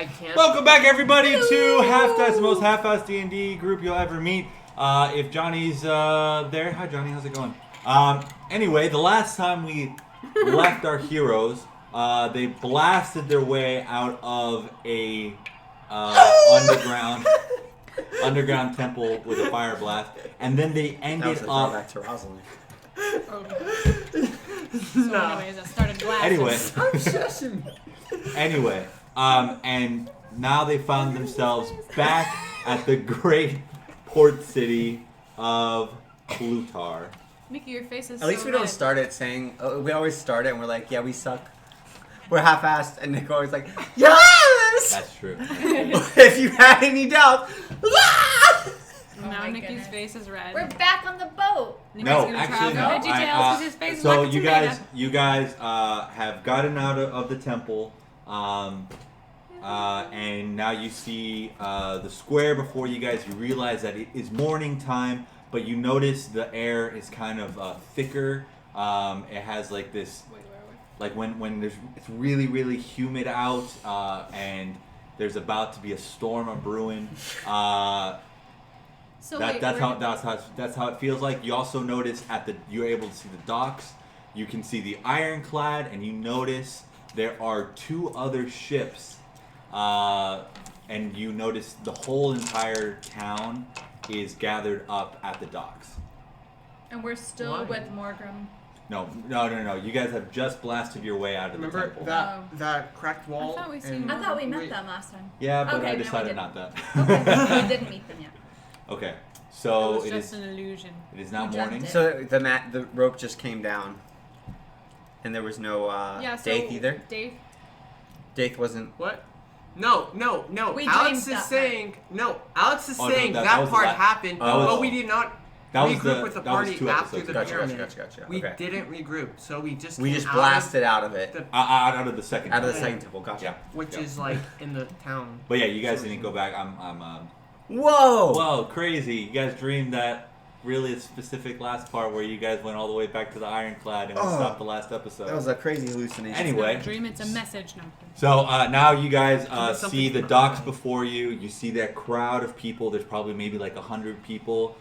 I can't. Welcome back, everybody, to Half-Assed, the most half-assed D&D group you'll ever meet. If Johnny's there, hi Johnny, how's it going? Anyway, the last time we left our heroes, they blasted their way out of a underground temple with a fire blast, and then they ended up. Back to Rosalind. So anyways, I started blasting. Anyway, and now they found themselves back at the great port city of Plutar. Mickey, your face is At least so we don't red. start it saying, we always start it and we're like, yeah, we suck. We're half-assed, and Nick always like, yes! That's true. If you had any doubts, Now Mickey's face is red. We're back on the boat. Mickey's No, gonna actually, try no. out details because his face is So like a you guys have gotten out of the temple, and now you see the square before you guys. You realize that it is morning time, but you notice the air is kind of thicker. It has like this, like when it's really really humid out, and there's about to be a storm a brewing. So That's how it feels like. You also notice you're able to see the docks. You can see the ironclad, and you notice there are two other ships. And you notice the whole entire town is gathered up at the docks. And we're still with Morgrim. No. You guys have just blasted your way out of the temple. Remember that cracked wall? I thought we seen and- I thought we met them last time. Yeah, but Okay, I no, we decided didn't. not that. Okay, we didn't meet them yet. Okay, It so was it just is. an illusion. It is now We jumped morning. it. so the rope just came down, and there was no Yeah, so Daith either. Dave. Daith wasn't. What? No. We Alex dreamed is that saying no. Alex is Oh, no, saying that that was part the happened, that was- but we did not That was regroup with the that was party 2 after episodes the ago. pyramid. Gotcha. We Okay. didn't regroup, so we just We came just out blasted out of it. Out of the second. Out of the temple. second temple. Gotcha. Yeah. which Yeah. is like in the town. But yeah, you guys didn't go back. I'm Whoa! Whoa, crazy. You guys dreamed that really specific last part where you guys went all the way back to the ironclad and we Oh. stopped the last episode. That was a crazy hallucination. Anyway. It's not a dream, it's a message. No. So now you guys There's something see the from docks outside. before you. You see that crowd of people. There's probably maybe like 100 people.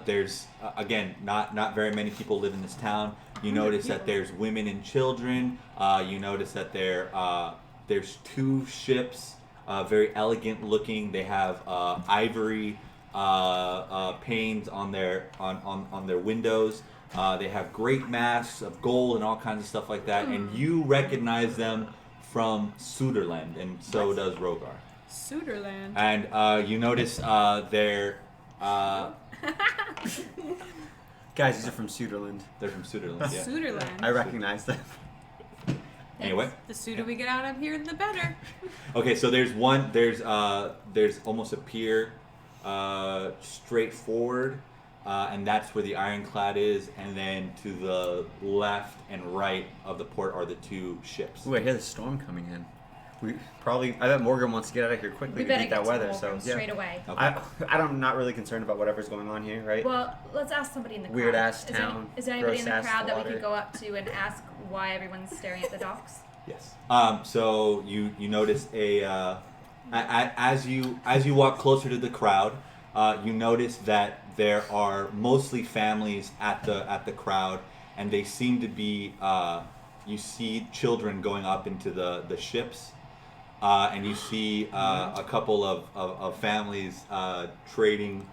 There's again not very many people live in this town. You notice that there's women and children. You notice that there's 2 ships, very elegant looking. They have ivory panes on their windows. They have great masks of gold and all kinds of stuff like that. And you recognize them from Suderland, and so does Rhogar. Suderland. And you notice they're Guys, these are from Suderland. they're from Suderland. Yeah. Suderland. I recognize them. Anyway, The sooner we get out of here, the better. okay. So there's almost a pier straight forward, and that's where the ironclad is. And then to the left and right of the port are the 2 ships. Ooh, I hear the storm coming in. We probably. I bet Morgan wants to get out of here quickly We to better beat get that to weather. Morgrim So straight yeah. away. Okay. I'm not really concerned about whatever's going on here, right? Well, let's ask somebody in the crowd. Weird ass Is town, Is there anybody in the gross ass crowd that we water. could go up to and ask why everyone's staring at the docks? Yes. So you notice as you walk closer to the crowd, you notice that there are mostly families at the crowd, and they seem to be. You see children going up into the ships, and you see a couple of families trading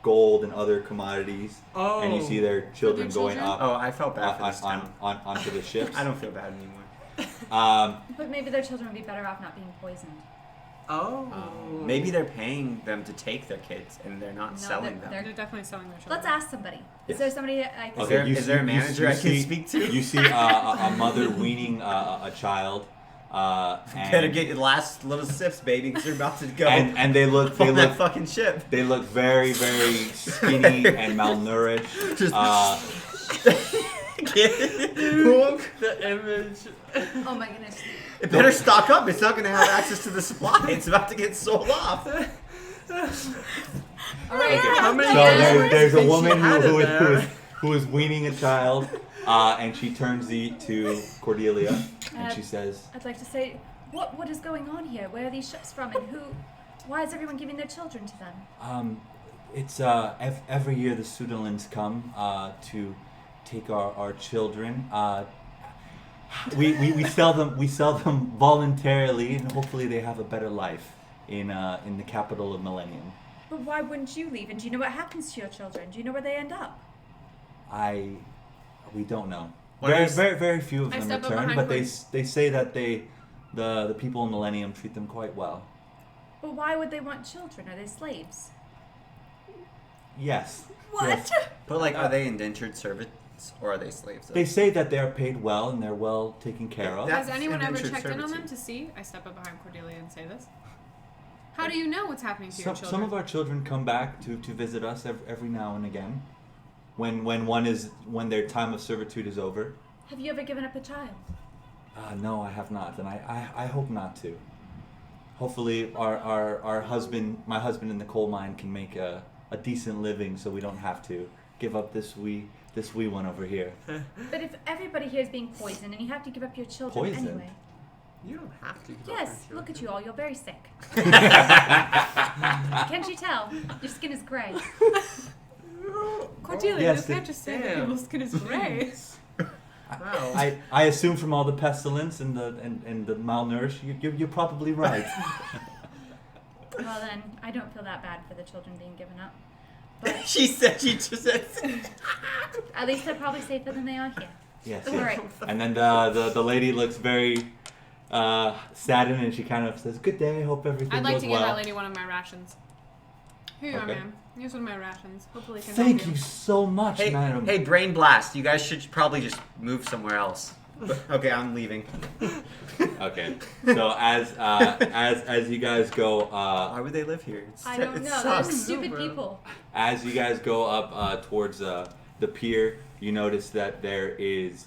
gold and other commodities, and you see their children Other going children? up Oh, I felt bad for this town. onto the ships. I don't feel bad anymore. But maybe their children would be better off not being poisoned. Oh. Maybe they're paying them to take their kids, and they're not No, selling they're- They're them. definitely selling their children. Let's ask somebody. Yes. Is there somebody I can Okay, Is there a manager I can see- speak to? You see a mother weaning a child, and, Better get your last little sips, baby, because you're about to go and they look on that fucking ship. they look very very skinny and malnourished. Just- The image. Oh my goodness. It better stock up. It's not going to have access to the supply. It's about to get sold off. All right. How many So hours there's a did she woman had it there? who is weaning a child, and she turns to Cordelia, and she says, I'd like to say, What is going on here? Where are these ships from, and who? Why is everyone giving their children to them? It's every year the Sudolins come to take our children. We sell them voluntarily, and hopefully they have a better life in the capital of Millennium. But why wouldn't you leave? And do you know what happens to your children? Do you know where they end up? We don't know. What Very, is- very few of I them step up return, behind but Quinn. they say that the people in Millennium treat them quite well. But why would they want children? Are they slaves? Yes. What? Yes. But like, are they indentured servants or are they slaves? They say that they are paid well and they're well taken care of. That- Has anyone ever indentured checked in on them servitude. to see? I step up behind Cordelia and say this. How do you know what's happening to your children? Some of our children come back to visit us every now and again, when their time of servitude is over. Have you ever given up a child? No, I have not, and I hope not to. Hopefully, my husband in the coal mine can make a decent living, so we don't have to give up this wee one over here. But if everybody here is being poisoned and you have to give up your children Poisoned? anyway. You don't have to. Yes, look at you all. You're very sick. Can't you tell? Your skin is gray. Cordelia, Yes, you can't just say that damn. people's skin is gray. Wow. I assume from all the pestilence and the malnourished, you're probably right. Well then, I don't feel that bad for the children being given up. But she just said. at least they're probably safer than they are here. Yes. All right. And then the lady looks very saddened, and she kind of says, "Good day. Hope everything I'd like goes to give well." that lady one of my rations. Here you are, Okay. ma'am. Here's one of my rations. Hopefully it can Thank help you so much, Hey, madam. hey, brain blast! You guys should probably just move somewhere else. Okay, I'm leaving. Okay. So as you guys go Why would they live here? I don't it know. They're sucks. stupid bro. people. as you guys go up towards the pier, you notice that there is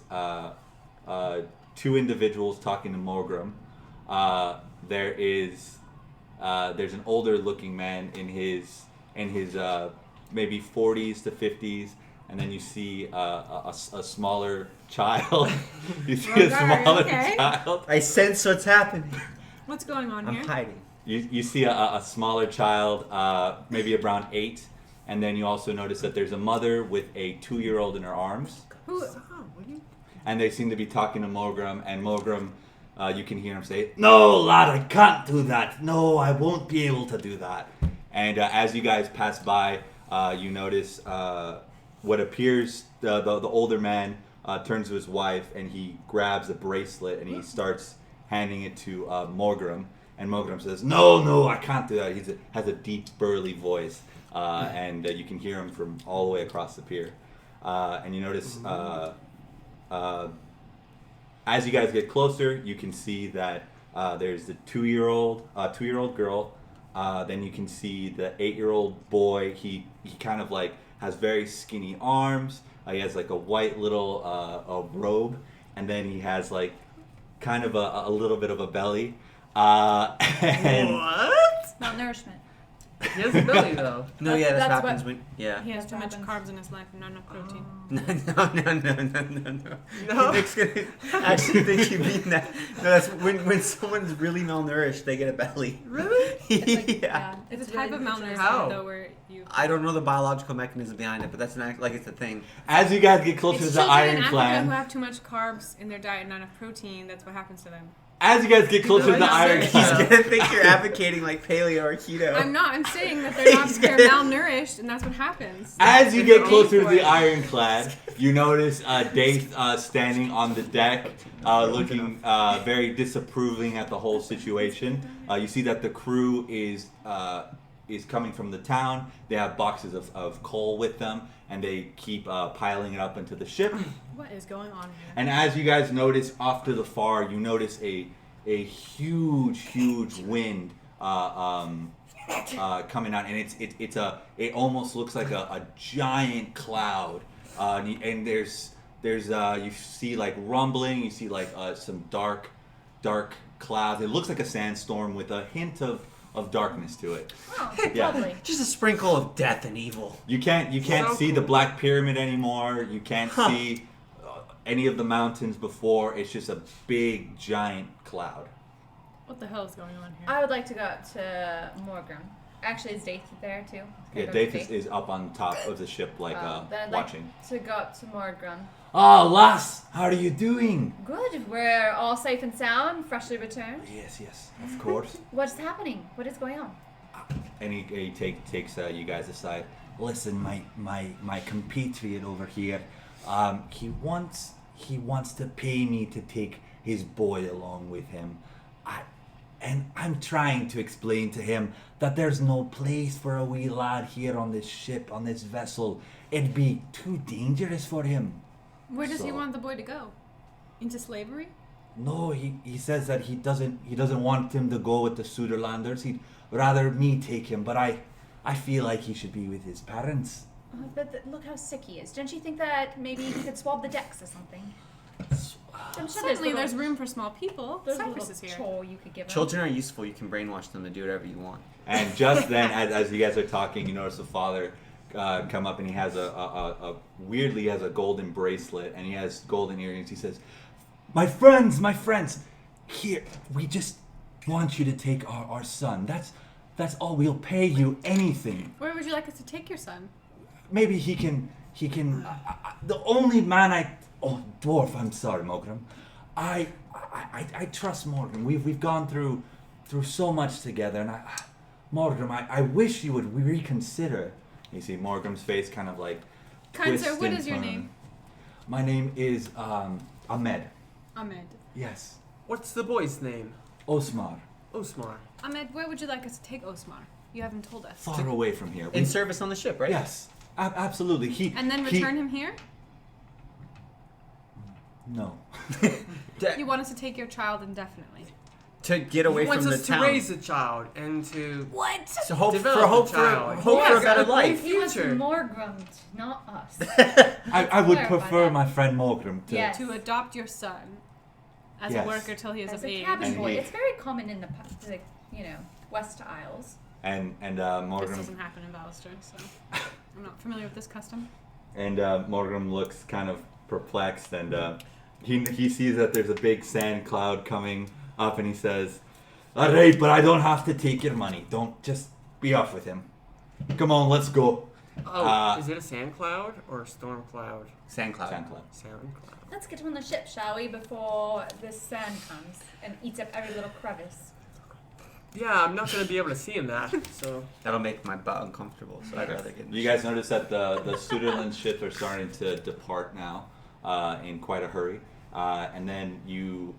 two individuals talking to Morgrim. There's an older looking man in his maybe 40s to 50s, and then you see a smaller child. You see a Rhogar, smaller okay? child. I sense what's happening. What's going on I'm here? hiding. You see a smaller child, maybe around 8, and then you also notice that there's a mother with a 2-year-old in her arms, Who? and they seem to be talking to Morgrim, and Morgrim, you can hear him say, "No, lad, I can't do that. No, I won't be able to do that." And as you guys pass by, you notice what appears, the older man turns to his wife, and he grabs a bracelet, and he starts handing it to Morgrim. And Morgrim says, No, I can't do that. He has a deep, burly voice, and you can hear him from all the way across the pier. And you notice, as you guys get closer, you can see that there's the 2-year-old girl. Then you can see the 8-year-old boy. He kind of like has very skinny arms. He has like a white little a robe, and then he has like kind of a little bit of a belly. And What? Malnourishment. He has a belly though. No, yeah, That's that happens what- when. Yeah. He has too much happens. carbs in his life and not enough protein. No. No. Nick's gonna actually think you mean that. No, that's when someone's really malnourished, they get a belly. Really? Yeah. It's a really type of dangerous. How? malnourishment, though, where you... I don't know the biological mechanism behind it, but that's not like it's a thing. as you guys get closer It's to the children in Iron Africa Clan, who have too much carbs in their diet and not enough protein. That's what happens to them. as you guys get closer to the He's Iron he's He's Clan, gonna think you're advocating like paleo or keto. I'm not. I'm saying that they're not. He's They're gonna- malnourished, and that's what happens. as you It's get an closer to old the boy. Ironclad, you notice Daith standing on the deck, looking very disapproving at the whole situation. You see that the crew is coming from the town. They have boxes of coal with them, and they keep piling it up into the ship. What is going on here? And as you guys notice off to the far, you notice a huge wind coming out, and it almost looks like a giant cloud. And there's you see like rumbling, you see like some dark clouds. It looks like a sandstorm with a hint of darkness to it. Oh, Yeah. lovely. Just a sprinkle of death and evil. You can't So see the cool. Black Pyramid anymore. You can't see any of the mountains before. It's just a big giant cloud. What the hell is going on here? I would like to go up to Morgan. Actually, is Daith there too? Can I Yeah, go Dave to is up on top of the ship, like Then I'd watching. like to go up to Morgan. Ah, lass, how are you doing? Good. We're all safe and sound, freshly returned. Yes, of course. What's happening? What is going on? And he takes you guys aside. Listen, my compatriot over here, he wants to pay me to take his boy along with him. I'm trying to explain to him that there's no place for a wee lad here on this ship, on this vessel. It'd be too dangerous for him. Where does he So- want the boy to go? Into slavery? No, he says that he doesn't want him to go with the Suderlanders. He'd rather me take him, but I feel like he should be with his parents. But look how sick he is. Don't you think that maybe he could swab the decks or something? I'm sure Certainly, there's room for small people. There's a Cyphrus little is here. chore you could give him. Children are useful. You can brainwash them to do whatever you want. And just then, as you guys are talking, you notice the father come up, and he has a weirdly has a golden bracelet, and he has golden earrings. He says, my friends, here, we just want you to take our son. That's all. We'll pay you anything. Where would you like us to take your son? Maybe he can. The only man dwarf. I'm sorry, Mogram. I trust Morgan. We've gone through so much together, and Morgan, I wish you would reconsider. You see Morgan's face kind of like. Kind sir, twist what in is your front of name? him. My name is Ahmed. Ahmed. Yes, What's the boy's name? Osmar. Osmar. Ahmed, where would you like us to take Osmar? You haven't told us. Far away from here. In service on the ship, right? Yes, absolutely. And then return him here? No. You want us to take your child indefinitely? To get away He wants from the us town. to raise a child and to What? So hope develop for a child. hope Yes, for a better a great life. He was future. Morgan, not us. I would clarify prefer that. my friend Morgan to. Yes. To adopt your son as Yes. a worker till he is As of a age. cabin And boy, he- it's very common in the West Isles. And This Morgan doesn't happen in Ballister, so I'm not familiar with this custom. and Morgan looks kind of perplexed, and he sees that there's a big sand cloud coming up, and he says, "All right, but I don't have to take your money. Don't just be off with him. Come on, let's go." Oh, is it a sand cloud or a storm cloud? Sand cloud. Sand cloud. Sand cloud. Let's get on the ship, shall we, before this sand comes and eats up every little crevice. Yeah, I'm not going to be able to see in that, so... That'll make my butt uncomfortable, so I'd rather get in the You ship. guys notice that the Suderland ships are starting to depart now in quite a hurry. And then you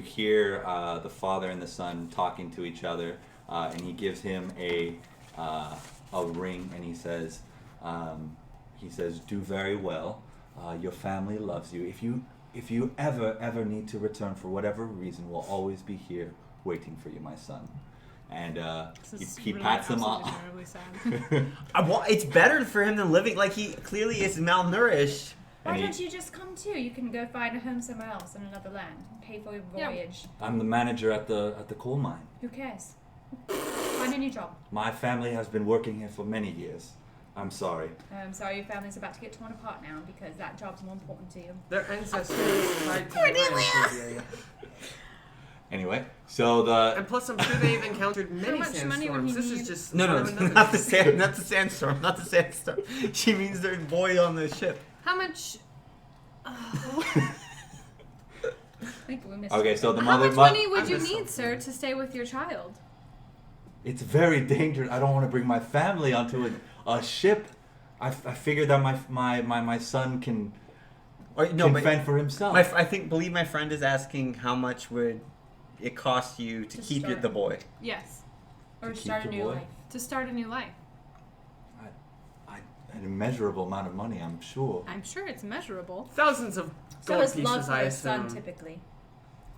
hear the father and the son talking to each other, and he gives him a ring, and he says, "Do very well. Your family loves you. If you ever need to return for whatever reason, we'll always be here waiting for you, my son." And This is he really pats him absolutely on. terribly sad. It's better for him than living like he clearly is malnourished. Why And he- don't you just come too? You can go find a home somewhere else in another land and pay for your Yeah. voyage. I'm the manager at the coal mine. Who cares? Find a new job. My family has been working here for many years. I'm sorry. I'm sorry your family's about to get torn apart now because that job's more important to you. Their ancestors tried to land Cordelia. Anyway, so the And plus, I'm sure they've encountered many much money would he sandstorms. This need? is just No, one of another. not the sandstorm, not the sandstorm. She means their boy on the ship. How much? I think we missed okay, so the How mother. much money I would you missed need, sir, to stay with your child? It's very dangerous. I don't want to bring my family onto a ship. I figured that my son can fend for himself. Believe my friend is asking how much would it cost you to To keep start. the boy. Yes, Or To keep start a the new boy? life. to start a new life. An immeasurable amount of money, I'm sure. I'm sure it's measurable. Thousands of So gold is love pieces, for I a son assume. typically.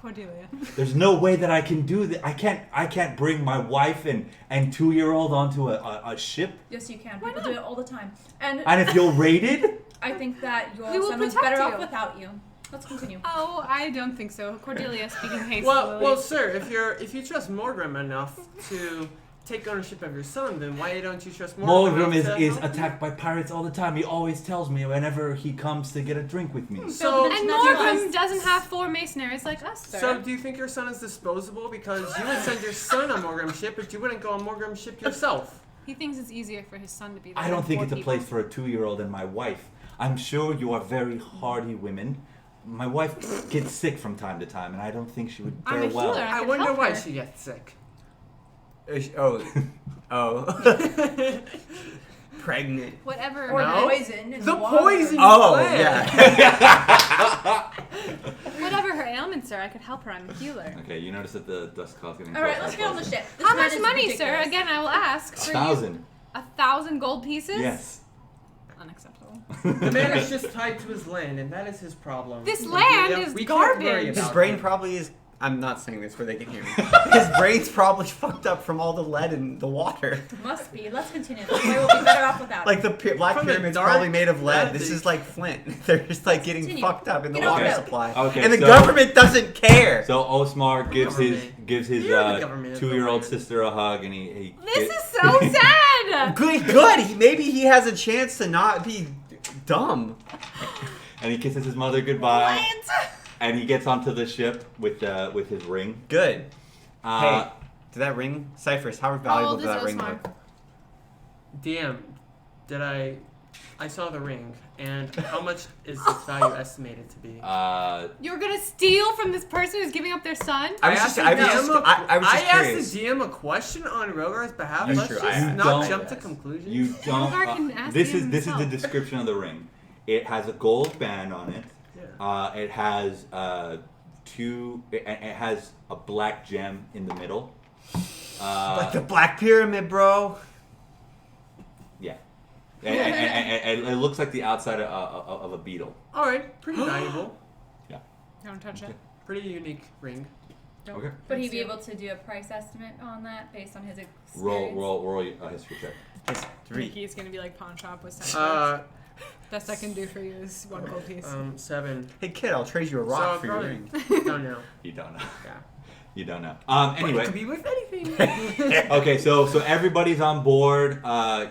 Cordelia. There's no way that I can do that. I can't bring my wife and 2-year-old onto a ship. Yes, you can. Why People not? do it all the time. And And if you're raided, I think that your We will son was protect better you. off without you. Let's continue. Oh, I don't think so. Cordelia speaking hastily. Well, sir, if you trust Morgram enough to take ownership of your son, then why don't you trust Morgrim is help you? attacked by pirates all the time. He always tells me whenever he comes to get a drink with me. So, And Nothing Morgan else. doesn't have 4 masonaries like us, sir. so do you think your son is disposable? Because you would send your son on Morgrim's ship, but you wouldn't go on Morgrim's ship yourself. He thinks it's easier for his son to be there. I don't than think 4 it's a people. place for a 2-year-old and my wife. I'm sure you are very hardy women. My wife gets sick from time to time, and I don't think she would I'm fare a well. healer. I I could wonder help why her. she gets sick. Oh. Pregnant. Whatever. Or No. poison in The water. poison. Oh, Plant. yeah. Whatever her ailments are, I could help her. I'm a healer. Okay, you notice that the dust cloud's getting All right, closer let's and get on the closer. ship. This How man much is money, ridiculous. sir? Again, I will ask. For 1,000. You. 1,000 gold pieces? Yes. Unacceptable. The man is just tied to his land, and that is his problem. This We land can't- is we can't worry garbage. His about brain him. probably is. I'm not saying this where they can hear me. His brain's probably fucked up from all the lead in the water. Must be. Let's continue. This way we'll be better off without Like it. the Black From the Pyramid's dark probably made of lead. This attic. is like Flint. They're just like getting Continue. fucked up in the Get over water it. supply. Okay, And the so- government doesn't care. So Osmar gives his You're the government. 2-year-old sister a hug, and he This is so sad! Good. Maybe he has a chance to not be dumb. and he kisses his mother goodbye, What? and he gets onto the ship with his ring. Good. Uh, Hey, did that ring, Cyphrus? How How valuable old did is that ring Osmar? look? DM, did I saw the ring, and how much is its value estimated to be? You're gonna steal from this person who's giving up their son? I was asked just I curious. asked the DM a question on Rogar's behalf. That's Let's true, just I not don't- jump to conclusions. you don't. Rhogar can ask This him is the himself. description of the ring. It has a gold band on it. Yeah. It has it has a black gem in the middle. Like the Black Pyramid, bro. Yeah. And it looks like the outside of a beetle. All right, pretty valuable, Don't touch it. pretty unique ring. Okay. Would he be able to do a price estimate on that based on his experience? Roll a history check. It's 3. Mickey's gonna be like pawn shop with Uh, Best I can do for you is 1 gold piece. 7. Hey kid, I'll trade you a rock So for your probably- ring. Don't know. You don't know. Yeah. You don't know. But it Anyway. could be with anything. Okay, so everybody's on board.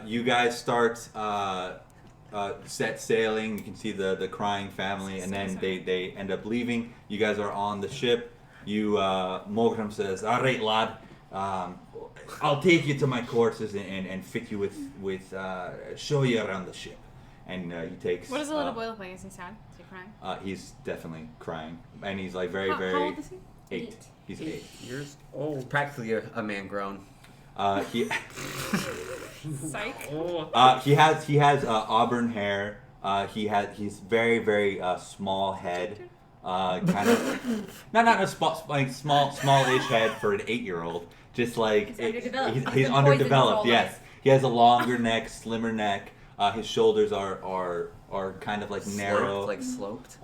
You guys start set sailing. You can see the crying family, and then they end up leaving. You guys are on the ship. Morgrim says, "All right, lad. I'll take you to my quarters and fit you with show you around the ship." And he takes. What is the little boy look like? Is he sad? Is he crying? He's definitely crying, and he's like very How very old is he? 8. He's 8. Years old. Practically a man grown. He Psych. Oh. he has auburn hair. He's very small head. Kind of not a smallish head for an 8-year-old. Just like He's underdeveloped. He's He's been poisoned his underdeveloped. whole Yes, life. he has a longer neck, slimmer neck. His shoulders are kind of like narrow. Like sloped.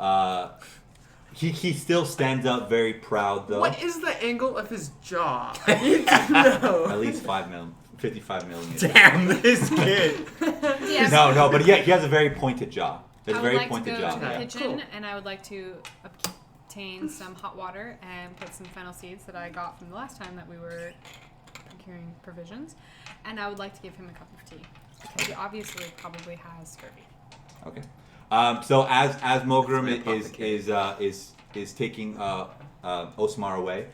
He still stands up very proud though. What is the angle of his jaw? I need to know. At least 55 millimeters. Damn, this kid. Yes. No, but he has a very pointed jaw. He has I a would very like to pointed go jaw. to the Okay, kitchen, cool. and I would like to obtain some hot water and put some fennel seeds that I got from the last time that we were procuring provisions. And I would like to give him a cup of tea because he obviously probably has scurvy. Okay. So as Mogrim That's very complicated. is taking Osmar away,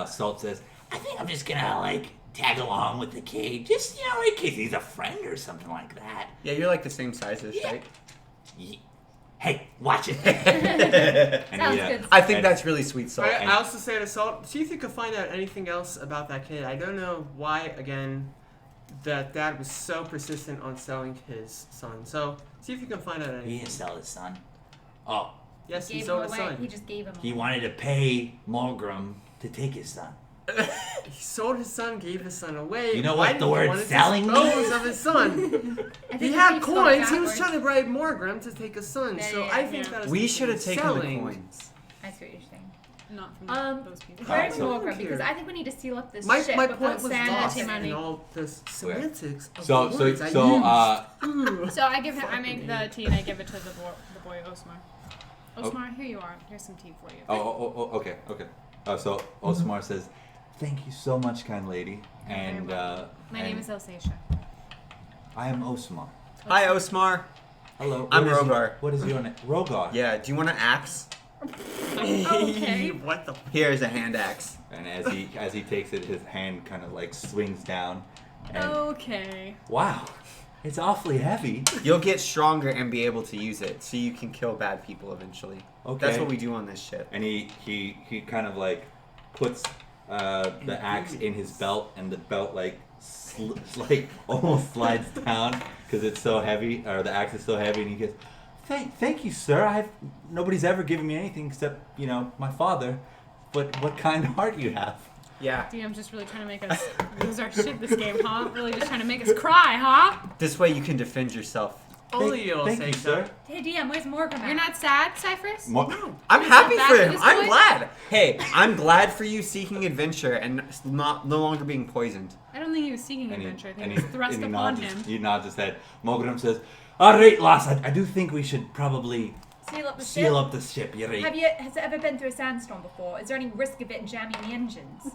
Salt says, "I think I'm just gonna like tag along with the kid, just in case he's a friend or something like that." Yeah, you're like the same size as Yeah. right? Hey, watch it. And Sounds he, good. I think and- that's really sweet salt. I also say to Salt, see if you can find out anything else about that kid. I don't know why, again, that dad was so persistent on selling his son. So, see if you can find out He anything. didn't sell his son. Oh, Yes, he Gave him sold his away. son. He just gave him he away. wanted to pay Mogrim to take his son. He sold his son, gave his son away. You know Why what did the he word want to selling dispose means? of his son. I He think had it's spelled coins. He was backwards. trying to bribe Morgrim to take his son. Yeah, So yeah, I yeah. think that is We should have taken selling. the coins. I see what you're saying. Not from those people. Where's so- Morgan? Because I think we need to seal up this My ship point without was sand lost and in all this semantics of So the words I used. So I make the tea and I give it to the boy Osmar. Osmar, here you are. Here's some tea for you. Okay. So Osmar says, Thank you so much, kind lady. And My name is Elseisha. I am Osmar. Hi, Osmar. Hello. I'm what is Rhogar. What is your name? Rhogar. Yeah, do you want an axe? Okay. What the? Here's a hand axe. And as he takes it, his hand kind of like swings down. And Okay. wow, it's awfully heavy. You'll get stronger and be able to use it, so you can kill bad people eventually. Okay. That's what we do on this ship. And he kind of like puts the axe in his belt, and the belt like almost slides down because it's so heavy, or the axe is so heavy, and he goes, Thank you, sir. Nobody's ever given me anything except, my father. But what kind heart you have? Yeah. DM's just really trying to make us lose our shit this game, huh? Really just trying to make us cry, huh? This way you can defend yourself. Only you'll Thank say you, so. sir. Hey, DM, where's Morgan at? You're not sad, Cyphrus? I'm Is happy it bad for for him. this I'm boy? glad. Hey, I'm glad for you seeking adventure and no longer being poisoned. I don't think he was seeking And he- adventure. I think and it was thrust and he upon nods him. He nods his head. Mogrim says, all right, lass, I do think we should probably Seal up the seal ship? up the ship. You're right. Has it ever been through a sandstorm before? Is there any risk of it jamming the engines?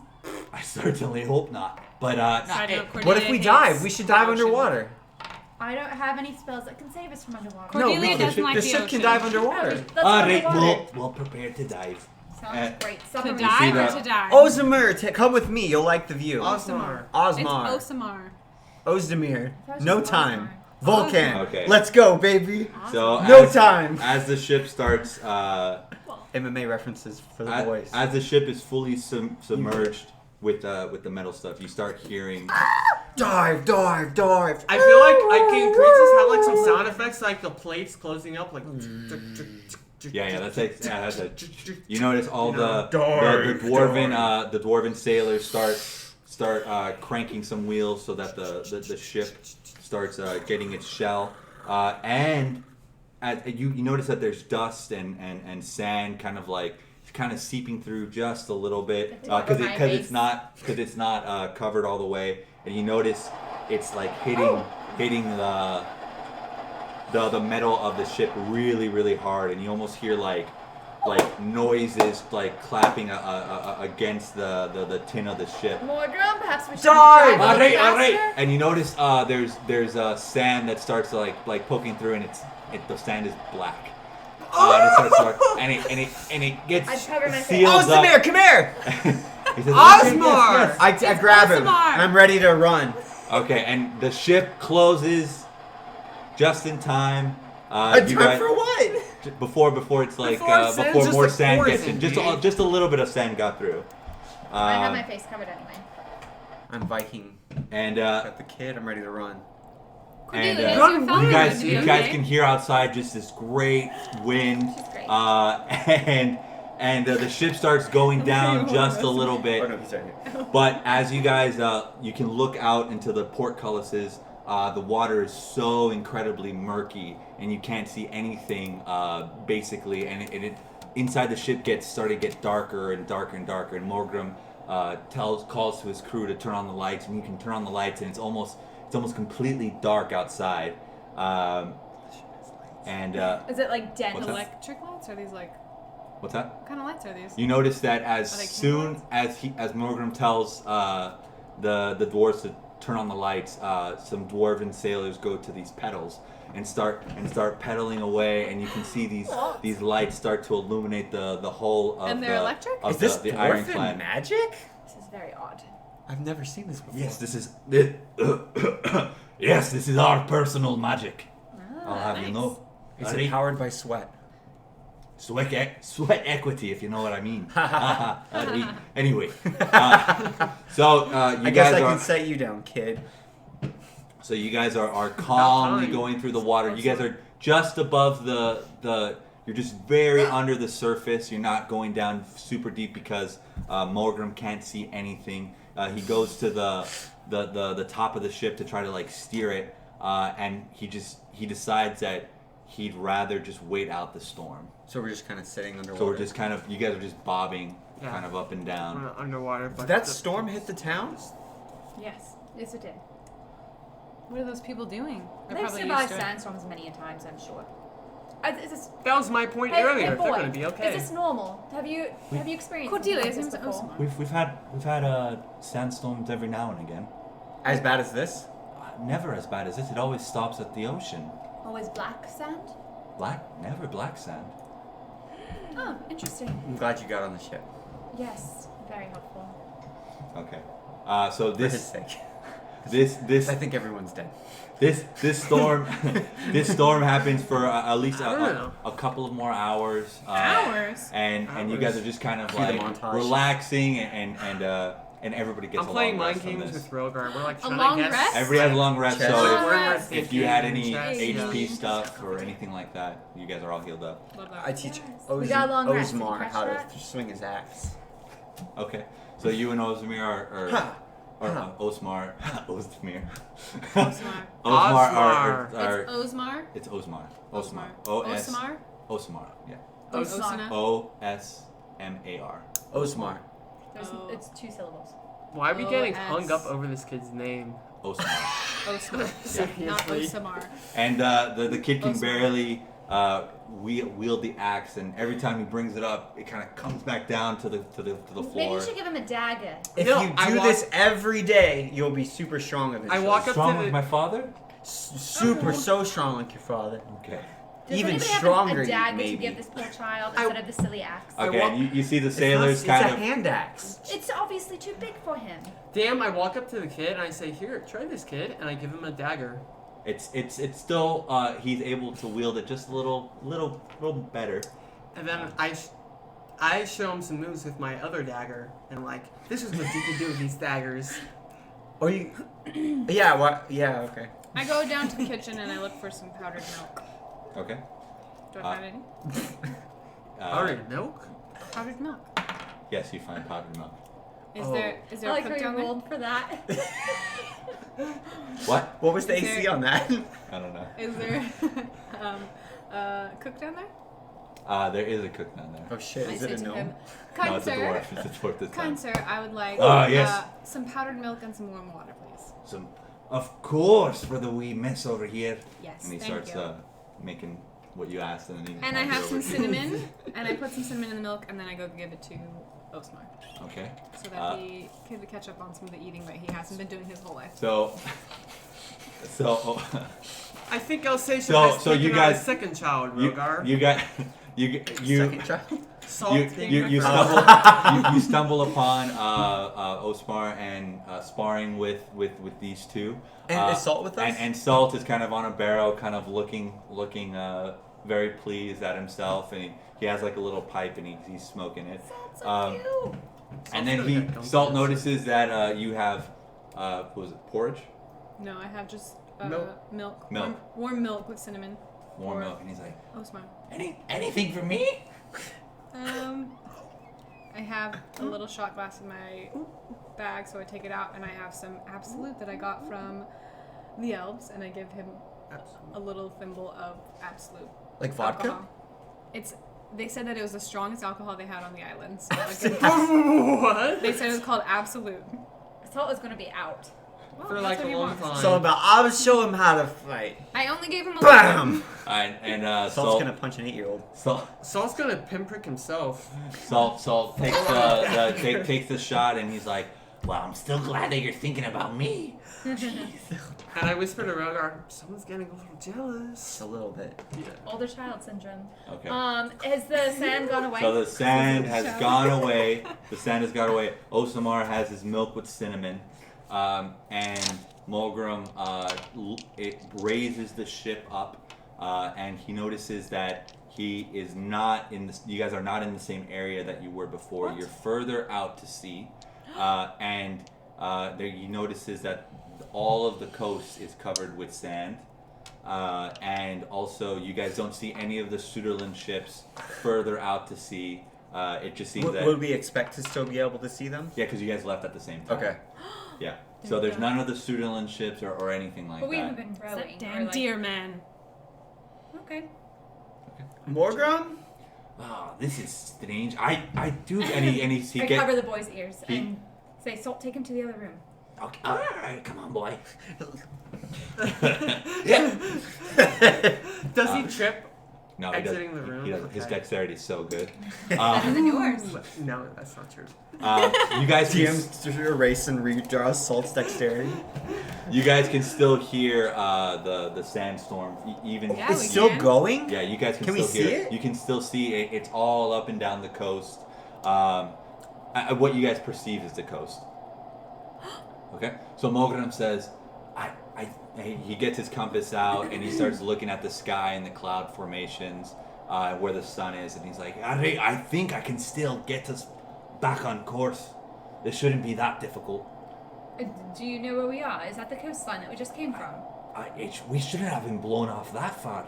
I certainly hope not. But, Side note, What if Cordelia we hates dive? We should dive ocean. underwater. I don't have any spells that can save us from underwater. Cordelia No, doesn't like the the ship ocean. can dive underwater. Let's all go right, underwater. we'll prepare to dive. Sounds great. To Submarine. dive that? or to die? Ozdemir, come with me. You'll like the view. Osmar. Osmar. It's Osamar. Ozdemir. That was No just time. Osmar. Vulcan. Okay. Let's go, baby. So No time. As the ship starts, MMA references for the boys. as the ship is fully submerged with the metal stuff, you start hearing. Dive, dive, dive. I feel like can creatures have like some sound effects, like the plates closing up, like. Yeah, that's it. You notice all the Dive, dwarven sailors start cranking some wheels so that the ship starts getting its shell, and you notice that there's dust and sand kind of seeping through just a little bit because it's not covered all the way, and you notice it's like hitting the metal of the ship really, really hard, and you almost hear like noises like clapping against the tin of the ship. Morgan, perhaps we should Dive! drive a little All right. faster? And you notice there's sand that starts like poking through, and the sand is black. And it gets I'd cover my face. sealed Ozdemir, up. come here. He says, Osmar! I grab him. Ozdemir. I'm ready to run. Okay, and the ship closes just in time. A You time guys- for what? Before it's like Before sand's before just more like sand gets poison, in, dude. just a little bit of sand got through. I have my face covered anyway. I'm Viking. And Got the kid. I'm ready to run. And, Cordelia, is Run, your run. phone you going guys to be you guys okay? can hear outside just this great wind, She's great. and the ship starts going down just a little Oh bit. no, he's right here. But as you guys you can look out into the portcullises, the water is so incredibly murky, and you can't see anything basically, and it inside the ship started to get darker and darker and darker, and Morgrim calls to his crew to turn on the lights, and you can turn on the lights, and it's almost completely dark outside. And Is it like dead? What's that? Electric lights? Are these like, what's that? what kind of lights are these? You notice that as Are they soon as Morgrim tells the dwarves to turn on the lights, some dwarven sailors go to these pedals and start pedaling away, and you can see these lights start to illuminate the whole of And they're electric? of Is this the dwarven ironclad. magic? This is very odd. I've never seen this before. Yes, this is yes, this is our personal magic. I'll have you nice. know. It's Alright? powered by sweat. Sweat equity, if you know what I mean. Anyway, you I guess guys I are can set you down, kid. so you guys are calmly time. going through the water. You guys are just above the. You're just very under the surface. You're not going down super deep because Morgrim can't see anything. He goes to the top of the ship to try to like steer it, and he decides that he'd rather just wait out the storm. So we're just kind of sitting underwater. So we're just you guys are just bobbing, Yeah. kind of up and down. Underwater. Did But that storm hit the town? Yes. Yes, it did. What are those people doing? They're They've probably survived used to it. sandstorms many a times, I'm sure. Is this, That was my point hey, earlier. hey If boy, they're gonna be okay. is this normal? Have you experienced Cordelia, his something name's like this before? Osmar. We've had sandstorms every now and again. As bad as this? Never as bad as this. It always stops at the ocean. Always black sand? Never black sand. Oh, interesting. I'm glad you got on the ship. Yes, very helpful. Okay. So For his this sake. this I think everyone's dead. this storm this storm happens for at least I don't know. a couple of more hours. Hours? And you guys are just kind of Cue the like montage. relaxing and everybody gets I'm a playing long mind rest from games this. with Rogar. We're like A trying long to guess. rest? Everybody has a long rest, Chest. so Long We're rest. if you had any chest, HP yeah. stuff or anything like that, you guys are all healed up. Love that. I teach Yes. We got a long rest. Did you Osmar catch how that? to swing his axe. Okay. So you and Osmir are Ha! Osmar Osmir. Osmar. are It's Osmar. it's Osmar. Osmar. Osmar. Osmar. Osmar. Yeah. Osana. OSMAR. Osmar. Oh. It's 2 syllables. Why are we getting O-S. hung up over this kid's name? Osmar. Osmar. Not Seriously. Osamar. And the kid can Osmar. barely wield the axe, and every time he brings it up, it kind of comes back down to the Maybe floor. you should give him a dagger. If No, you I do walk- this every day, you'll be super strong eventually. I walk up Strong to with the. my father? Super, so strong like your father. Okay. Does Even anybody have stronger, a dagger maybe. to give this poor child I- instead of the silly axe? I Okay, walk- and you see the It's sailors not- kind it's of. a hand axe. It's obviously too big for him. Damn! I walk up to the kid and I say, "Here, try this, kid," and I give him a dagger. It's still he's able to wield it just a little better. And then I show him some moves with my other dagger, and I'm like, "This is what you can do with these daggers." Or you. Yeah, what? Yeah, okay. I go down to the kitchen and I look for some powdered milk. Okay. Do I find any? Powdered milk? Powdered milk. Yes, you find powdered milk. Is Oh. there I a like cook how down you there? rolled for that. What? What was the Is AC there- on that? I don't know. Is there cook down there? There is a cook down there. Oh shit, I is say it a to gnome? him, No, kind it's a sir, dwarf. It's a dwarf this time. kind sir, I would like yes. some powdered milk and some warm water, please. Some, of course, for the wee mess over here. Yes, And he thank starts you. making what you asked, and then he And I hands it have some over to you. cinnamon, and I put some cinnamon in the milk, and then I go give it to Osmar, Okay. so that he can catch up on some of the eating that he hasn't been doing his whole life. So. I think Elseisha So- has so you taken out a guys- second child, you Rogar. you Second child? Salt you taking you her stumble you stumble upon Osmar and sparring with these two. And is Salt with us? And Salt is kind of on a barrel, kind of looking very pleased at himself, and he has like a little pipe and he's smoking it. That's so Um, cute. And then really got Salt dumped. notices that you have what was it, porridge? No, I have just Milk. milk. Milk. Warm milk with cinnamon. Warm Or- milk, and he's like, Osmar. anything for me? I have a little shot glass in my bag, so I take it out, and I have some Absolute that I got from the elves, and I give him a little thimble of Absolute. Like vodka? Alcohol. They said that it was the strongest alcohol they had on the island. So I give him- What? they said it was called Absolute. I thought it was going to be out. Well, For that's like what a he long wants. time. So about, I'll show him how to fight. I only gave him a BAM! And Salt's Salt gonna punch an 8-year-old. Salt's gonna pinprick himself. Salt takes takes the shot, and he's like, "Well, I'm still glad that you're thinking about me." And I whisper to Rogar, someone's getting a little jealous. Just a little bit. Yeah. Older child syndrome. Okay. Has the sand gone away? So the sand has gone away. The sand has gone away. Osamar has his milk with cinnamon, and Mulgrim it raises the ship up, and he notices that he is not in this. You guys are not in the same area that you were before. What? You're further out to sea, and there he notices that all of the coast is covered with sand. And also, you guys don't see any of the Suderland ships further out to sea. It just seems that Would we expect to still be able to see them? yeah, because you guys left at the same time. Okay. Yeah. So there's none of the Suderland ships or anything like But we haven't that. been rowing. Damn deer man. Okay. Morgrim? Oh, this is strange. I do he I get cover the boy's ears he- and say, Salt, take him to the other room. okay, all right, come on, boy. Does he trip? No, exiting the room? He doesn't. His Okay. dexterity is so good. Better than yours. No, that's not true. You guys can, TM to erase and redraw Salt's dexterity. you guys can still hear the sandstorm. Even Yeah, It's we still can. going? yeah, you guys can Can we still hear see it. it? You can still see it. It's all up and down the coast. What you guys perceive as the coast. Okay, so Mogram says, he gets his compass out and he starts looking at the sky and the cloud formations, where the sun is, and he's like, I think I can still get us back on course. This shouldn't be that difficult. Do you know where we are? Is that the coastline that we just came from? We shouldn't have been blown off that far.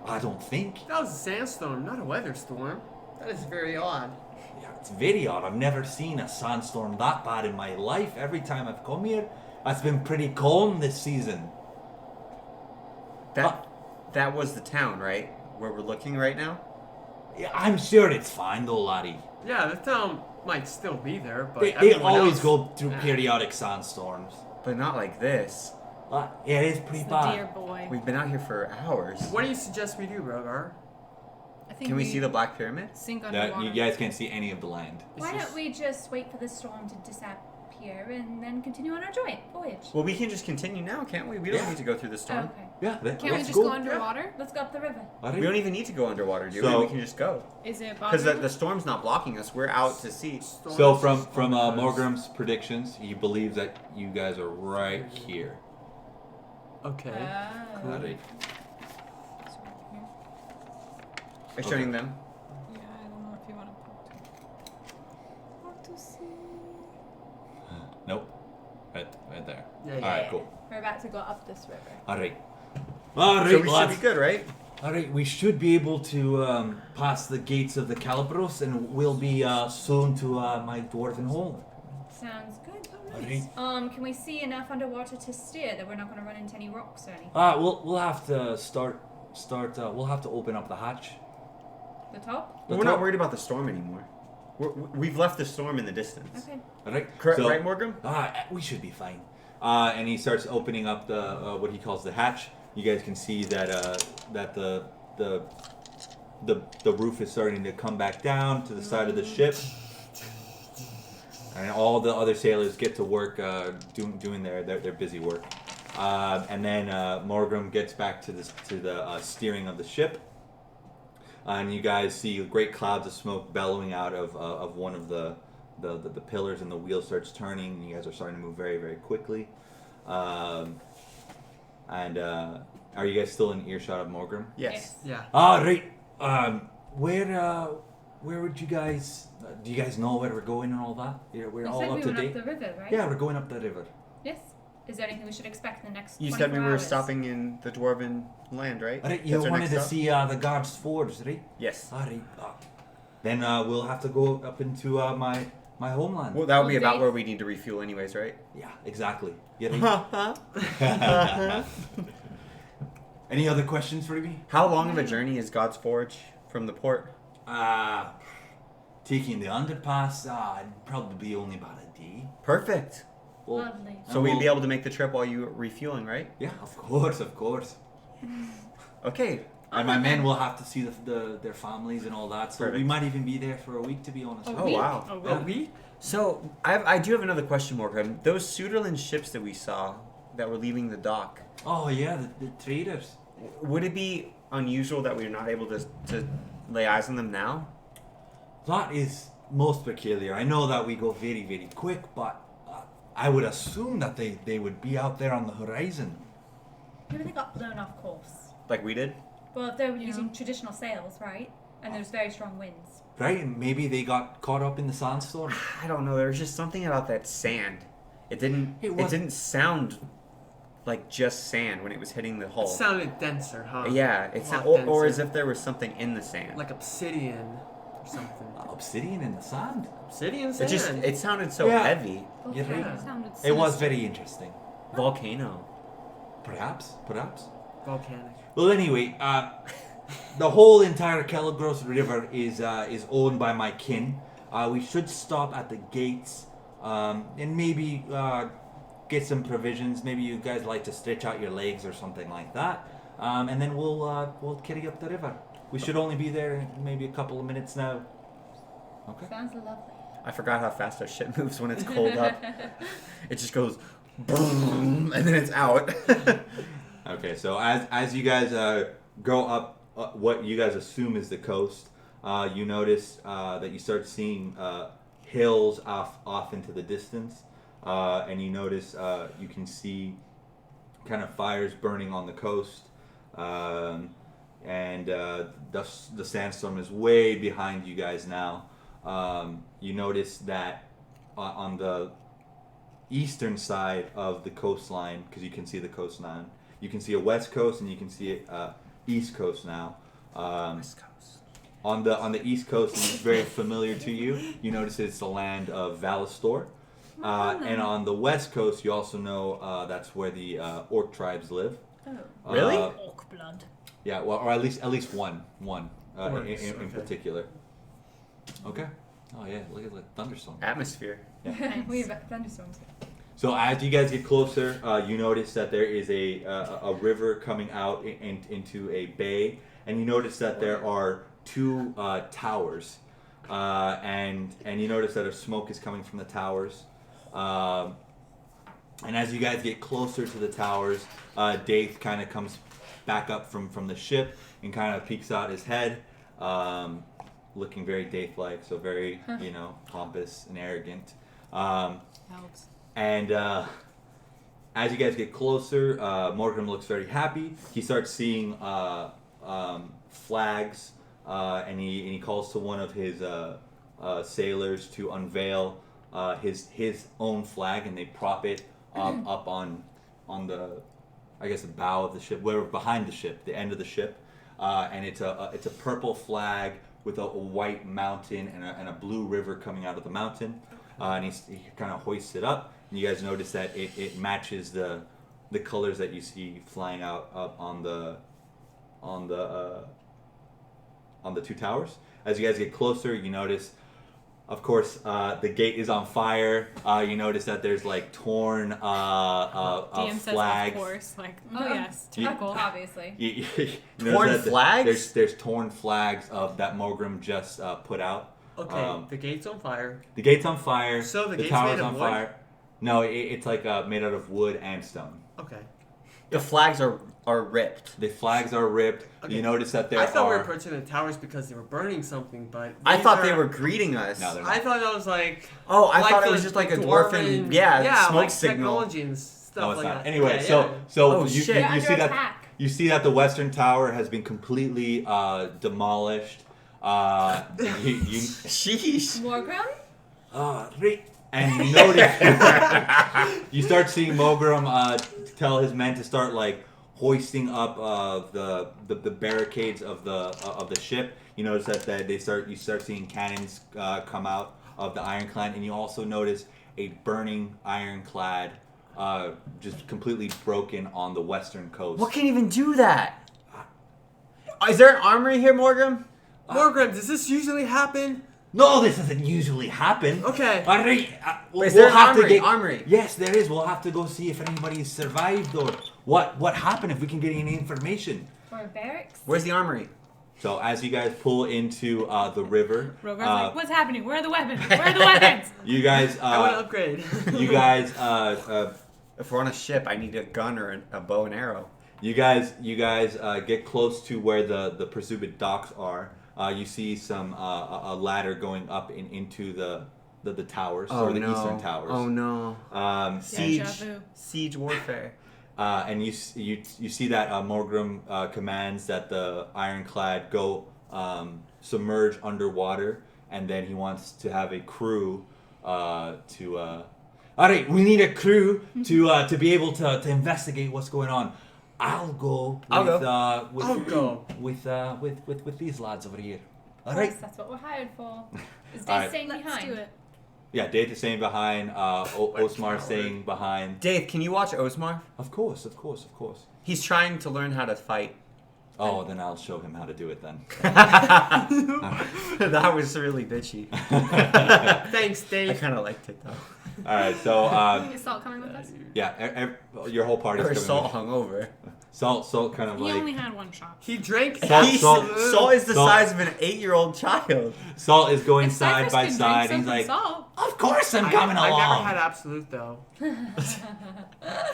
I don't think. That was a sandstorm, not a weather storm. That is very odd. Yeah, it's very odd. I've never seen a sandstorm that bad in my life. Every time I've come here, it's been pretty calm this season. That was the town, right? Where we're looking right now? Yeah, I'm sure it's fine though, laddie. Yeah, the town might still be there, but They everyone always else, go through yeah. periodic sandstorms. But not like this. Yeah, it is pretty It's the dear bad. boy. We've been out here for hours. What do you suggest we do, Rhogar? I think Can we see the Black Pyramid? sink That underwater. you guys can't see any of the land. It's Why just- don't we just wait for the storm to disappear and then continue on our voyage? Well, we can just continue now, can't we? We don't Yeah. need to go through the storm. Okay. Yeah, Can't we let's just go underwater? Let's go up the river. We don't even need to go underwater, do So- we? We can just go. Is it Because bothering the storm's not blocking us. We're out to sea. Storms So is from on the coast. Morgram's predictions, he believes that you guys are right here. Okay. Oh. Alright. By showing them. Yeah, I don't know if you want to put to sea. Nope. Right there. Yeah, Alright, yeah. cool. We're about to go up this river. Alright. So Alright, we should lads. be good, right? Alright, we should be able to pass the gates of the Calabros and we'll be soon to my dwarven home. Sounds good. Alright. Can we see enough underwater to steer that we're not going to run into any rocks or anything? We'll have to we'll have to open up the hatch. The top? We're not worried about the storm anymore. We've left the storm in the distance. Okay. Alright. Correct, So- right, Morgan? We should be fine. And he starts opening up the what he calls the hatch. You guys can see that that the roof is starting to come back down to the side of the ship, and all the other sailors get to work doing their busy work. And then Morgram gets back to the steering of the ship, and you guys see great clouds of smoke bellowing out of one of the pillars, and the wheel starts turning, and you guys are starting to move very, very quickly. And are you guys still in earshot of Morgram? Yes. Yeah. Right. Where would you guys? Do you guys know where we're going and all that? Yeah, we're You all said up we to went date. up the river, right? Yeah, we're going up the river. Yes. Is there anything we should expect in the next You 24 said we were hours? stopping in the dwarven land, right? Alright, you That's our wanted next to stop? see the guards' forge, right? Yes. Alright. Then we'll have to go up into my homeland. Well, that would be Well, about they- where we need to refuel, anyways, right? Yeah, exactly. Any other questions for me? How long of a journey is God's Forge from the port? Taking the underpass, it'd probably be only about a day. Perfect. Well, Lovely. So we'd be able to make the trip while you were refueling, right? Yeah, of course, of course. Okay. And my men will have to see their families and all that, so we Perfect. might even be there for a week, to be honest. Oh, wow. Oh, Oh, we? So I do have another question, Morgan. Those Suderland ships that we saw that were leaving the dock, Oh yeah, the traders. would it be unusual that we're not able to lay eyes on them now? That is most peculiar. I know that we go very, very quick, but I would assume that they would be out there on the horizon. Maybe they got blown off course. Like we did? Well, if they were using traditional sails, right? And there's very strong winds. Right? And maybe they got caught up in the sandstorm. I don't know. There was just something about that sand. It didn't sound like just sand when it was hitting the hull. It sounded denser, huh? Yeah, A it's lot or as denser. if there was something in the sand. Like obsidian or something. Obsidian in the sand. Obsidian It sand. it sounded so Yeah. heavy. You're right. Volcano sounded It was sinister. very interesting. Volcano. Perhaps. Volcanic. Well, anyway, the whole entire Calabros River is owned by my kin. We should stop at the gates and maybe get some provisions. Maybe you guys like to stretch out your legs or something like that, and then we'll carry up the river. We should only be there in maybe a couple of minutes now. Okay. Sounds lovely. I forgot how fast our ship moves when it's cold up. It just goes boom, and then it's out. Okay, so as you guys go up what you guys assume is the coast, you notice that you start seeing hills off into the distance, and you notice you can see kind of fires burning on the coast, and the sandstorm is way behind you guys now. You notice that on the eastern side of the coastline, because you can see the coastline, you can see a west coast and you can see a east coast now. West Coast. On the east coast, and it's very familiar to you. You notice it's the land of Valastor. And on the west coast, you also know that's where the orc tribes live. Oh. Really? Orc blood. Yeah, well, or at least one Orcs, in okay. particular. Okay. Oh yeah, look at the thunderstorm. Atmosphere. We have thunderstorms. So as you guys get closer, you notice that there is a river coming out into a bay, and you notice that there are two towers, and you notice that a smoke is coming from the towers. And as you guys get closer to the towers, Daith kind of comes back up from the ship and kind of peeks out his head, looking very Daith-like, so very pompous and arrogant. Helps. And as you guys get closer, Morgan looks very happy. He starts seeing flags, and he calls to one of his sailors to unveil his own flag, and they prop it up on the, I guess, the bow of the ship, where behind the ship, the end of the ship, and it's a purple flag with a white mountain and a blue river coming out of the mountain, and he kind of hoists it up. And you guys notice that it matches the colors that you see flying out up on the two towers. As you guys get closer, you notice, of course, the gate is on fire. You notice that there's like torn DM says, flags. of course. Like, oh yes, You- typical. Obviously. You Torn notice that flags? There's torn flags that Morgrim just put out. Okay, the gate's on fire. The gate's on fire. So the gate's tower's made of on wood? fire. No, it's like made out of wood and stone. Okay. The flags are ripped. The flags are ripped. Okay. You notice that there I thought we are. were approaching the towers because they were burning something, but I these thought they are- were greeting us. No, they're not. I thought that was like. Oh, I like thought it the was just like a dwarven- dwarven, smoke like signal. technology and stuff No, it's like not. that. Anyway, Yeah, so Oh, you shit. you You're see under that attack. you see that the western tower has been completely demolished. You Sheesh. Morgrim? and you notice you start seeing Mogrim tell his men to start like hoisting up the barricades of the ship. You notice that you start seeing cannons come out of the ironclad, and you also notice a burning ironclad just completely broken on the western coast. What can even do that? Is there an armory here, Morgan? Morgan, does this usually happen? No, this doesn't usually happen. Okay. All right, Is there an armory? to Armory. Yes, there is. We'll have to go see if anybody's survived or what happened, if we can get any information. Or barracks? Where's the armory? So as you guys pull into the river, Rhogar's like, what's happening? Where are the weapons? Where are the weapons? you guys, I want to upgrade. you guys, If we're on a ship, I need a gun or a bow and arrow. you guys get close to where the presumed docks are. You see some a ladder going up into the towers, or the eastern towers. Oh no. Deja Siege. vu. Siege warfare. And you see that Morgrim commands that the ironclad go submerge underwater, and then he wants to have a crew to. All right, we need a crew to be able to investigate what's going on. I'll go with these lads over here. All Of right. course, that's what we're hired for. Is All Dave right. staying Let's behind? do it. Yeah, Dave is staying behind. Osmar coward. staying behind. Dave, can you watch Osmar? Of course. He's trying to learn how to fight. Oh, then I'll show him how to do it then. That was really bitchy. Thanks, I Dave. kind of liked it though. All right, so Is Salt coming with us? yeah, your whole party's Or coming. salt with- hungover. Salt kind of He like only had one shot. He drank Salt- Salt is the Salt- size of an 8-year-old child. Salt is going If side Cyphrus by can side. drink He's like, salt. of course I'm coming I along. never had absolute though.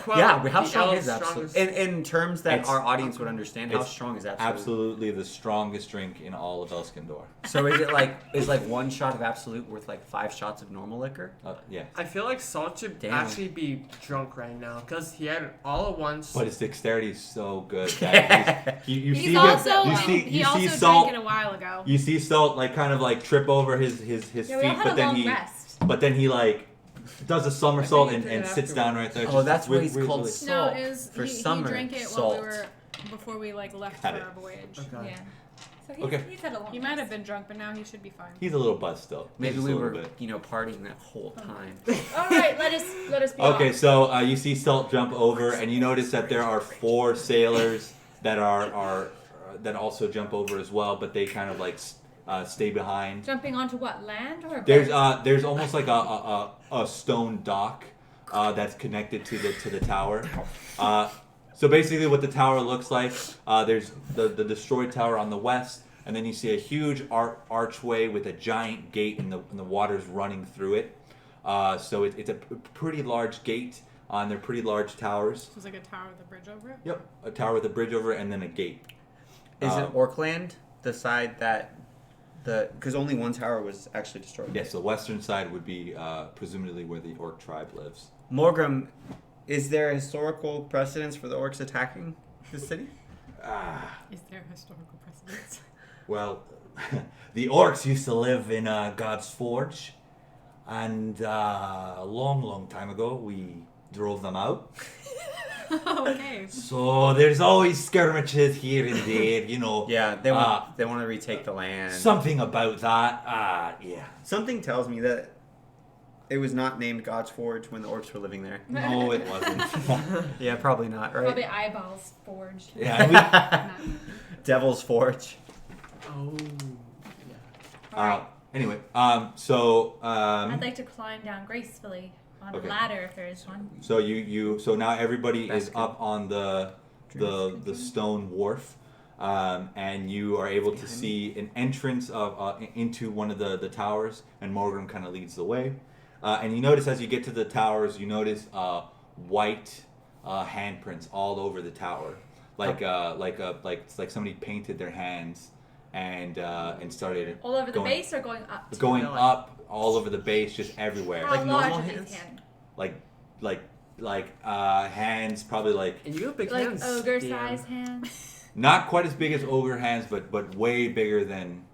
Well, Yeah, how the strong L's is Absolute? strongest- In terms that It's- our audience would understand, how it's strong is Absolute? Absolutely the strongest drink in all of Elskindor. So is like one shot of Absolute worth like 5 shots of normal liquor? Yeah. I feel like Salt should Damn. actually be drunk right now because he had it all at once. But his dexterity is so good that you He's see also him, you he see also Salt. drank it a while ago. You see Salt like kind of like trip over his Yeah, we feet, all had but a then long rest. he like does a somersault I think he and did it sits down right there. Oh, just that's why wi- he's called weirdly. Salt. No, it was for he summer. drank it Salt. while we were before we like left Had for it. our voyage. Okay. Yeah. So Okay. he's had a long He might have been drunk, but now he should be fine. He's a little buzzed still. Maybe Just we a little were, bit. partying that whole time. All right, let us be Okay, off. so you see Salt jump over, and you notice that there are 4 sailors that are that also jump over as well, but they kind of like stay behind. Jumping onto what, land or a There's boat? there's almost like a stone dock that's connected to the tower. So basically, what the tower looks like, there's the destroyed tower on the west, and then you see a huge archway with a giant gate, and the water's running through it. So it's a pretty large gate, and they're pretty large towers. So it's like a tower with a bridge over it. Yep, a tower with a bridge over it, and then a gate. Is it Orkland, the side that because only one tower was actually destroyed? Yes, the western side would be presumably where the Orc tribe lives. Morgrim, is there a historical precedence for the orcs attacking the city? Is there historical precedence? Well, the orcs used to live in God's Forge, and a long time ago we drove them out. Okay. So there's always skirmishes here and there, you know. Yeah, they want to retake the land. Something about that. Yeah. Something tells me that it was not named God's Forge when the orcs were living there. No, it wasn't. Yeah, probably not, right? Probably eyeballs forged. Yeah. Devil's Forge. Oh. Alright. Anyway, so I'd like to climb down gracefully on Okay. a ladder if there is one. so now everybody That's is good. up on the stone wharf, and you are able to see an entrance of into one of the towers, and Morgan kind of leads the way. And you notice as you get to the towers, you notice white handprints all over the tower, like somebody painted their hands and started All over the going- base or going up? to going Yeah, like- up all over the base, just everywhere. How like large normal are these hands? hands? like hands probably like And you have big Like hands. ogre Dan. size hands? not quite as big as ogre hands, but way bigger than.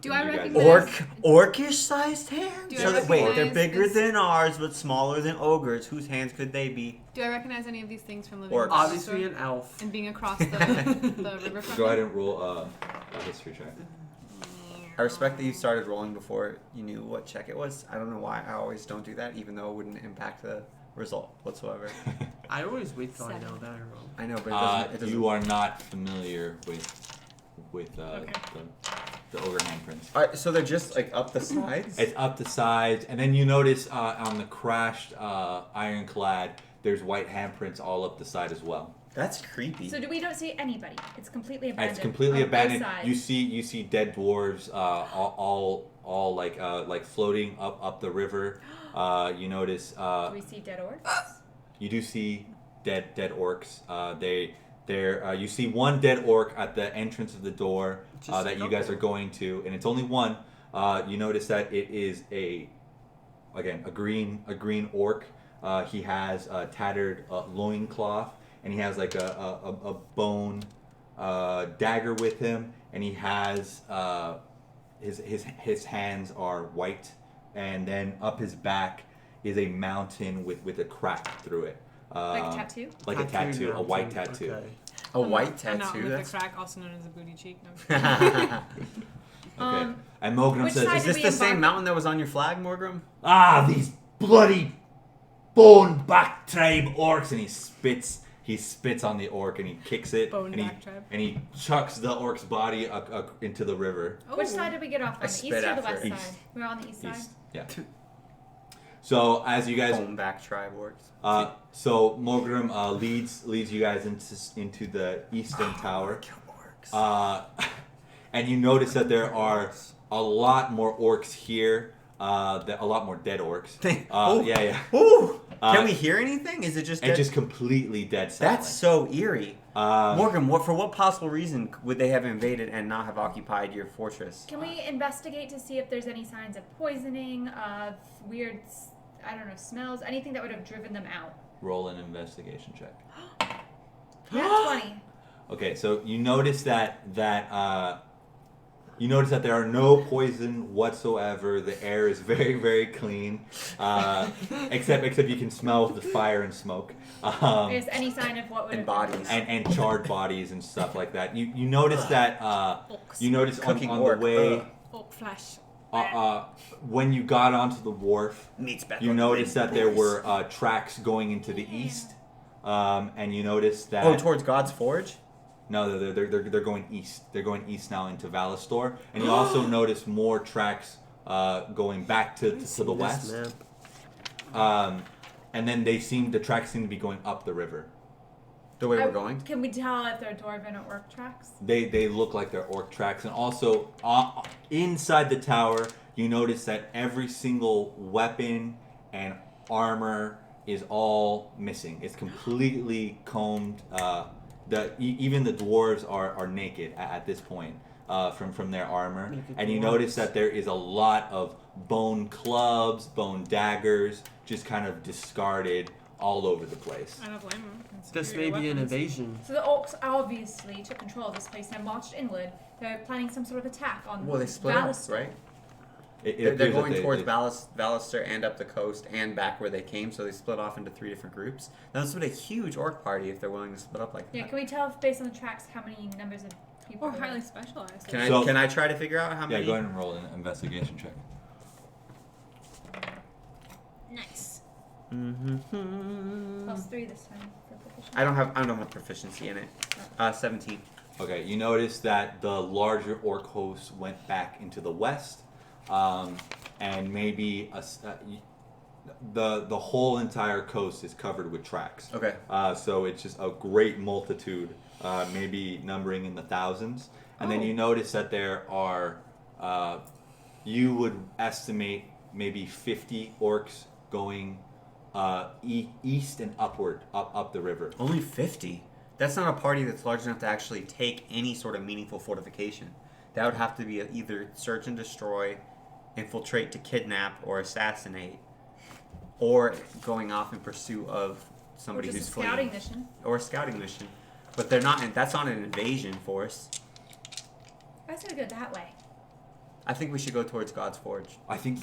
Do than I you guys. recognize- Orcish sized hands? Do I So wait, they're recognize bigger this- than ours, but smaller than ogres. Whose hands could they be? Do I recognize any of these things from living Orcs. in the grocery Obviously store an elf. and being across the riverfront? Go ahead and roll a history check. I respect that you started rolling before you knew what check it was. I don't know why I always don't do that, even though it wouldn't impact the result whatsoever. I always wait till I know Seven. that I roll. I know, but it doesn't. You are not familiar with Okay. the ogre handprints. Alright, so they're just like up the sides? It's up the sides, and then you notice on the crashed ironclad, there's white handprints all up the side as well. That's creepy. So we don't see anybody. It's completely abandoned. It's completely on both abandoned. sides. You see dead dwarves all like floating up the river. You notice Do we see dead orcs? you do see dead orcs. You see one dead orc at the entrance of the door Just that a you guys are couple. going to, and it's only one. You notice that it is a green orc. He has a tattered loincloth, and he has like a bone dagger with him, and he has his hands are white, and then up his back is a mountain with a crack through it. Like a tattoo? Like a tattoo, a white mountain, tattoo. okay. a white And not tattoo? with That's... the crack, also known as a booty cheek. No. Okay. And Mognum which says, side Is did this we the same embark- mountain that was on your flag, Morgrim? these bloody bone back tribe orcs, and he spits on the orc, and he kicks it, Bone and back tribe. he chucks the orc's body into the river. Which side did we get off on? The spit east or the after west it. side? East. We're on the east side. East. Yeah. So as you guys, Home back tribe orcs. so Morgrim leads you guys into the eastern tower. Kill orcs. And you notice that there are a lot more orcs here. A lot more dead orcs. Yeah. Ooh. Uh, Can we hear anything? Is it just dead? It's just completely dead silent. That's so eerie. Morgan, for what possible reason would they have invaded and not have occupied your fortress? Can we investigate to see if there's any signs of poisoning, of weird, smells, anything that would have driven them out? Roll an investigation check. Nat 20. Okay, so you notice that there are no poison whatsoever. The air is very, very clean, except you can smell the fire and smoke. Is any sign of what would And have bodies. And charred bodies and stuff like that. You notice that Orcs. you notice Cooking on orc. the way Orc flesh. when you got onto the wharf, Meat's back you on the noticed rim. that there were tracks going into the east, and you noticed that. Oh, towards God's Forge? No, they're going east. They're going east now into Valastor, and you also notice more tracks going back to the west. And then the tracks seem to be going up the river. The way we're going? Can we tell if they're dwarven or orc tracks? They look like they're orc tracks, and also inside the tower, you notice that every single weapon and armor is all missing. It's completely combed. Even the dwarves are naked at this point from their armor, and you notice that there is a lot of bone clubs, bone daggers, just kind of discarded all over the place. I don't blame them. It's This may superior be an weapons. invasion. So the orcs obviously took control of this place and marched inward. They're planning some sort of attack on Well, they split up, Valastor. right? It They're appears that going they- towards they- Valastor and up the coast and back where they came, so they split off into 3 different groups. Now, this would be a huge orc party if they're willing to split up like that. Yeah, can we tell if, based on the tracks how many numbers of people? Or there highly are? specialized. Can I try to figure out how Yeah, many? go ahead and roll an investigation check. Nice. Mm-hmm. +3 this time for proficiency. I don't have proficiency in it. 17. Okay, you notice that the larger orc host went back into the west, and maybe the whole entire coast is covered with tracks. Okay. So it's just a great multitude, maybe numbering in the thousands. And then you notice that there are, you would estimate maybe 50 orcs going east and upward, up the river. Only 50. That's not a party that's large enough to actually take any sort of meaningful fortification. That would have to be either search and destroy, infiltrate to kidnap or assassinate, or going off in pursuit of somebody Or who's just a scouting fleeing. mission. Or a scouting mission. But they're not. That's not an invasion force. I say we go that way. I think we should go towards God's Forge. I think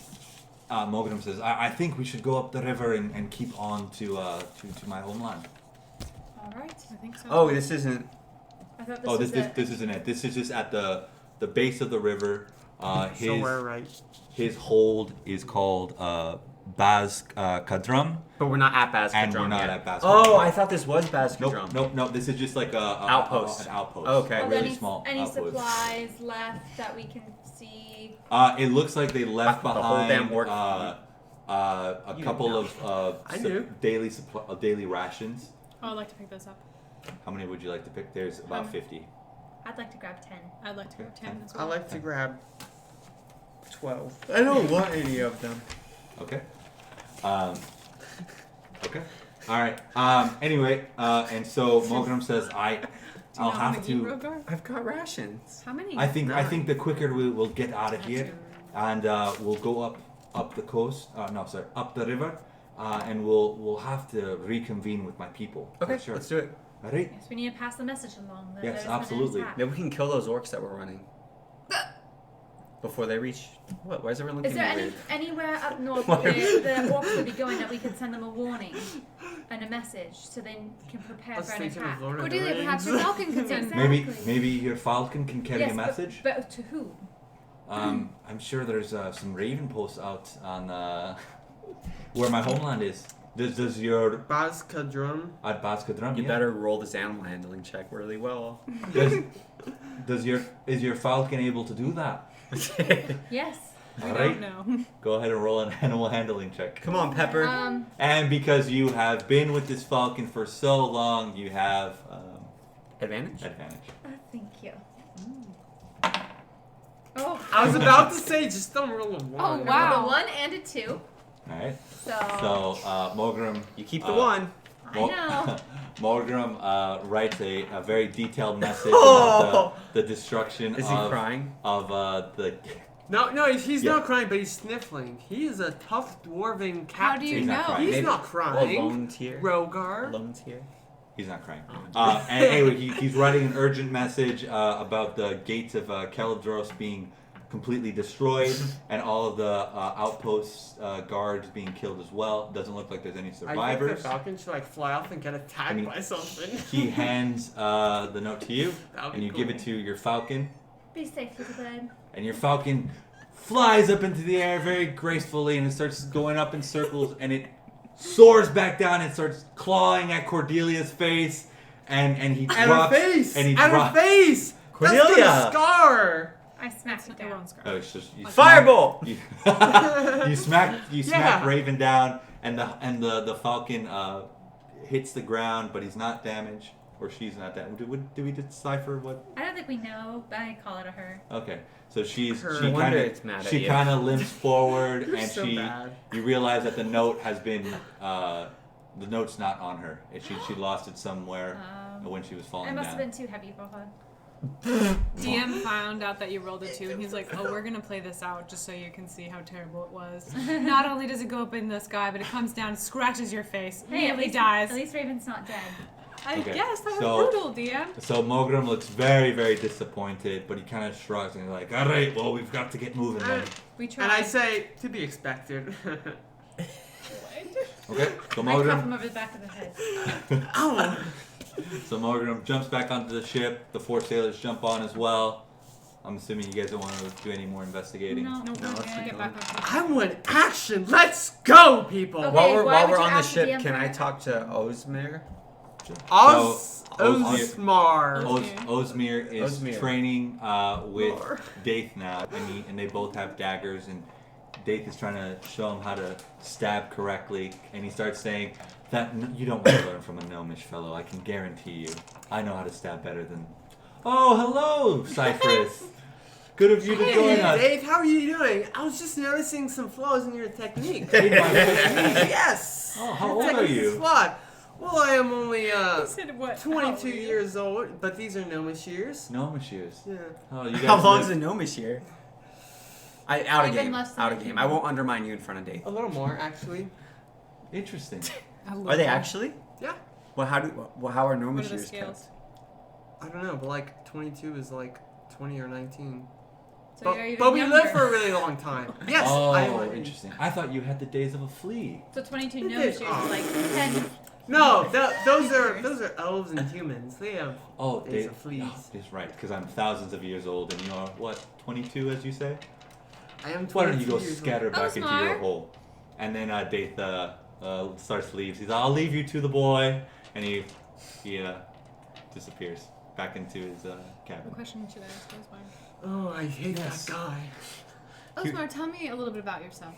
Mogrim says, I think we should go up the river and keep on to my homeland. All right. I think so. Oh, this isn't. I thought this Oh, was this isn't it. This is just at the base of the river. Somewhere right. His hold is called Baz Kadrum, But we're not at Baz and Kadrum we're not yet. at Baz. Oh, I thought this was Baz Kadrum. Nope. This is just like a Outpost. an outpost. Okay. Are A there really any, small any outpost. supplies left that we can see? It looks like they left The whole behind damn work a You couple know. of I knew. daily rations. Oh, I'd like to pick those up. How many would you like to pick? There's about 50. I'd like to grab 10. I'd like to go 10 as I well. like to grab 12. I don't want any of them. Okay. Okay. All right. Anyway, and so Mogrim says, I'll Do you know how have many to. Rhogar? I've got rations. How many? I think the quicker we'll get out of That's here, true. and we'll go up the coast. Up the river, and we'll have to reconvene with my people. Okay, For sure. let's do it. All right. Yes, we need to pass the message along. That Yes, there's been an absolutely. attack. Maybe we can kill those orcs that were running. Before they reach. What? Why is everyone looking Is there at me any weird? anywhere up north Why- where the orcs would be going that we could send them a warning and a message so they can prepare Let's for an think of attack? Lord of the Cordelia, perhaps Rings. your falcon could send. Exactly. Maybe your falcon can carry Yes, a message. But to who? I'm sure there's some raven posts out on where my homeland is. Does your Baz Kadrum. at Baskadrum? You better roll this animal handling check really well. Is your falcon able to do that? Yes. We All don't right. know. Go ahead and roll an animal handling check. Come on, Pepper. And because you have been with this falcon for so long, you have Advantage? advantage. Thank you. Oh. I was about to say, just don't roll a 1. Oh, I wow. rolled a 1 and a 2. All right. So. So Mogram. You keep the one. I know. Morgram writes a very detailed message Oh. about the destruction Is he crying? of the. No, he's Yeah. not crying, but he's sniffling. He is a tough dwarven captain. How do you He's not know? crying. He's Maybe- not crying. Alone tear. Rhogar. Alone tear. He's not crying. And anyway, he's writing an urgent message about the gates of Keldros being completely destroyed and all of the outposts guards being killed as well. Doesn't look like there's any I think survivors. the falcon should fly off and get attacked I mean, by something. He hands the note to you, That would and be you give cool. it to your falcon. Be safe, little bud. And your falcon flies up into the air very gracefully, and it starts going up in circles, and it soars back down and starts clawing at Cordelia's face, and he At drops. her face! And he At her drops. face! That's Cordelia! gonna scar! I smacked it It down. won't scar. Oh, it's just you Fireball! You, you smack Yeah. Raven down, and the falcon hits the ground, but he's not damaged, or she's not damaged. Do we decipher what? I don't think we know, but I call it a her. Okay, so she Her. No wonder kind it's mad of at she you. kind of limps forward, You're and so she bad. you realize that the note has been the note's not on her. She lost it somewhere when she was falling It must down. have been too heavy for her. DM found out that you rolled a 2, and he's like, "Oh, we're gonna play this out just so you can see how terrible it was. Not only does it go up in the sky, but it comes down, scratches your face, Hey, nearly dies." At least Raven's not dead. I Okay, guess that was so- brutal, DM. So Mogram looks very, very disappointed, but he kind of shrugs and he's like, "All right, well, we've got to get moving then." We tried. And I say, to be expected. Okay, so I cuff him Mogram, over the back of the head. Ow! so Mogram jumps back onto the ship. The 4 sailors jump on as well. I'm assuming you guys don't want to do any more investigating. No, No, No, let's okay, keep get back up. I want action! Let's go, people! Okay. While why we're would you on the ask the ship, DM can I for- talk to Osmir? Osmar. Osmir is Osmir. training with Lord. Daith now, and they both have daggers, and Daith is trying to show him how to stab correctly, and he starts saying that you don't want to learn from a gnomish fellow. I can guarantee you. I know how to stab better than. Oh, hello, Cyphrus. Good of you to Hey, join us. Dave, how are you doing? I was just noticing some flaws in your technique. Hey, my technique. Yes! Oh, how Your old are technique is you? flawed. Well, I am only He said what? 22 How old? years old, but these are gnomish years. Gnomish years. Yeah. Oh, you guys How long's live- a gnomish here? Out of Even game. less than Out of a game. human. I won't undermine you in front of Dave. A little more, actually. Interesting. Are they actually? Yeah. Well, how are What gnomish are the years scales? kept? I don't know, but like 22 is like 20 or 19. So But, you're even but we younger. live for a really long time. Yes, I Oh, am. interesting. I thought you had the days of a flea. So 22 It gnomish is. years is like 10. No, those are elves and humans. They have Oh, days they, of fleas. oh, that's right, because I'm thousands of years old, and you're what, 22, as you say? I am 22 Why don't you go years scatter old. back Oh, into smart. your hole? And then Daith starts leaves. He's, "I'll leave you to the boy," and he disappears back into his cabin. What question should I ask Osmar? Oh, I hate Yes. that guy. Osmar, tell me a little bit about yourself.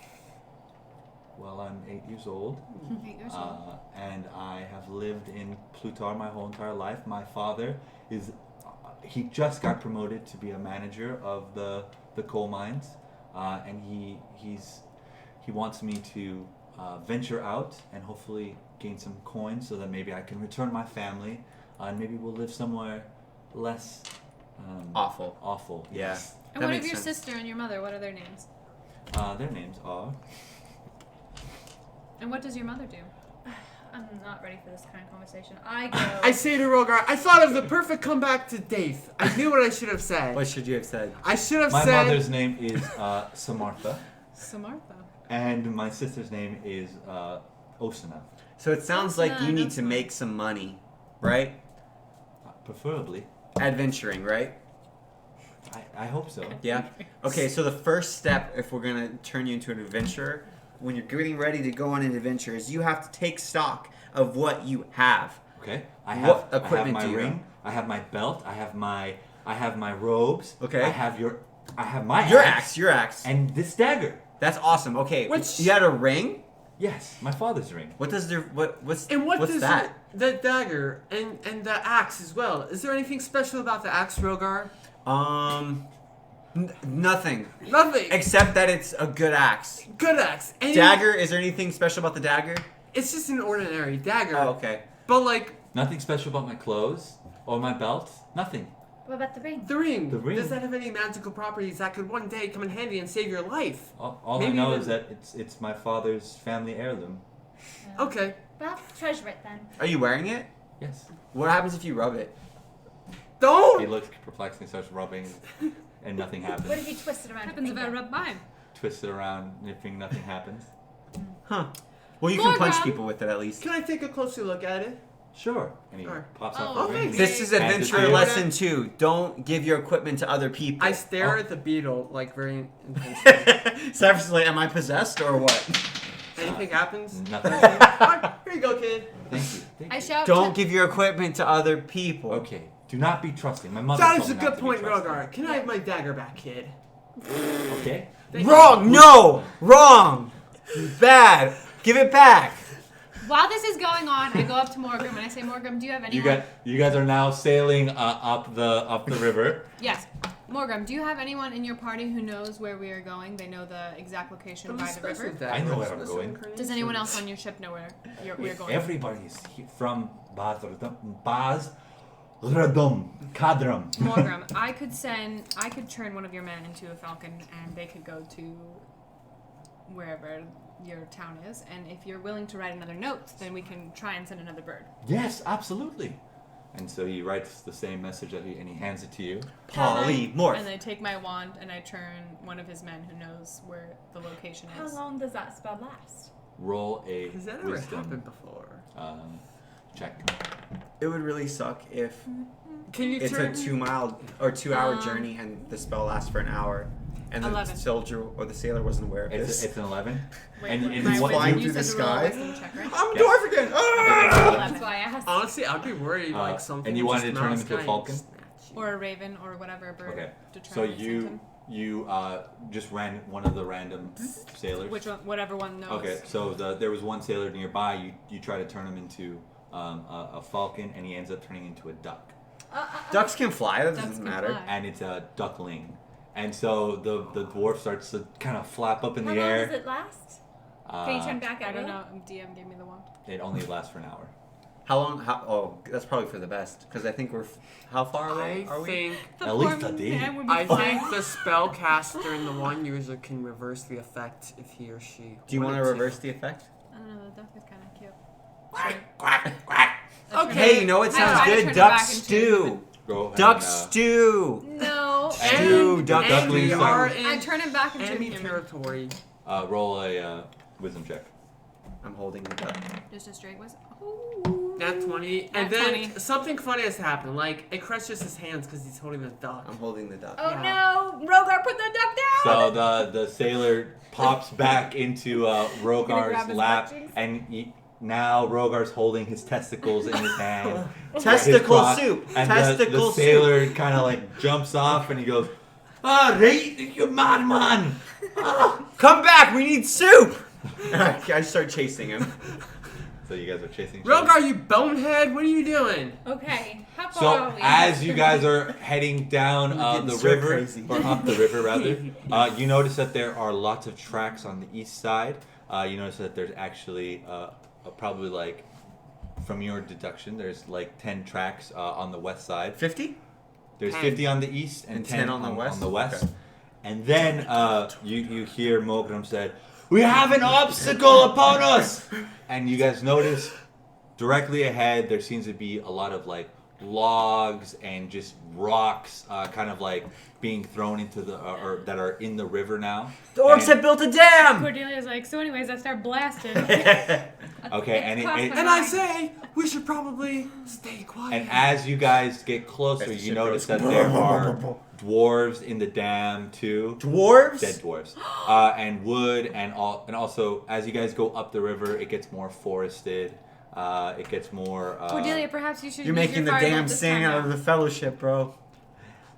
Well, I'm 8 years old, 8 years old. and I have lived in Plutar my whole entire life. My father is, he just got promoted to be a manager of the coal mines, and he wants me to venture out and hopefully gain some coins so that maybe I can return my family, and maybe we'll live somewhere less Awful. awful. Yeah. Yes. And that what of makes your sense. sister and your mother? What are their names? Their names are. And what does your mother do? I'm not ready for this kind of conversation. I go. I say to Rhogar, I thought of the perfect comeback to Daith. I knew what I should have said. What should you have said? I should have My said. mother's name is Samartha, Samartha. and my sister's name is Osana. So it sounds like you need to make some money, right? Preferably. Adventuring, right? I hope so. Yeah. Okay, so the first step, if we're gonna turn you into an adventurer, when you're getting ready to go on an adventure, is you have to take stock of what you have. Okay. What I have equipment my do you ring. have? I have my belt. I have my robes. Okay. I have your I have my Your axe. and this dagger. That's awesome. Okay, Which- you had a ring. Yes, my father's ring. What does there? What's And what what's does that? the dagger and the axe as well? Is there anything special about the axe, Rhogar? Nothing Nothing. except that it's a good axe. Good axe. And Dagger. Is there anything special about the dagger? It's just an ordinary dagger. Oh, okay. But like Nothing special about my clothes or my belt. Nothing. What about the ring? the ring. The ring. Does that have any magical properties that could one day come in handy and save your life? All I Maybe know even- is that it's my father's family heirloom. Okay. Well, treasure it then. Are you wearing it? Yes. What happens if you rub it? Don't. He looks perplexed and starts rubbing, and nothing happens. What if you twist it around? Happens your if I finger? rub mine. Twist it around, nipping, nothing happens. Huh. Well, you can punch Morgan! people with it at least. Can I take a closer look at it? Sure. And he Sure. pops Oh, out the ring. thanks. This is And adventure the- lesson 2. Don't give your equipment to other people. I stare Oh. at the beetle like very intensely. Cyphrus is like, am I possessed or what? Anything happens? Nothing. Alright, here you go, kid. Thank you. Thank I you. shout. Don't give your equipment to other people. Okay. Do not be trusting. My mother. That told is a me not good to be point, trusting. Rhogar. Can I have my dagger back, kid? Okay. Thank Wrong! No! Wrong! Bad! Give it back! While this is going on, I go up to Morgan and I say, Morgan, do you have anyone? You guys are now sailing up the river. Yes. Morgan, do you have anyone in your party who knows where we are going? They know the exact location by the river. I know where I'm going. Does anyone else on your ship know where we're going? Everybody's from Baz Radum Kadram. Morgan, I could turn one of your men into a falcon and they could go to wherever your town is. And if you're willing to write another note, then we can try and send another bird. Yes, absolutely. And so he writes the same message and he hands it to you. Polymorph. And I take my wand and I turn one of his men who knows where the location How is. long does that spell last? Roll a Has that ever wisdom happened before? check. It would really suck if Can you it's turn? a 2-hour journey and the spell lasts for an hour. And the 11. soldier or the sailor wasn't aware of this. It's an 11. Wait, And- wait, and my what- wisdom- flying you through said the to roll a sky? wisdom check, right? I'm a Yes. dwarf again! Ah! That's why I asked. Honestly, I'd be worried like something. and you would wanted just to turn him come out into a of the falcon? sky and snatch you. Or a raven or whatever bird Okay. to try So and send him. you just ran one of the random sailors. Which one, whatever one knows. Okay, so there was one sailor nearby. You try to turn him into a falcon, and he ends up turning into a duck. Ducks can fly, that Ducks doesn't can matter. fly. And it's a duckling. And so the dwarf starts to kind of flap up in How the long air. does it last? Can you turn back I at don't will? know. DM gave me the wand. It only lasts for an hour. How long? Oh, that's probably for the best. Because I think we're... How far away I are we? think At least a day. man would be I fine. think the spellcaster and the one user can reverse the effect if he or she. Do you want to wanted reverse the effect? I don't know. The duck is kind of cute. Okay. Hey, you know what I sounds tried to good? turn it Duck back into- stew! Go ahead Duck and, stew! No. Stew, And, duck and we stew. are I in turn him back into a enemy human. territory. roll a wisdom check. I'm holding the duck. Just a straight wisdom. Ooh. Nat 20. Nat And then 20. something funny has happened. Like, it crushes his hands because he's holding the duck. I'm holding the duck. Oh Yeah. no! Rhogar, put the duck down! So the sailor pops back into grab Rhogar's his lap, butt cheeks? and now Rhogar's holding his testicles in his hand. Testicle His crotch, soup! And Testicle the sailor kind of like jumps off and he goes, "Ah, right, you madman!" soup! Come back! We need soup! I start chasing him. So you guys are chasing each other. Rhogar, you bonehead! What are you doing? Okay, how far So are we? as you guys are heading down getting the so river, crazy. or up the river rather, you notice that there are lots of tracks on the east side. You notice that there's actually probably like, from your deduction, there's like 10 tracks on the west side. 50? There's 10. 50 on the east and 10 on the west? On the west. Okay. And then you hear Mogram said, "We have an obstacle upon us!" And you guys notice directly ahead there seems to be a lot of like logs and just rocks kind of like being thrown into the or that are in the river now. The orcs And- have built a dam! Cordelia's like, so anyways, I start blasting. Okay, and And I say, we should probably stay quiet. and as you guys get closer, As the you ship notice goes, that there are dwarves in the dam too. Dwarves? Dead dwarves, and wood, and also as you guys go up the river, it gets more forested. It gets more. Cordelia, perhaps you should. You're use making the your firebolt damn this sing time out of now. the fellowship, bro.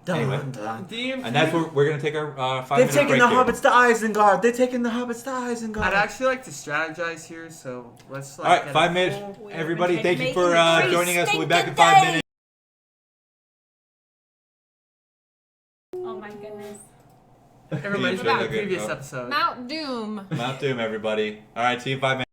Anyway. DMP, And that's where we're going to take our 5 They've minute taken break the here. hobbits to Isengard. They've taken the hobbits to Isengard. I'd actually like to strategize here, so let's like. All right, get 5 a minutes. full- Everybody, been thank you making for every joining us. We'll be back in stinking 5 day. minutes. Oh my goodness. It reminds me of the previous episode. Mount Doom. Mount Doom, everybody. All right, see you in 5 minutes.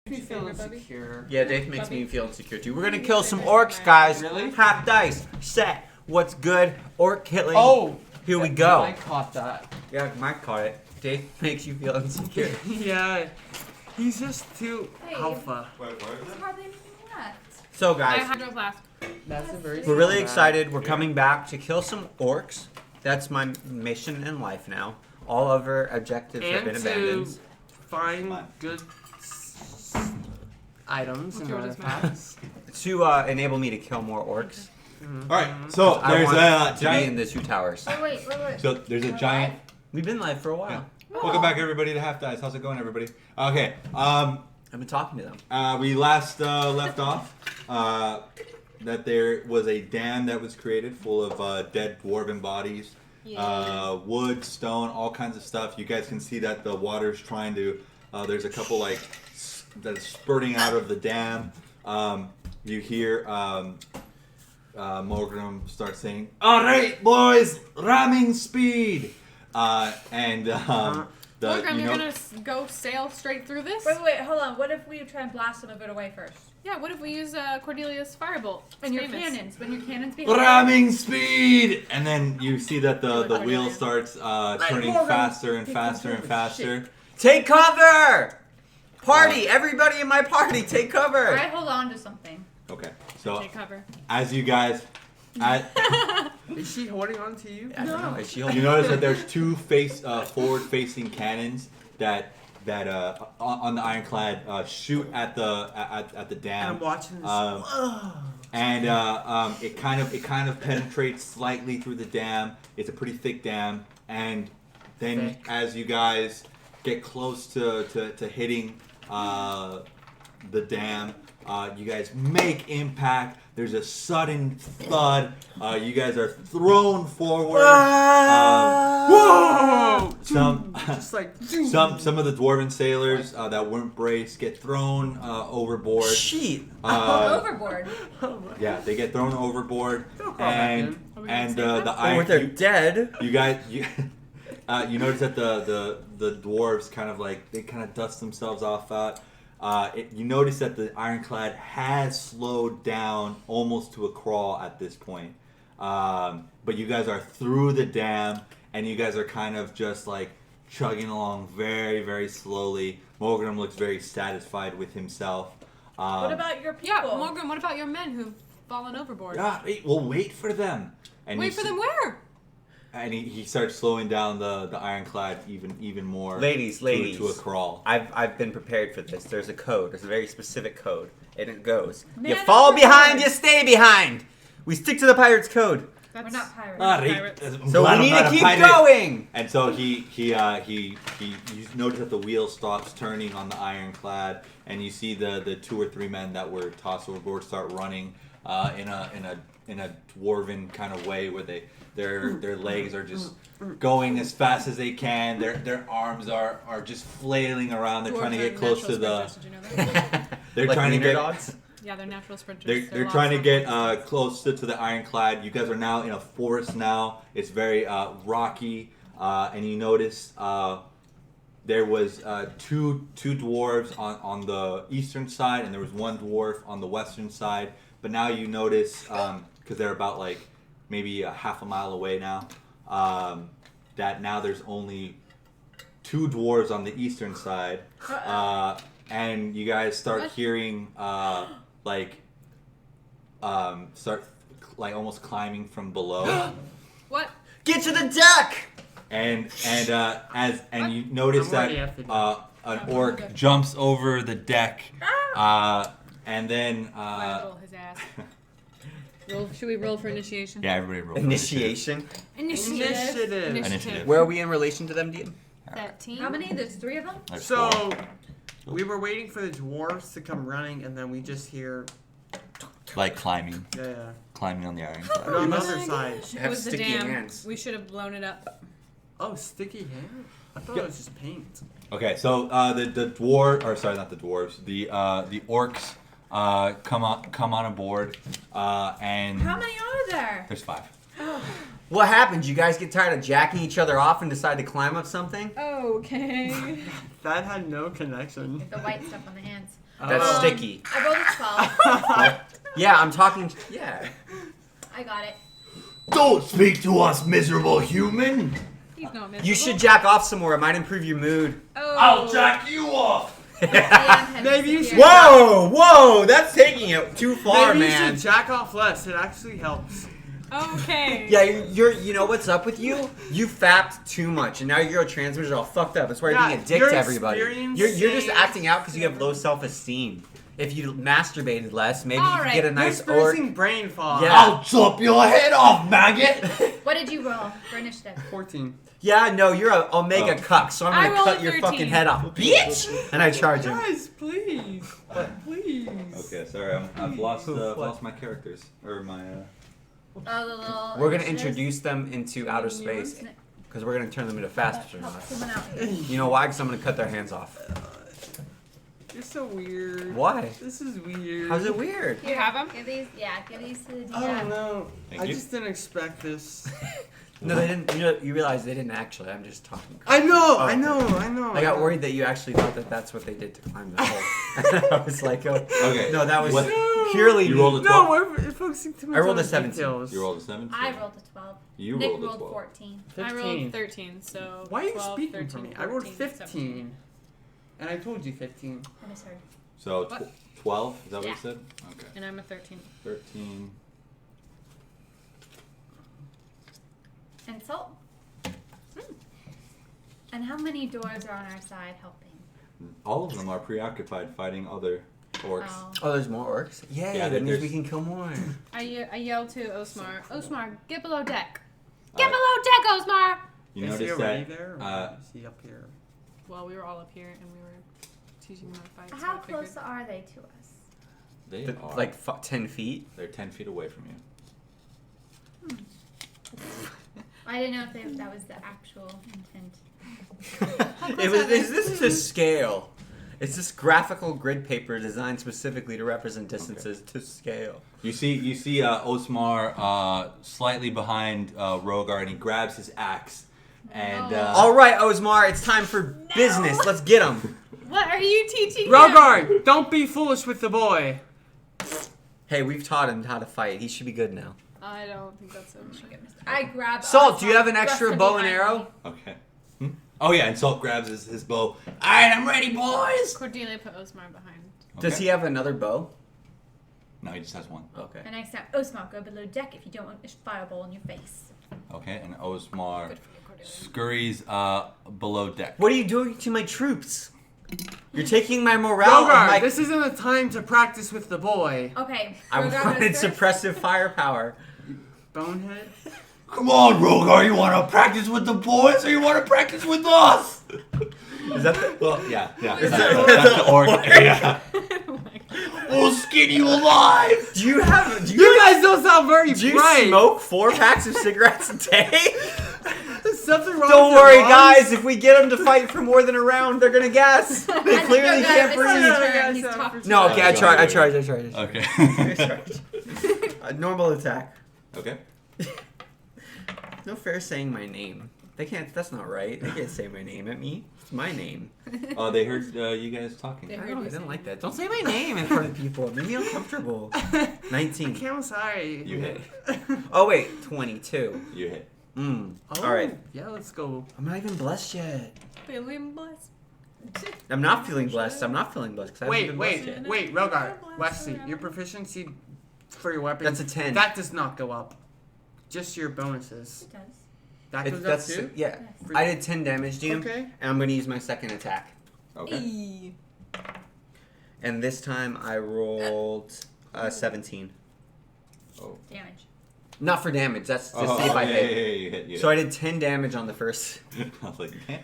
Me feel insecure. Yeah, Dave makes Bubby? me feel insecure too. We're gonna kill some orcs, guys. Really? Half dice. Set. What's good? Orc killing. Oh, Here we go. I caught that. Yeah, Mike caught it. Dave makes you feel insecure. Yeah, he's just too Hey. alpha. Wait, where is There's it? hardly anything left. So, I guys, hydro flask. That's a very. we're really bad. excited. We're coming back to kill some orcs. That's my mission in life now. All other objectives have And been to abandoned. find good items What's and yours, artifacts. To enable me to kill more orcs. All right, so I there's want a to be in giant. the 2 towers. Oh, wait. So there's a giant. We've been live for a while. Welcome back, everybody, to Half Dice. How's it going, everybody? Okay. I've been talking to them. We last left off that there was a dam that was created full of dead dwarven bodies, wood, stone, all kinds of stuff. You guys can see that the water's trying to. There's a couple like that's spurting out of the dam. You hear Morgan start saying, "All right, boys, ramming speed," and. Program, you you're know, gonna go sail straight through this? Wait, hold on. What if we try and blast some of it away first? Yeah, what if we use Cordelia's firebolt? And your Famous. cannons. When your cannons behind ramming speed, and then you see that the Like wheel Cordelia. starts turning Morgan, faster and take faster and control of faster. Take cover! Party! Everybody in my party, take cover! I hold on to something. Okay, so Take cover. as you guys, Is she holding on to you? I don't know. Is she you holding notice that there's two forward-facing cannons that on the ironclad shoot at the And dam. I'm watching this. And it kind of penetrates slightly through the dam. It's a pretty thick dam, and then Thick. as you guys get close to hitting the dam, you guys make impact. There's a sudden thud. You guys are thrown forward. Whoa! Some Just like some of the dwarven sailors that weren't braced get thrown overboard. Sheet! Overboard. Yeah, they get thrown overboard, They'll crawl back in. Are we and gonna save the them? Or iron. they're dead. You guys, you notice that the dwarves kind of like they kind of dust themselves off out. You notice that the ironclad has slowed down almost to a crawl at this point, but you guys are through the dam, and you guys are kind of just like chugging along very, very slowly. Morgan looks very satisfied with himself. What about your people? Yeah, Morgan, what about your men who've fallen overboard? Yeah, we'll wait for them. And Wait you for see- them where? And he starts slowing down the ironclad even more. Ladies, to a crawl. I've been prepared for this. There's a code. There's a very specific code. And it goes, Man you fall overboard. behind, you stay behind! We stick to the pirate's code. We're not pirates. Pirates. So we need to keep going! And so you notice that the wheel stops turning on the ironclad, and you see the 2 or 3 men that were tossed overboard start running in a dwarven kind of way where their legs are just going as fast as they can. Their arms are just flailing around. They're trying to get close to the. Did you know that? They're Like trying to wiener get. dogs? Yeah, they're natural sprinters. They're trying to get close to the ironclad. You guys are now in a forest now. It's very rocky, and you notice there was two dwarves on the eastern side, and there was 1 dwarf on the western side. But now you notice, because they're about like maybe a half a mile away now, that now there's only 2 dwarves on the eastern side, and you guys start What? hearing start like almost climbing from below, What? Get to the deck! and you notice I'm already that after that. an orc jumps over the deck, and then Roll his ass. Should we roll for initiation? yeah, everybody roll for Initiation. Initiative. Initiative. Where are we in relation to them, DM? 13. How many? There's 3 of them? There's So 4. we were waiting for the dwarves to come running, and then we just hear Like climbing yeah. on the But ironclad. on the must- other side, It Have was the sticky dam. hands. We should have blown it up. oh, sticky hand. I thought Yeah. it was just paint. Okay, so the dwarf, or sorry, not the dwarves, the orcs come on aboard, and How many are there? there's 5. What happened? You guys get tired of jacking each other off and decide to climb up something? Okay. That had no connection. The white stuff on the hands. That's sticky. I rolled a 12. Yeah, I'm talking. Yeah. I got it. Don't speak to us, miserable human. He's not miserable. You should jack off some more. It might improve your mood. Oh. I'll jack you off. Maybe you should- Whoa! That's taking it too far, Maybe man. you should jack off less. It actually helps. Okay. Yeah, you know what's up with you? You fapped too much, and now your neurotransmitters are all fucked up. That's why you're Yeah, being a dick you're to everybody. You're just experiencing- acting out because you have low self-esteem. If you masturbated less, maybe you All could right, get a You're nice orc. experiencing brain fog. Yeah. I'll chop your head off, maggot. What did you roll for initiative? 14. Yeah, no, you're a omega Oh. cuck, so I'm I gonna rolled cut a your 13. fucking head off, bitch! And I charge him. Guys, please. Please. Okay, sorry, I've lost my characters or my. Oh, the little. We're gonna initiatives. introduce them into outer space because we're gonna turn them into fast Help astronauts. someone out here. You know why? Because I'm gonna cut their hands off. You're so weird. Why? This is weird. How's it weird? You have them? Give these, give these to the DM. I don't know. Thank I you. just didn't expect this. No, they didn't. You realize they didn't actually. I'm just talking. I know. Oh. I know. I got worried that you actually thought that that's what they did to climb the hole. I was like, oh, Okay. no, that was What? purely. You rolled a No, 12. we're focusing too much I rolled on a 17. details. You rolled a 7. I rolled a 12. You Nick rolled a rolled 12. 14. 15. I rolled 13, so. Why are you 12, speaking 13, for me? I rolled 14, 15. 17. And I told you 15. I misheard. So What? 12. Is that what Yeah. you said? Okay. And I'm a 13. 13. And salt. And how many doors are on our side helping? All of them are preoccupied fighting other orcs. Oh. Oh, there's more orcs. Yay! Yeah, that means there's- we can kill more. I yelled to Osmar, Osmar, get below deck. Uh, Get below deck, Osmar! You Is he notice already that there? Or is he up here? Well, we were all up here and we were choosing our fights. so How I figured- close are they to us? they are Like 10 feet. they're 10 feet away from you. I didn't know if that was the actual intent. This is a scale. It's this graphical grid paper designed specifically to represent distances to scale. You see Osmar slightly behind Rhogar, and he grabs his axe. And All right, Osmar, it's time for business. Let's get him. What are you teaching him? Rhogar, don't be foolish with the boy. Hey, we've taught him how to fight. He should be good now. I don't think that's so. I grab. Salt, do you have an thrust extra him bow and behind arrow? me. okay. Oh yeah, and Salt grabs his bow. Alright, I'm ready, boys. Cordelia put Osmar behind. Does Okay. he have another bow? No, he just has one. Okay. And next time, Osmar, go below deck if you don't want a fireball in your face. Okay, and Osmar Good for you, Cordelia. scurries below deck. What are you doing to my troops? You're taking my morale. Rhogar, of my... this isn't the time to practice with the boy. Okay. I Rhogar wanted goes first. suppressive firepower. Bonehead. Come on, Rhogar. You want to practice with the boys, or you want to practice with us? Is that the... Well, yeah. Is That's the orc. Yeah. We'll skin you alive. Do you have... You guys don't sound very Do you bright. smoke 4 packs of cigarettes a day? There's something wrong Don't with worry, your lungs. guys. If we get them to fight for more than a round, they're gonna gas. They clearly can't breathe. He's talking No, to okay, I us. tried. Okay. A normal attack. Okay. No fair saying my name. They can't. That's not right. They can't say my name at me. It's my name. They heard you guys talking. They I heard know. I you didn't say like that. Don't say my name in front of people. It made me uncomfortable. 19. I'm sorry. You hit. Oh wait, 22. You hit. Mm. Oh, All right. Yeah, let's go. I'm not even blessed yet. Feeling blessed. I'm not feeling blessed. I'm not feeling blessed because I haven't Wait, been blessed wait, yet. wait, Rhogar, Wesley, your proficiency for your weapon. That's a 10. That does not go up. Just your bonuses. It does. That It's- goes that's up too. yeah. Yes. I did 10 damage to him, Okay. and I'm gonna use my second attack. Okay. Eee. And this time I rolled 17. Oh. Damage. Not for damage. That's just Oh, see if I yeah, hit. yeah, you hit. You So I did 10 damage on the first, I was like, man.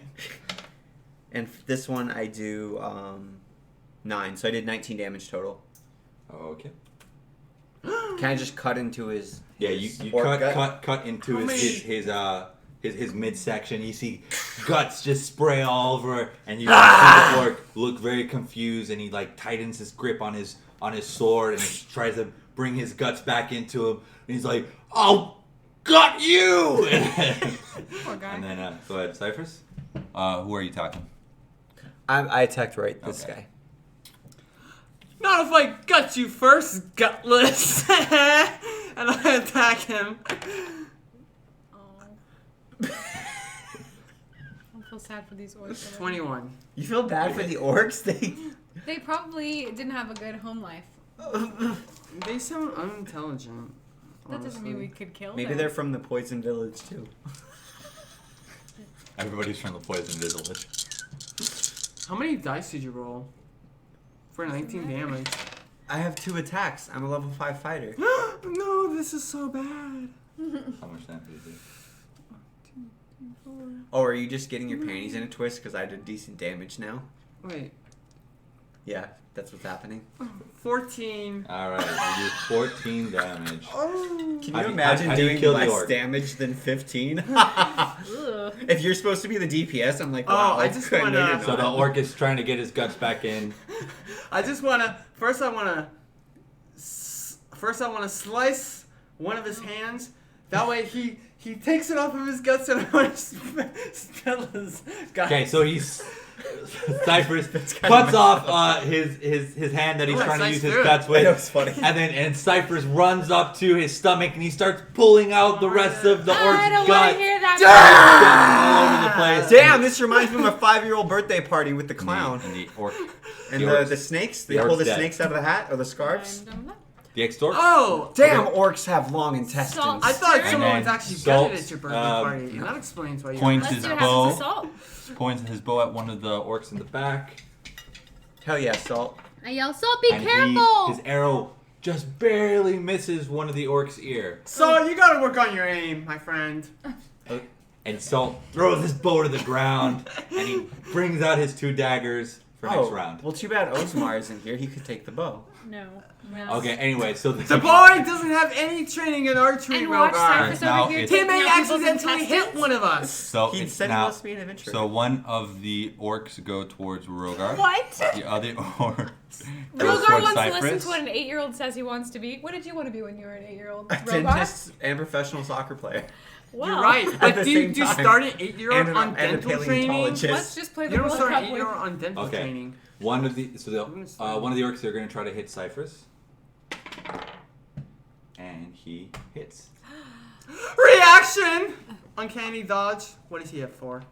and this one I do 9. So I did 19 damage total. Okay. Can I just cut into his? Yeah, his you orc gut? cut into How his midsection. You see guts just spray all over, and you see the orc look very confused, and he like tightens his grip on his sword, and he tries to bring his guts back into him. And he's like, "I'll gut you!" Poor guy. And then go ahead, Cyphrus. Who are you talking? I attacked right this Okay. guy. Not if I gut you first, gutless. And I attack him. Oh. I feel sad for these orcs. 21. You feel bad for the orcs? They probably didn't have a good home life. They sound unintelligent. That doesn't mean we honestly. could kill Maybe them. they're from the Poison Village too. Everybody's from the poison village. How many dice did you roll? For 19 damage. I have 2 attacks. I'm a level 5 fighter. No, this is so bad. How much damage is it? Oh, are you just getting your panties in a twist because I did decent damage now? Wait. Yeah, that's what's happening. 14. Alright, you do 14 damage. Oh. Can How you do- imagine how do you doing kill the less orc? damage than 15? Ugh. If you're supposed to be the DPS, I'm like, Oh, wow. I just know wanna- you're So the not. orc is trying to get his guts back in. I just wanna. First, I wanna slice one of his hands. That way, he takes it off of his guts and I wanna spill his guts. Okay, so he's Cyphrus kinda cuts messed off his hand that he's Oh, trying to nice use his food. guts I know, with, it's funny. and Cyphrus runs up to his stomach and he starts pulling out the rest of the I orc's don't want guts. to hear that. All over the place. Damn, this reminds me of a 5-year-old birthday party with the clown. And the orc. And orc's- the snakes, they the pull orc's the dead. snakes out of the hat or the scarves. The extort. Oh! Damn, orcs have long intestines. Salt. I thought And someone then was actually salt, gutted at your birthday um, party, and that explains why you points Let's his do bow. half salt. Points his bow at one of the orcs in the back. Hell yeah, Salt. I yell, Salt, be And careful! his arrow just barely misses one of the orc's ear. So you gotta work on your aim, my friend. And Salt throws his bow to the ground, and he brings out his 2 daggers for next round. Well, too bad Osmar isn't here. He could take the bow. No. Okay, anyway, so The boy doesn't have any training in archery, And watch Rhogar. Cyphrus Now over here it's- He taking may out people's accidentally hit intestines. one of us. So He it's said he now. wants to be an adventurer. So one of the orcs go towards Rhogar. What? The other orc goes Rhogar towards wants to listen Cyphrus. to what an 8-year-old says he wants to be. What did you want to be when you were an 8-year-old? A Rhogar? dentist and professional soccer player. Wow. You're right. At But the do you same do you time. start an 8-year-old And on a dental training? paleontologist. Let's just play the You don't World start Cup an with... 8-year-old on dental Okay. training. One of the one of the orcs are going to try to hit Cyphrus, and he hits. Reaction! Uncanny dodge. What does he have for?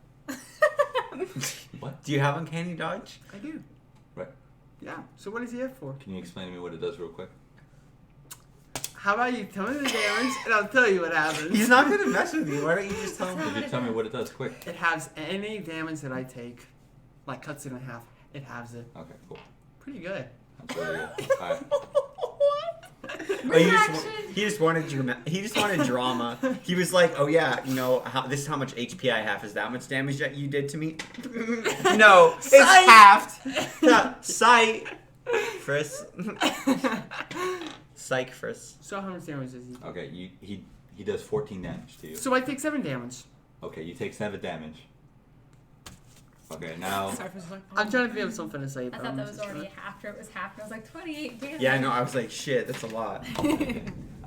What? Do you have uncanny dodge? I do. Right. Yeah. So what does he have for? Can you explain to me what it does real quick? How about you tell me the damage and I'll tell you what happens. He's not gonna mess with you. Why don't you just tell him? Could you tell me what it does quick? It has any damage that I take, like cuts it in half. It halves it. Okay, cool. Pretty good. That's really good. Alright. Oh, he just wanted drama. He was like, "Oh yeah, you know, this is how much HP I have. Is that much damage that you did to me?" No, it's Sight. halved. Yeah, sight. First. Psych first. So how much damage does he? Okay, he does 14 damage to you. So I take 7 damage. Okay, you take 7 damage. Okay, now Cyphrus is like, I'm trying to think of something to say. I but thought I'm that was just already trying- after it was half. I was like 28 damage. Yeah, I know. I was like, shit, that's a lot.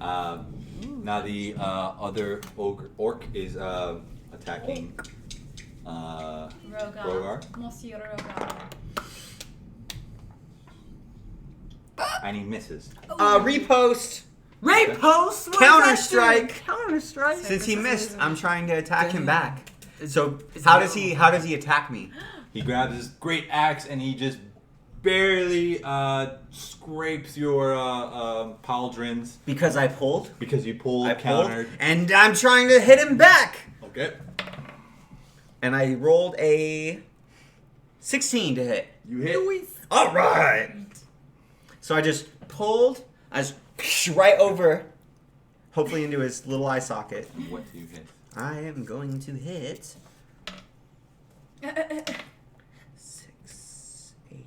now the other orc is attacking Rhogar. Monsieur Rhogar. And he misses. Repost. Repost. Counter-strike. Counter strike. Since he missed, I'm trying to attack him back. So Is how it- does he attack me? He grabs his great axe and he just barely scrapes your pauldrons Because I pulled. because you pulled, I pulled, countered. and I'm trying to hit him back. Okay. And I rolled a 16 to hit. You hit. All right. So I just pulled. I just right over, hopefully into his little eye socket. And what do you hit? I am going to hit 6, 8,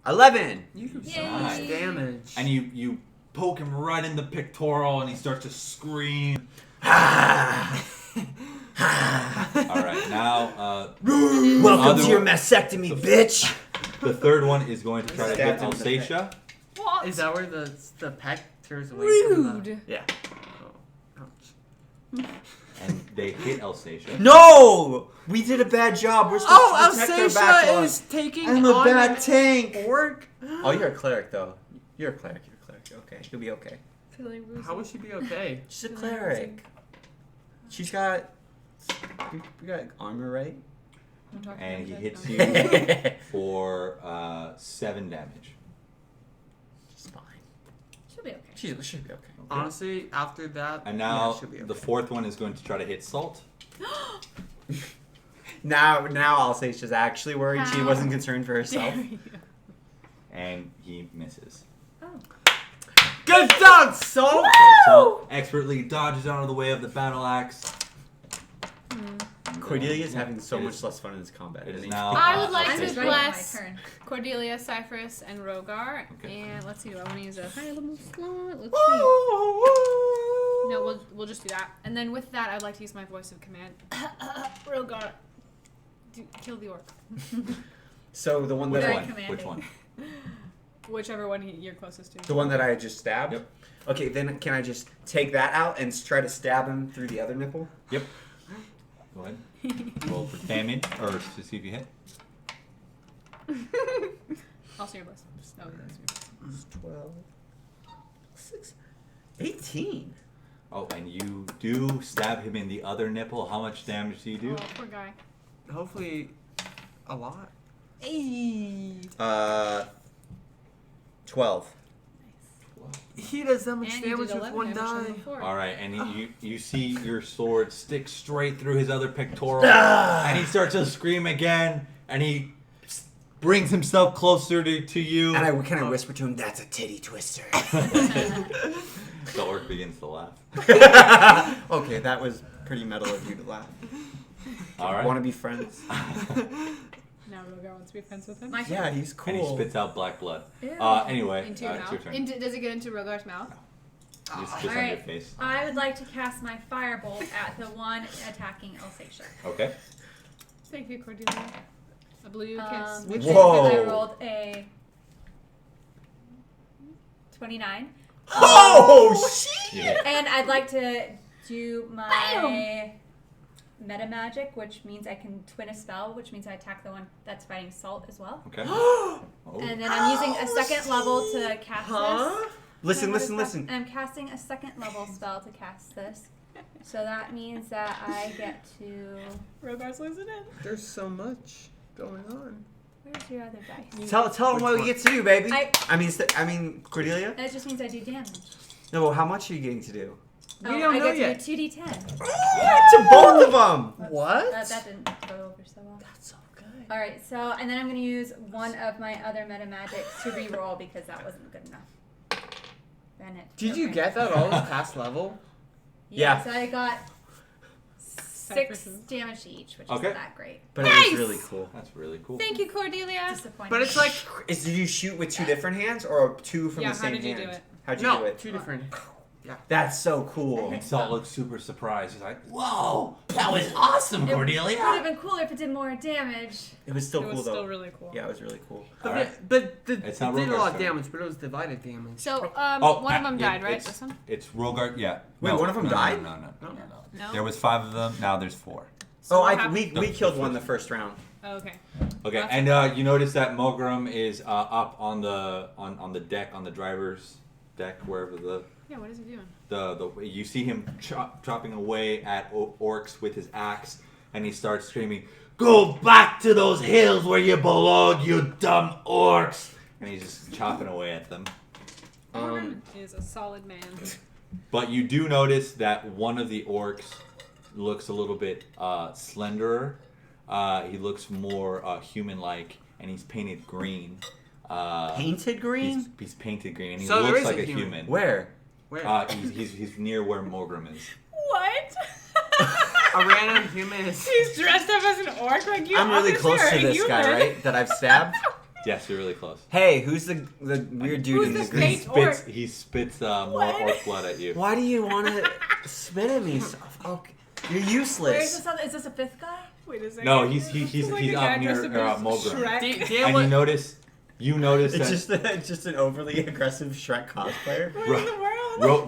11. You do so Yay. much damage. And you poke him right in the pectoral and he starts to scream. Alright, now Welcome Other to your one- mastectomy, bitch. the third one is going to try to hit Stabbed him in the Elseisha. what? Is that where the pack tears away from the... Rude. Yeah. Oh, ouch. And they hit Elseisha. No, we did a bad job. We're supposed Oh, to protect their Elseisha backlog. is taking I'm a on bad an tank. orc. Oh, you're a cleric though. You're a cleric. Okay, you'll be okay. Feeling woozy. How would she be okay? She's a cleric. She's got. You got armor, right? I'm talking And he about hits it. you for 7 damage. She's fine. She'll be okay. She'll be okay. Honestly, after that, And now she'll be okay. the 4th one is going to try to hit Salt. Now Elseisha's actually worried. She How wasn't concerned for herself. Dare you. And he misses. Oh. Good job, Soul! Okay, Salt expertly dodges out of the way of the battle axe. Cordelia's having so It much is- less fun in this combat. It is isn't now. I would like I'm to just writing on my bless turn. Cordelia, Cyphrus, and Rhogar. Okay. And let's see, do I want to use a high level slot? Let's see. No, we'll just do that. And then with that, I'd like to use my voice of command. Rhogar, kill the orc. So the one Which that Very one? commanding. Which one? Whichever one you're closest to. the one that I just stabbed. Yep. Okay, then can I just take that out and try to stab him through the other nipple? Yep. Go ahead. Roll for damage, or to see if you hit. Also your bless. No, that's your bless. 12. 6. 18. Oh, and you do stab him in the other nipple. How much damage do you do? Oh, poor guy. Hopefully, a lot. 12. He does that much And you damage did with 11 one damage from die. before. All right, and you see your sword stick straight through his other pectoral, Ah! and he starts to scream again, and he brings himself closer to you. And I kind of whisper to him, "That's a titty twister." The orc begins to laugh. Okay, that was pretty metal of you to laugh. All right. Want to be friends? Now Rhogar wants to be friends with him. My Yeah, he's cool. And he spits out black blood. Ew. Anyway, Into your it's your mouth. turn. Does it get into Rhogar's mouth? He just spits on your Alright. face. I would like to cast my firebolt at the one attacking Elseisha. Okay. Thank you, Cordelia. A blue kiss. Which Whoa. is because I rolled a 29. Oh shit! Yeah. And I'd like to do my meta magic, which means I can twin a spell, which means I attack the one that's fighting Salt as well. Okay. Oh. And then I'm using a second level to cast this. Listen, And what is listen, that? listen. And I'm casting a second level spell to cast this. So that means that I get to... Rhogar's losing it. There's so much going on. Where's your other dice? Tell him what we get to do, baby. I- I mean, Cordelia. That just means I do damage. No, well, how much are you getting to do? We don't I know get yet. to do 2d10. To both of them. What? That didn't go over so well. That's so good. Alright, so, and then I'm going to use one of my other meta magics to re-roll because that wasn't good enough. Bennett. Did you Okay. get that all this past level? Yeah. So I got 6 Cyphrus. damage to each, which Okay. isn't that great. But it Nice! was really cool. That's really cool. Thank you, Cordelia. Disappointing. But it's like Did you shoot with 2 different hands or 2 from Yeah, the how same did you hand? do it? How'd you no, do it? 2 different. That's so cool. And Salt looks super surprised. He's like, Whoa, that was awesome, It would Cordelia. have been cooler if it did more damage. It was still It cool was though. still really cool. Yeah, it was really cool. But All right. it It's not did a Rhogar's lot of turn. damage, but it was divided damage. So, Oh, one of them yeah, died, right? it's- This one? It's Rhogar. Yeah. Wait, No, one of them no, died? No. No? There was 5 of them. Now there's 4. So Oh, what we happened? killed one the first round. Oh, okay. Okay, That's and you notice that Mogrim is up on the deck, on the driver's deck, wherever Yeah, what is he doing? the you see him chopping away at orcs with his axe, and he starts screaming, Go back to those hills where you belong, you dumb orcs. and he's just chopping away at them. Orm is a solid man. But you do notice that one of the orcs looks a little bit slenderer. He looks more human-like, and he's painted green. Painted green? He's painted green, and he So there looks is like a a human. human. Where? Where? He's near where Mogrim is. What? A random human is. He's dressed up as an orc like you. I'm really obviously close are to a this guy, human. right? That I've stabbed. Yes, you're really close. Hey, who's the weird dude Who's in the this green? fake- He spits more What? orc blood at you. Why do you want to spit at me? Okay. You're Where's useless. this other? Is this a 5th guy? Wait a second. No, he's This is like a guy up near dressed up as Mogrim. Shrek. Dan, And what? you notice It's that just an overly aggressive Shrek cosplayer. What in the world?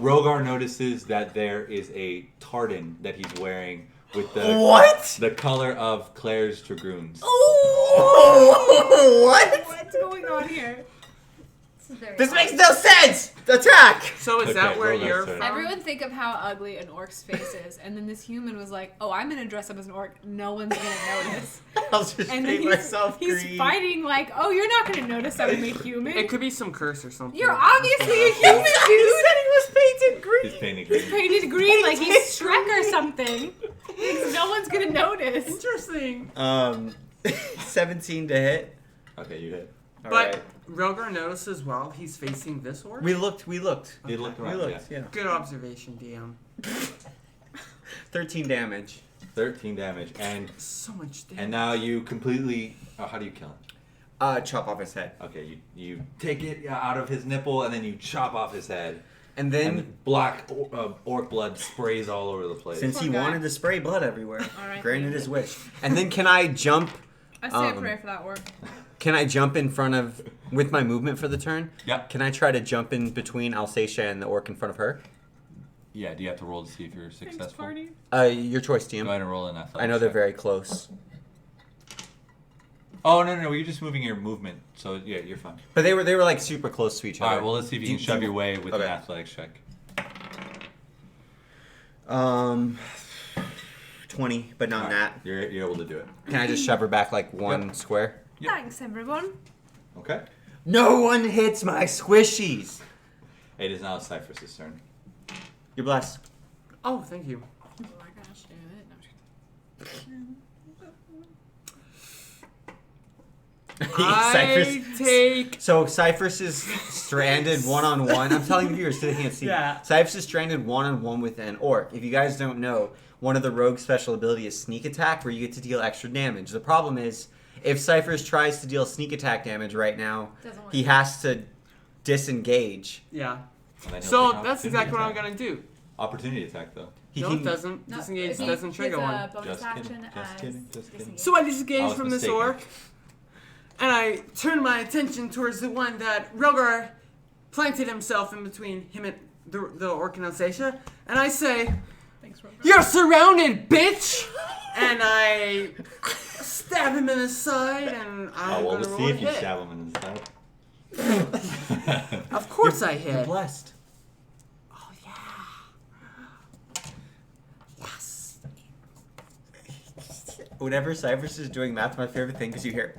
Rhogar notices that there is a tartan that he's wearing with What? the color of Claire's dragoons. Oh, what? What's going on here? This makes no sense! Attack! So is that Okay, where roll that you're turn. from? Everyone think of how ugly an orc's face is, and then this human was like, "Oh, I'm gonna dress up as an orc. No one's gonna notice." I'll just And paint then myself he's green. fighting like, "Oh, you're not gonna notice I'm a human. It could be some curse or something. You're obviously a human, dude." He said he was painted green. He's painted green. Painted green like he's Shrek or something. Thinks no one's gonna notice. Interesting. 17 to hit. Okay, you hit. All But right. Rhogar notices while he's facing this orc. We looked. You looked We around, looked, yeah. Good observation, DM. 13 damage. 13 damage. So much damage. And now you completely... Oh, how do you kill him? Chop off his head. Okay, you take it out of his nipple and then you chop off his head. And then, And black orc blood sprays all over the place. since he Poor guy. wanted to spray blood everywhere, All right, granted thank his wish. And then can I jump? I say a Um, prayer for that orc. Can I jump in front of, with my movement for the turn? Yep. Can I try to jump in between Elseisha and the orc in front of her? Yeah, do you have to roll to see if you're Thanks, successful? party. Your choice, Go DM. ahead and roll an athletics I know they're check. very close. Oh, no, you're just moving your movement. So, yeah, you're fine. But they were like super close to each other. All right, well, let's see if you can shove your way with an Okay. athletics check. 20, but not All nat. right, You're able to do it. Can I just shove her back like one square? Yep. Thanks, everyone. Okay. No one hits my squishies. It is now Cyphrus' turn. You're blessed. Oh, thank you. Oh my gosh, do it. No, I'm just I take. So Cyphrus is stranded one-on-one. I'm telling the viewers so they can't see. Yeah. Cyphrus is stranded one-on-one with an orc. If you guys don't know, one of the rogue special ability is sneak attack, where you get to deal extra damage. The problem is, if Cyphrus tries to deal sneak attack damage right now, Doesn't work. he has to disengage. Yeah. And then he'll So take that's opportunity exactly what I'm attack. gonna do. Opportunity attack, though. He No, can, it doesn't. No, Disengage he doesn't trigger gets one. a bonus Just kidding, action just as kidding, just kidding. disengage. So I disengage I was from this mistaken. orc, and I turn my attention towards the one that Rhogar planted himself in between him and the orc and Elseisha, and I say, Thanks, Rhogar. "You're surrounded, bitch!" And I stab him in the side, and I'm Oh, well, gonna let's roll see a if you hit. stab him in the side. Of course I you're hit. blessed. Oh yeah. Yes. Whenever Cyphrus is doing math, my favorite thing because you hear.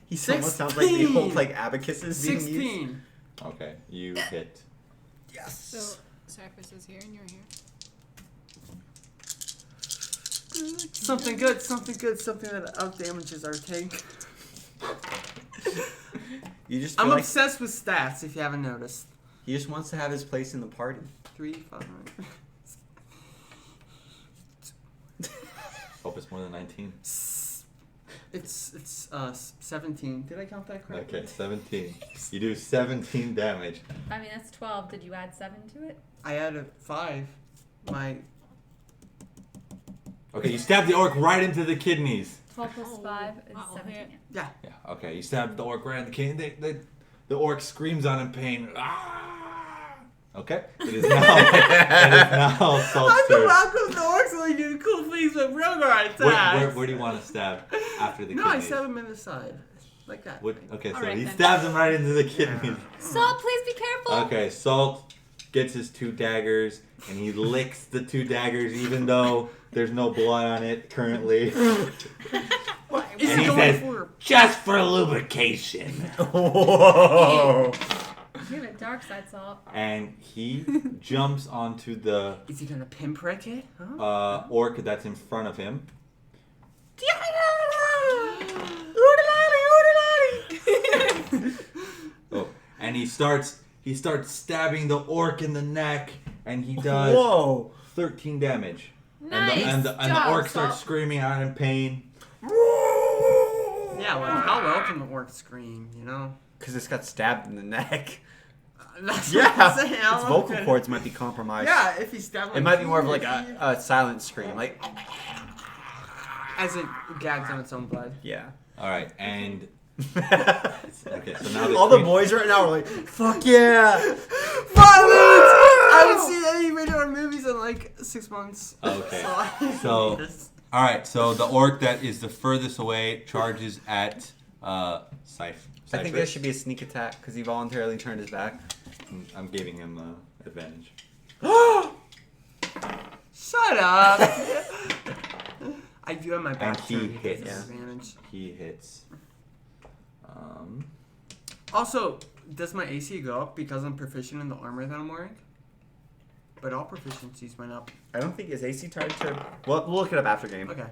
He almost sounds like the 16. old like abacuses being used. 16. Okay, you hit. Yes. So, Cyphrus is here and you're here. Something good, something good, something that outdamages our tank. You just I'm feel like obsessed with stats, if you haven't noticed. he just wants to have his place in the party. 3, 5. Hope it's more than 19. It's 17. Did I count that correctly? Okay, 17. You do 17 damage. I mean, that's 12. Did you add 7 to it? I added 5. My Okay, you stab the orc right into the kidneys. 12 plus Oh, 5 is uh-oh, 17. yeah. Yeah, okay, you stab the orc right in the kidney. The orc screams out in pain. Ah! Okay, it is now Salt's I'm the turn. welcome the orcs only do cool things with Rhogar attacks. Where do you want to stab after the No, I kidneys? stab him in the side. Like that. Okay, so Alright, he then. stabs him right into the kidneys. Salt, please be careful. Okay, Salt gets his 2 daggers and he licks the 2 daggers even though there's no blood on it currently. What is And he he going says, for? just for lubrication. Whoa! You have a dark side, Salt. And he jumps onto the Is he gonna pinprick it? Huh? orc that's in front of him. Oh, and he starts stabbing the orc in the neck, and he does Whoa! 13 damage. Nice And the job, orc starts Salt. screaming out in pain. Yeah, well, how well can the orc scream, you know? Because it's got stabbed in the neck. That's Yeah, what I'm saying. I its don't know vocal if cords might be compromised. Yeah, if he's stabbed It might be more of like a silent scream, like as it gags on its own blood. yeah. All right, and okay, so now All the boys right now are like, "Fuck yeah!" Violence! I haven't seen any rated R movies in like 6 months. Okay, So, all right, so the orc that is the furthest away charges at Cyphrus. I think there should be a sneak attack because he voluntarily turned his back. I'm giving him advantage. Shut up! I do have my back And he turned because hits. of advantage. He hits. Also, does my AC go up because I'm proficient in the armor that I'm wearing? But all proficiencies went up. I don't think his AC tied to. Well, we'll look it up after game. Okay.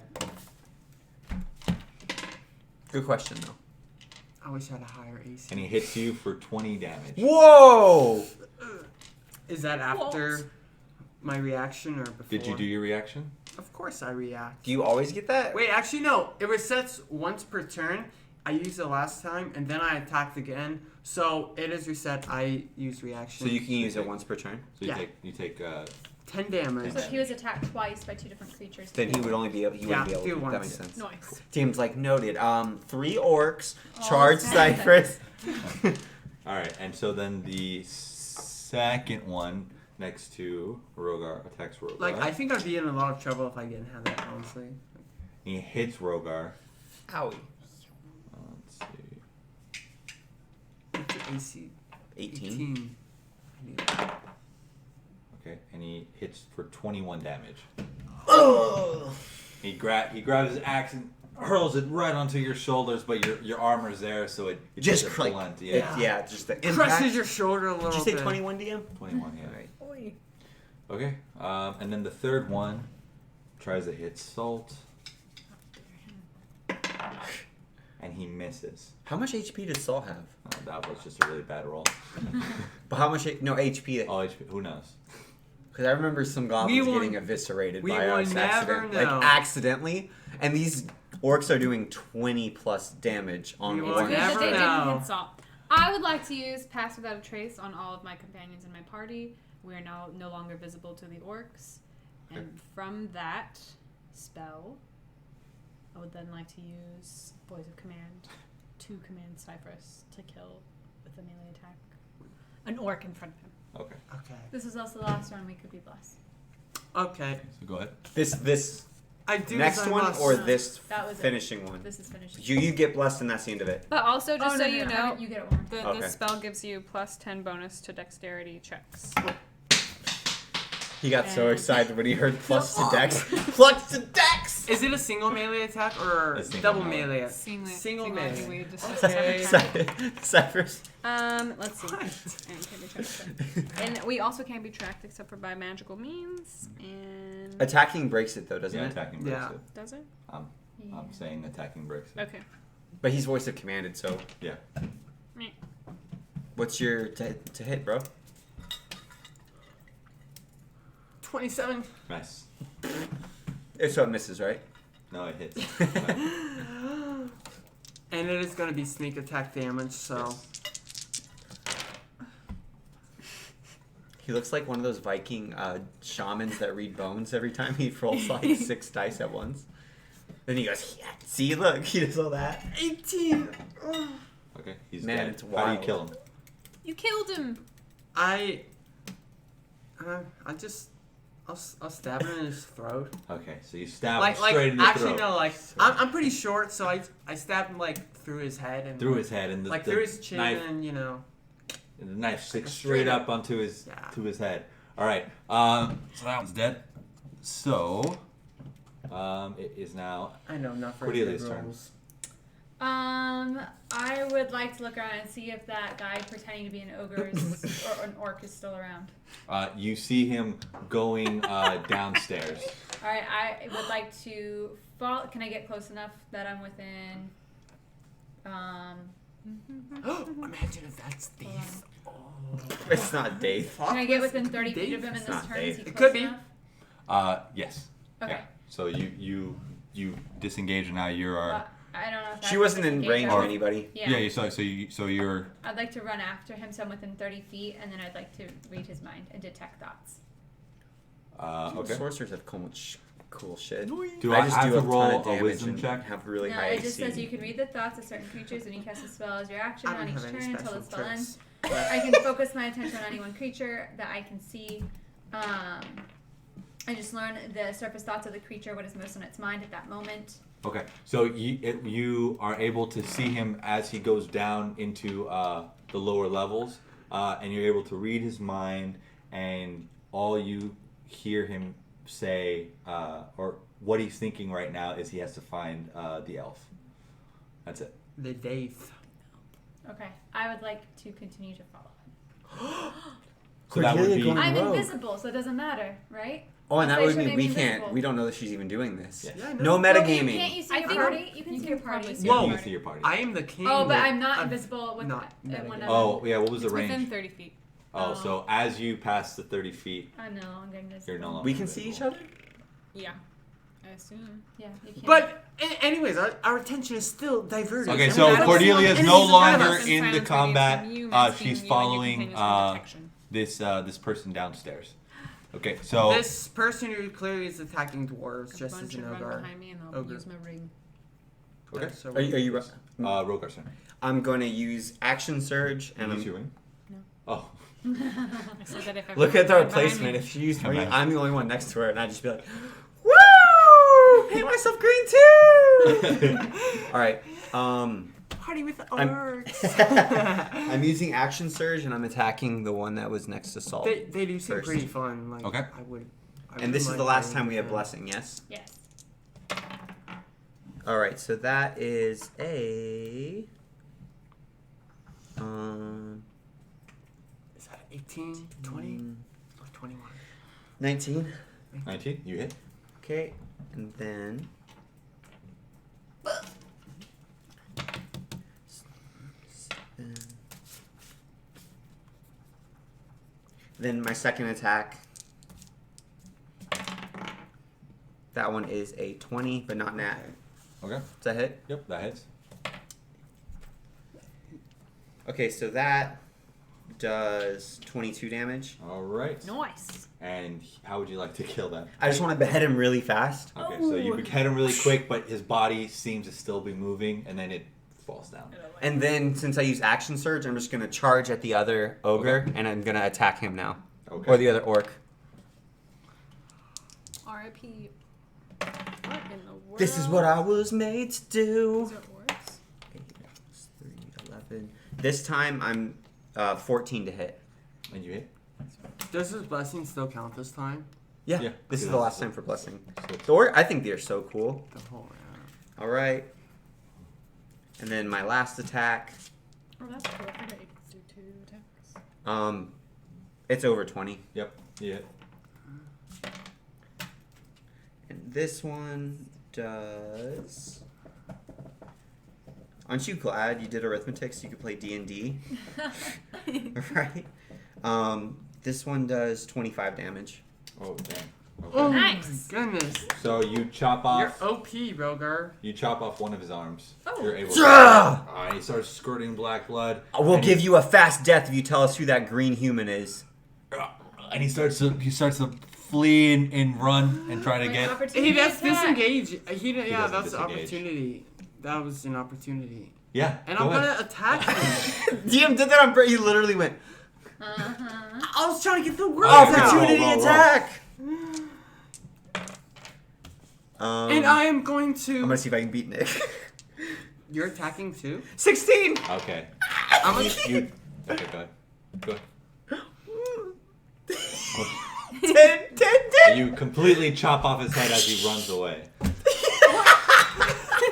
Good question though. I wish I had a higher AC. And he hits you for 20 damage. Whoa! Is that after my reaction or before? Did you do your reaction? Of course I react. Do you always get that? Wait, actually no. It resets once per turn. I used it last time, and then I attacked again. So it is reset. I use reaction. So you can use it once per turn. So Yeah. you take 10 damage. So if he was attacked twice by 2 different creatures. Then he would only be able. He wouldn't be Yeah, able do to. once. That makes sense. Nice. Team's like noted. 3 orcs Oh, charge okay. Cyphrus. all right, and so then the second one next to Rhogar attacks Rhogar. Like, I think I'd be in a lot of trouble if I didn't have that, honestly. He hits Rhogar. Owie. Let's see. What's your AC? 18. I knew that. Okay, and he hits for 21 damage. Oh! He grabs his axe and hurls it right onto your shoulders, but your armor's there, so it Just doesn't like blunt. yeah, just the impact. Crushes your shoulder a little Did you say bit. 21 DM? 21, yeah. Alright. Okay, and then the third one tries to hit Salt, and he misses. How much HP does Saul have? That was just a really bad roll. But how much? No HP. Oh, HP, who knows? Because I remember some goblins will- getting eviscerated we by will us never know. like accidentally, and these orcs are doing 20 plus damage on We will one. Good that never they know. didn't hit Salt. I would like to use Pass Without a Trace on all of my companions in my party. We are now no longer visible to the orcs. And from that spell, I would then like to use Voice of Command to command Cyphrus to kill with a melee attack an orc in front of him. Okay, Okay. This is also the last one we could be blessed. Okay. so go ahead. This I do next as I one must. or No, this that was it. finishing one? This is finished. You get blessed and that's the end of it. But also, just so you know, you get it one. the Okay. spell gives you plus 10 bonus to dexterity checks. He got so And- excited when he heard plus to dex. Plus to dex! Is it a single melee attack or A single double melee. melee? Single melee. I think we discussed Okay. this every time. Cyphrus. Let's see. What? And can be tracked. And we also can't be tracked except for by magical means. And Attacking breaks it though, doesn't Yeah, it? attacking breaks Yeah. it. does it? I'm saying attacking breaks it. Okay. But he's voice of commanded, so. Yeah. Meh. What's your to hit, bro? 27. Nice. So it misses, right? No, it hits. And it is going to be sneak attack damage, so. He looks like one of those Viking shamans that read bones every time he rolls like 6 dice at once. Then he goes, yeah, see, look, he does all that. 18. Okay, he's Man, dead. it's How do wild. you kill him? You killed him. I'll stab him in his throat. Okay, so you stab Like, him straight in the actually, throat. no, like, I'm pretty short, so I stab him, like, through his head. And Through his head, and the, Like, the through his chin, knife, and, you know. and the knife sticks straight straight up onto his head. All right, so that one's dead. So, it is now. I know, not for Cordelia's good turn. rolls. I would like to look around and see if that guy pretending to be an ogre is, or an orc is still around. You see him going downstairs. All right, I would like to follow. Can I get close enough that I'm within? Imagine if that's Thief. Oh. It's not Dave. Can I get within 30 feet of him in It's this not turn? Dave. Is he It close could be. enough? Yes. Okay. Yeah. So you disengage, and now you are. Well, I don't know if She I wasn't in disengage range or- of anybody. Yeah. So you're. I'd like to run after him, so I'm within 30 feet, and then I'd like to read his mind and detect thoughts. Okay. Sorcerers have cool shit. Do I just have do to a roll ton of a damage wisdom and check? have really No, high it just AC. says you can read the thoughts of certain creatures when you cast a spell as your action I on don't each have any turn until special the spell ends. tricks. I can focus my attention on any one creature that I can see. I just learn the surface thoughts of the creature, what is most on its mind at that moment. Okay, so you are able to see him as he goes down into the lower levels, and you're able to read his mind, and all you hear him say, or what he's thinking right now, is he has to find the elf. That's it. The Daith. Okay, I would like to continue to follow him. So that would be. Cordelia I'm rogue. invisible, so it doesn't matter, right? Oh, and that would Elseisha mean made we me can't. invisible. We don't know that she's even doing this. Yeah. Yeah, No Well, metagaming. Can't you see I your think party? You can you see can your probably party. see Yeah, Whoa. you can see your party. I am the king. Oh, but of- I'm not of- invisible with not at one metagame. of Oh, yeah. What was the It's range? within 30 feet. Oh, so as you pass the 30 feet, I know, I'm getting this. you're no longer. We can see each other. Yeah. I assume. Yeah, you can't. But anyways, our attention is still diverted. Okay, And so that's- Cordelia is and no it's in front of longer us. in the Silence combat. radius from you, masking She's you, and you following continue to detection. this person downstairs. Okay, so This person who clearly is attacking dwarves, A just bunch as an of run ogre. behind me, and I'll Ogre. use my ring. okay, So Are you Rhogar, sorry. I'm going to use action surge, and Use I'm, your ring. No. Oh, I said that if look everyone at our ran behind placement. me- If she used Come ring, on. I'm the only one next to her, and I'd just be like, "Woo! Paint myself green too." All right. Party with I'm- orcs. I'm using action surge, and I'm attacking the one that was next to Salt. they do seem First. pretty fun. Like, Okay. I would. And this is the last time we have blessing. Yes. Yes. All right. So that is a. Is that 18, 20, or 21? 19. 19. You hit. Okay, and then. Then my second attack. That one is a 20, but not nat. Okay. Does that hit? Yep, that hits. Okay, so that does 22 damage. All right. Nice. And how would you like to kill that? I just want to behead him really fast. Okay, so you behead him really quick, but his body seems to still be moving, and then it falls down. And then, since I use action surge, I'm just going to charge at the other ogre, and I'm going to attack him now. Okay. Or the other orc. R.I.P. What in the world? This is what I was made to do. These are orcs. 8 plus 3, 11. This time I'm 14 to hit. And you hit. Does this blessing still count this time? Yeah. Yeah. This is Yeah. the last time for blessing. So- The orc, I think they're so cool. The whole All right. And then my last attack, Oh, that's cool. I forgot you could do 2 attacks. it's over 20. Yep. You hit. And this one does. Aren't you glad you did arithmetic so you could play D&D? Right. This one does 25 damage. Oh damn. Oh Okay. Nice. my goodness. So you chop You're off. OP, Rhogar. You chop off one of his arms. Oh. You're able. Yeah! And he starts squirting black blood. We'll and give you a fast death if you tell us who that green human is. And he starts to flee and run and try to My get. opportunity Hey, that's attack. disengage. Yeah, doesn't that's an disengage. opportunity. That was an opportunity. Yeah. And go I'm ahead. gonna attack him. DM did that on purpose. He literally went, Uh-huh. I was trying to get the words opportunity Roll, roll, roll. attack! And I am going to. I'm gonna see if I can beat Nick. You're attacking too? 16! Okay. I'm gonna. You. Okay. Go ahead. Go ahead. 10. And you completely chop off his head as he runs away.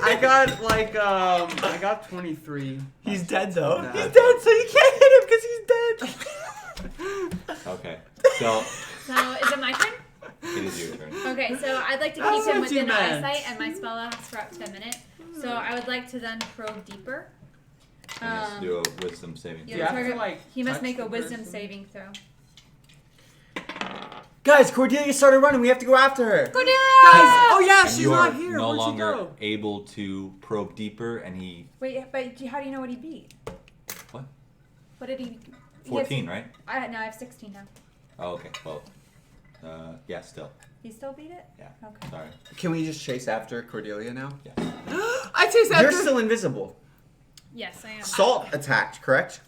I got like I got 23. He's dead though. Nah. He's dead, so you can't hit him because he's dead. Okay. So So, is it my turn? it is your turn. Okay, so I'd like to That's keep him what you within meant. eyesight, and my spell lasts for up to a minute. So I would like to then probe deeper. He has to do a wisdom saving. Yeah, You have to, target- like, he must touch make a the wisdom person. saving throw. Guys, Cordelia started running. We have to go after her. Cordelia! Guys, oh yeah, And she's you are not here. no Where'd she longer go? able to probe deeper, and he Wait, but how do you know what he beat? What? What did he? 14, right? No, I have 16 now. Oh, okay. Well, yeah, still. He still beat it? Yeah. Okay. Sorry. Can we just chase after Cordelia now? Yeah. I chased after. You're still invisible. Yes, I am. Salt attacked, correct?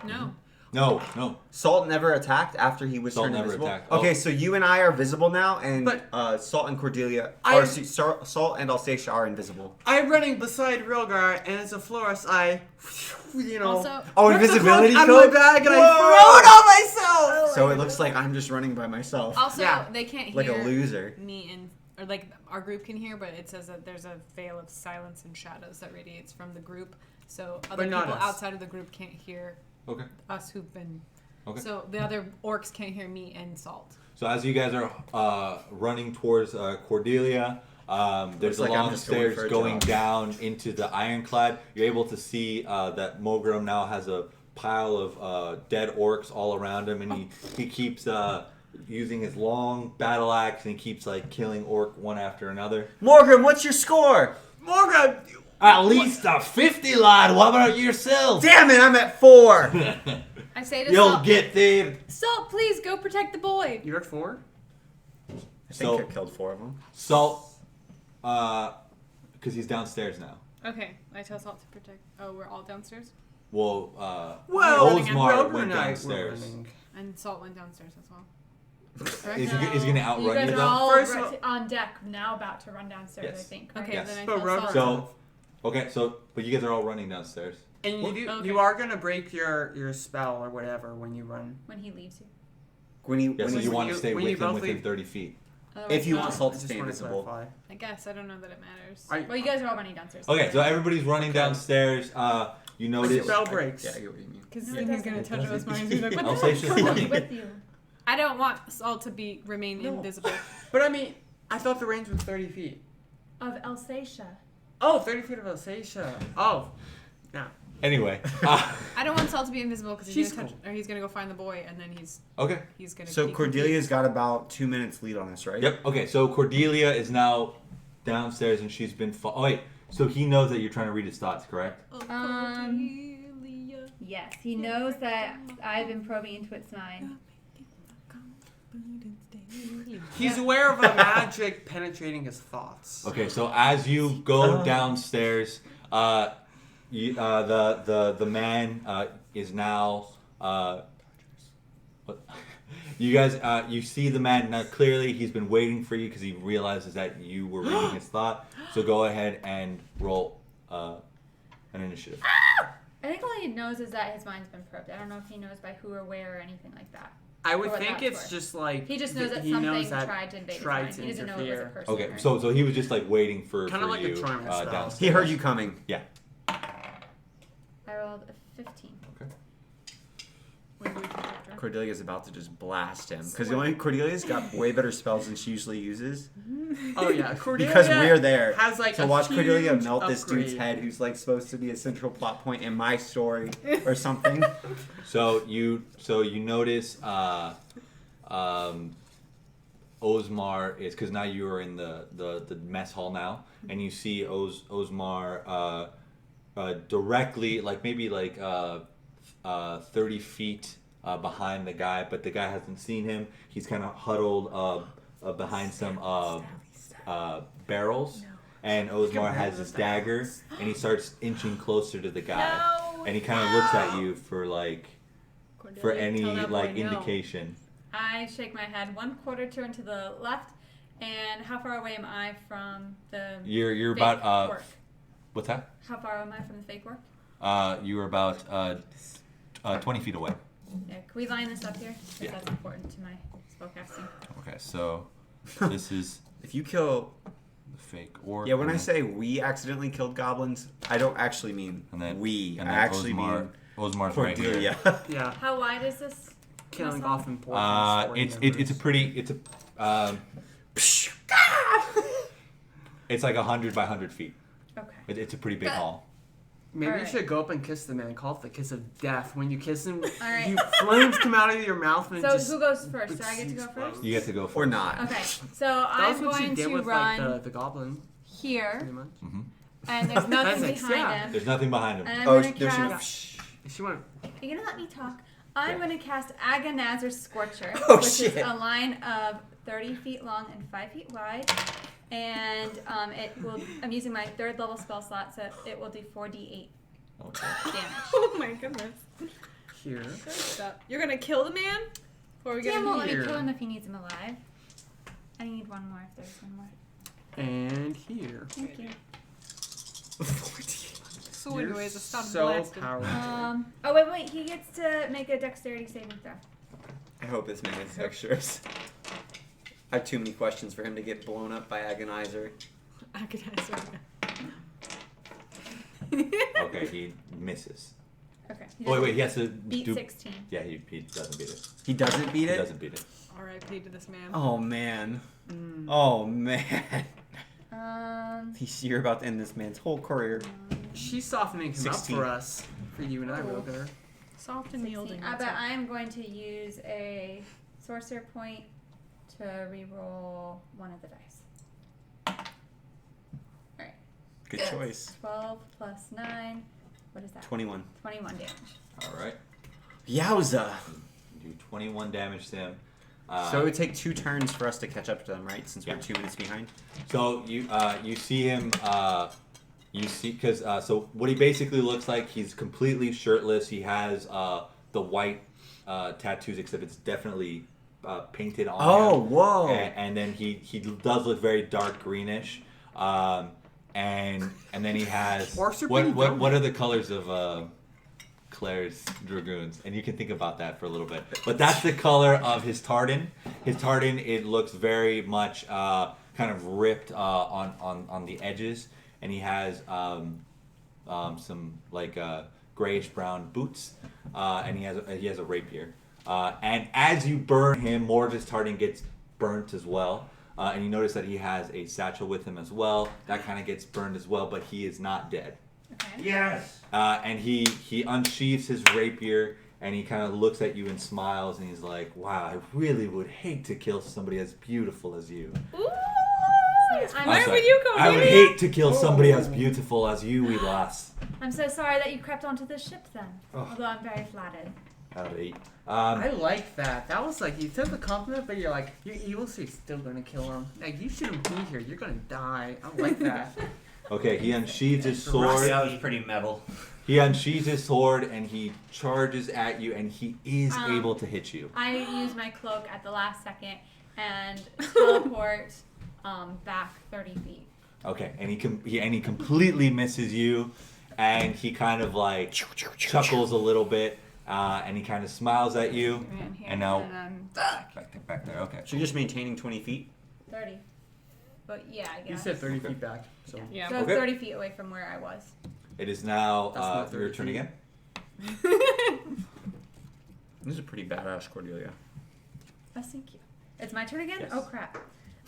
No. No. Salt never attacked after he was Salt turned never invisible? attacked. Okay, Oh. so you and I are visible now, and But- Salt and Cordelia... I- Salt and Elseisha are invisible. I'm running beside Rhogar, and as a florist, I, Also, Oh, rip the invisibility cloak out code? of my bag and Whoa! I throw it on myself. So it looks like I'm just running by myself. also Yeah. they can't hear Like a loser. me and or like our group can hear, but it says that there's a veil of silence and shadows that radiates from the group, so other But not people us. outside of the group can't hear Okay. us who've been. Okay. So the other orcs can't hear me and Salt. So as you guys are running towards Cordelia, there's Looks a like I'm long just going stairs for a going jog. down into the ironclad. You're able to see that Mogrim now has a pile of dead orcs all around him, and he keeps using his long battle axe, and he keeps like killing orc one after another. Morgan, what's your score? Morgan, At least a 50, lad. What about yourself? Damn it, I'm at 4. I say to You'll Salt, get there. Salt, please go protect the boy. you're at 4. I So- think I killed 4 of them. Salt, because he's downstairs now. Okay, I tell Salt to protect. Oh, we're all downstairs, Well, Well, Osmar Rhogar went and I were downstairs. running. and Salt went downstairs as well. Is he going to outrun You you guys are though? all First right on deck, now about to run downstairs, Yes. I think. Right? Okay, Yes. then I But tell Rhogar- Salt. So, okay, but you guys are all running downstairs. And you Okay. you are gonna break your spell or whatever when you run. When he leaves you. When you, Yeah, so when you you, want to stay when you with him both within leave- 30 feet. if you Oh, want I Salt to just stay wanna invisible. clarify. I guess I don't know that it matters. Are- Well, you guys are all running downstairs. Okay, so everybody's running downstairs. You notice Spell breaks. Yeah, I get what you mean. Because No, then it he's gonna doesn't. touch us more. He's gonna be like, I'll what say the she's heck? running. with you. I don't want Salt to remain No. invisible. But I mean, I thought the range was 30 feet. Of Elseisha. Oh, 30 feet of Elseisha. Oh, no. Anyway. I don't want Salt to be invisible because he's She's gonna touch, or he's gonna go find the boy, and then he's Okay. gonna. So be Cordelia's got about 2 minutes lead on us, right? Yep. Okay, so Cordelia is now downstairs and she's been. Oh, wait. So he knows that you're trying to read his thoughts, correct? Cordelia. Yes, he knows that I've been probing into its mind. He's aware of a magic penetrating his thoughts. Okay, so as you go downstairs, the man is now. What? You guys, you see the man now clearly. He's been waiting for you because he realizes that you were reading his thought. So go ahead and roll an initiative. I think all he knows is that his mind's been probed. I don't know if he knows by who or where or anything like that. I would Or what think that's it's worth. just like He just knows that he something knows that tried to invade his tried mind. to He doesn't know it was a interfere. person. Okay, or so he was just like waiting for Kinda like a you charm spell. downstairs. He heard you coming. Yeah. I rolled a 15. Okay. When do we protect her? Cordelia's about to just blast him. Because Cordelia's got way better spells than she usually uses. Oh yeah, Cordelia Because we're there. has like So a watch Cordelia huge melt this dude's upgrade. head who's like supposed to be a central plot point in my story or something. So you notice Osmar is because now you are in the mess hall now, and you see Osmar directly like maybe like 30 feet behind the guy, but the guy hasn't seen him. He's kind of huddled behind some barrels. And Osmar has his dagger, and he starts inching closer to the guy, No, and he kind of looks at you for like for Cordelia, any tell that boy like no. indication. I shake my head 1/4 turn to the left. And how far away am I from the You're fake about work? what's that? How far am I from the fake work? You were about 20 feet away. Yeah, can we line this up here? 'Cause Yeah. that's important to my spellcasting. Okay, so this is If you kill... the fake orc. Yeah, when I and say we accidentally killed goblins, I don't actually mean then we. and I then actually mean Osmar's right here. Cordelia. Yeah, How wide is this? killing Muscle? off important. It's a pretty it's like 100 by 100 feet. Okay. It's a pretty big hall. Maybe you Alright. should go up and kiss the man. Call it the kiss of death. When you kiss him, Alright. you flames come out of your mouth and So just. who goes first? Do I get to go first? You get to go first. Or not. Okay. So That I'm was what she going did to with run like the goblin, here, pretty much. and there's nothing That's behind yeah. him. There's nothing behind him. And I'm Oh, gonna there's no... cast. She went. Are you gonna let me talk? I'm Yeah. gonna cast Agonazar Scorcher, Oh, which shit. is a line of 30 feet long and 5 feet wide, and it will. I'm using my 3rd level spell slot, so it will do 4d8 Okay. damage. Oh my goodness. here. Stop. You're gonna kill the man? Or are we Dan gonna won't let me here. kill him if he needs him alive. I need one more if there's one more. And here. Thank you. So anyways, I stopped so blasting. powerful. Oh wait, he gets to make a dexterity saving throw. I hope this man is dexterous. I have too many questions for him to get blown up by Agonizer. Agonizer. Okay, he misses. Okay. Oh wait, he has to Beat do. 16. Yeah, he doesn't beat it. He doesn't beat He it? doesn't beat it. R.I.P. to this man. Oh, man. Oh, man. You're about to end this man's whole career. She's softening him 16. up for us. For you and I, Oh. Rhogar. Soft and 16. yielding. But I'm going to use a sorcerer point to reroll one of the dice. Alright. Good choice. 12 plus 9. What is that? 21. 21 damage. All right. Yowza. You do 21 damage to him. So it would take 2 turns for us to catch up to them, right? Since Yeah. we're 2 minutes behind. So you see him. You see because so what he basically looks like. He's completely shirtless. He has the white tattoos, except it's definitely painted on him. Whoa. And then he does look very dark greenish. And then he has Orcs are what pretty what are the colors of Claire's dragoons? And you can think about that for a little bit. But that's the color of his tartan. His tartan, it looks very much kind of ripped on the edges, and he has some like grayish brown boots, and he has a rapier. And as you burn him, more of his tartan gets burnt as well. And you notice that he has a satchel with him as well. That kind of gets burned as well, but he is not dead. Okay. Yes. And he unsheaths his rapier, and he kind of looks at you and smiles, and he's like, "Wow, I really would hate to kill somebody as beautiful as you. Ooh! I'm Where sorry. would you go, I would Cordelia? hate to kill somebody as beautiful as you, we lass." I'm so sorry that you crept onto the ship then. Oh. Although I'm very flattered. Out of 8. I like that. That was like, you took the compliment, but you're like, you're evil, so you're still gonna kill him. Like, you shouldn't be here. You're gonna die. I like that. Okay, he unsheathes his sword. That was pretty metal. He unsheathes his sword, and he charges at you, and he is able to hit you. I use my cloak at the last second and teleport back 30 feet. Okay, and he completely misses you, and he kind of like chuckles a little bit, and he kind of smiles at you, Ran here, and now I'm back. back there. Okay. So you're just maintaining 20 feet? 30. But yeah, I guess. You said 30 Okay. feet back. So Yeah. So Okay. 30 feet away from where I was. It is now That's not your 30 turn feet. again. This is a pretty badass Cordelia. Oh, thank you. It's my turn again? Yes. Oh, crap.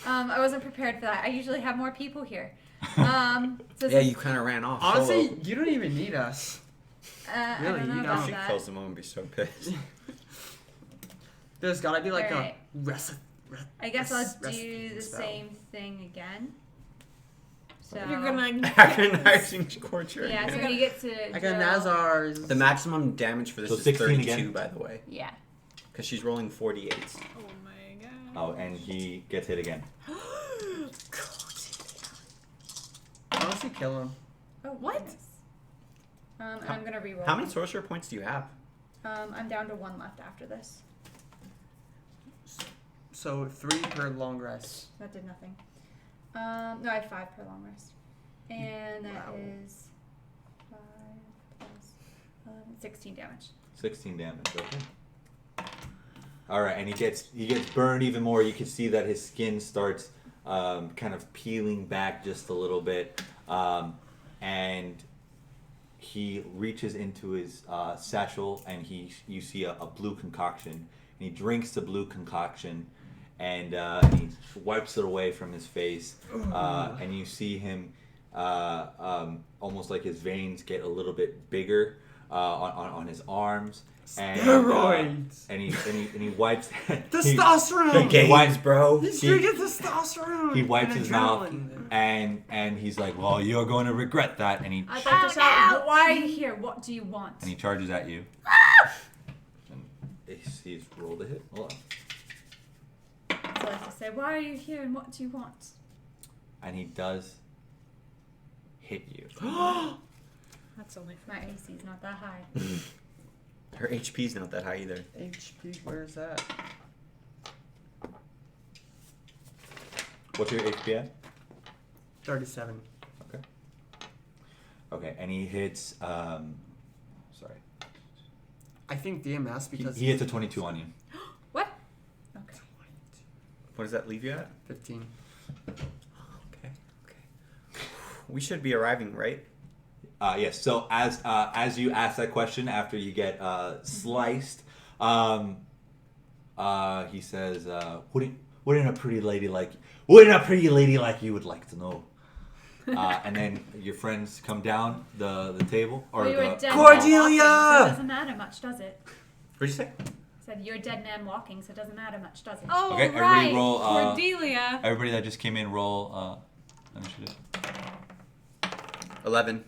I wasn't prepared for that. I usually have more people here. So Yeah, you kind of ran off. honestly, solo. you don't even need us. I really, don't know you about If she that. kills him, I'm gonna be so pissed. There's gotta be like Alright. a rest. I guess I'll rest do the spell. same thing again. So You're gonna Agonizing torture. Yeah, so again. you get to I got drill- Nazar's. The maximum damage for this So is 16 32, again? by the way. Yeah. Because she's rolling 48s. Oh my god. Oh, and he gets hit again. Honestly, kill him. Oh, What? goodness. And I'm gonna reroll. How many sorcerer points do you have? I'm down to 1 left after this. So 3 per long rest. That did nothing. No, I have 5 per long rest. And that Wow. is 5 plus 11, 16 damage. 16 damage. Okay. All right, and he gets burned even more. You can see that his skin starts kind of peeling back just a little bit, and he reaches into his satchel, and you see a blue concoction, and he drinks the blue concoction, and he wipes it away from his face, and you see him almost like his veins get a little bit bigger on his arms. And, Steroids. and he wipes Testosterone. The gains, Games, bro. He's drinking testosterone. he wipes and his mouth, adrenaline. and he's like, "Well, you're going to regret that." And he I'd like to shout, why are you here? What do you want? and he charges at you. And he's rolled a hit. Hold on. So I have to say, why are you here and what do you want? And he does hit you. That's only My AC is not that high. Her HP's not that high either. HP, where's that? What's your HP at? 37. Okay. Okay, and he hits. Sorry. I think DMS because He hits a 22 on you. What? Okay. What does that leave you at? 15. Okay. We should be arriving, right? Yes. So as you ask that question after you get sliced, he says, "Wouldn't a pretty lady like you would like to know?" And then your friends come down the table or Well, you're the a dead Cordelia! man walking, so it doesn't matter much, does it? What'd you say? I said you're a dead man walking, so it doesn't matter much, does it? Oh, Okay, right. everybody roll, Cordelia. everybody that just came in roll initiative. 11.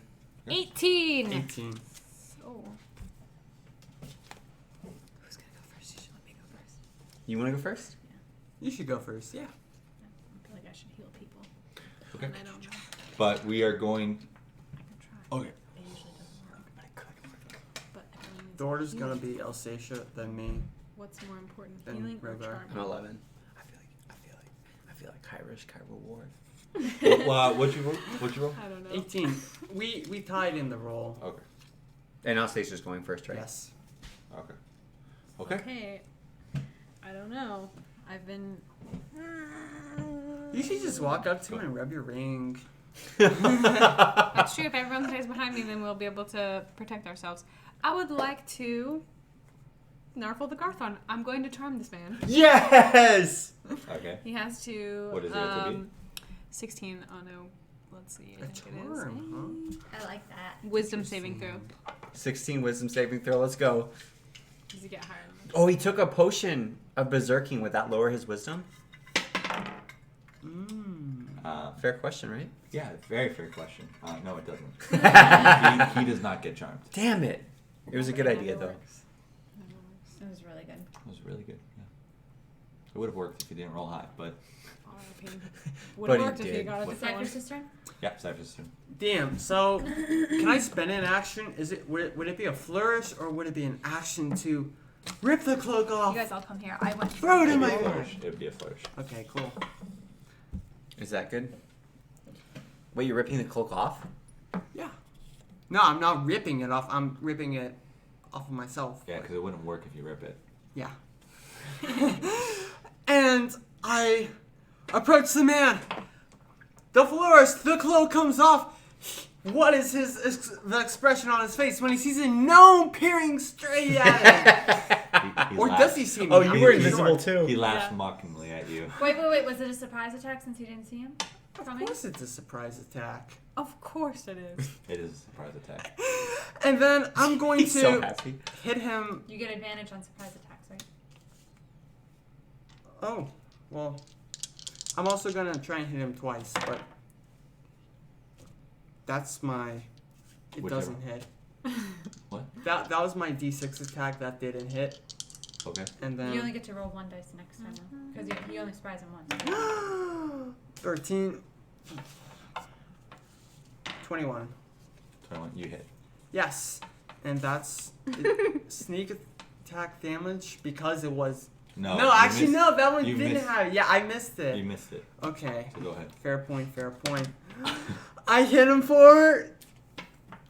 18. 18. Oh. Who's gonna go first? You should let me go first. You want to go first? You should go first. Yeah. I feel like I should heal people. Okay. And I don't know. But we are going. I can try. Okay. It usually doesn't work. But I could. But everyone needs The order's healing. gonna be Elseisha, then me. What's more important, Then healing or Rhogar. charm? I'm 11. I feel like high risk, high reward. What'd you roll? What'd you roll? I don't know. 18. We tied in the roll. Okay. And Elseisa's going first, right? Yes. Okay. Okay. Okay. I don't know. I've been. You should just walk up to him and rub your ring. That's true. If everyone stays behind me, then we'll be able to protect ourselves. I would like to Narfle the Garthon. I'm going to charm this man. Yes! Okay. He has to. What does it have to be? 16. Oh no. Let's see. I A think it is charm, I like that. Wisdom saving throw. 16 wisdom saving throw. Let's go. Does he get higher than that? Oh, he took a potion of berserking. Would that lower his wisdom? Fair question, right? Yeah, very fair question. No, it doesn't. he does not get charmed. Damn it. It was a good Never idea, though. works. Never works. It was really good. It was really good. Yeah. It would have worked if you didn't roll high, but R.I.P. Would But have he worked if you did. got it to Is that your someone. sister? yeah, Cyphrus turn. Damn. So, can I spend an action? Would it be a flourish or would it be an action to rip the cloak off? You guys all come here. I went. Throw it in my It'd be a hand. flourish. It'd be a flourish. Okay, cool. Is that good? Wait, you're ripping the cloak off? Yeah. No, I'm not ripping it off. I'm ripping it off of myself. Yeah, because it wouldn't work if you rip it. Yeah. And I approach the man. The flourish, the cloak comes off. What is the expression on his face when he sees a gnome peering straight at him? He Or laughs. does he see me? Oh, I'm you were not invisible sure. too. He laughs Yeah. mockingly at you. Wait. Was it a surprise attack since you didn't see him? Of course it's a surprise attack. Of course it is. It is a surprise attack. And then I'm going He's to so happy. hit him. You get advantage on surprise attacks, right? Oh, well. I'm also going to try and hit him twice, but that's my... It Whichever. doesn't hit. What? That was my D6 attack that didn't hit. Okay. And then... You only get to roll one dice next time, because you only surprise him once. 13. 21. 21. You hit. Yes. And that's sneak attack damage because it was... No. No, you actually, missed- no. That one you didn't missed- have it. Yeah, I missed it. You missed it. Okay. So go ahead. Fair point, fair point. I hit him for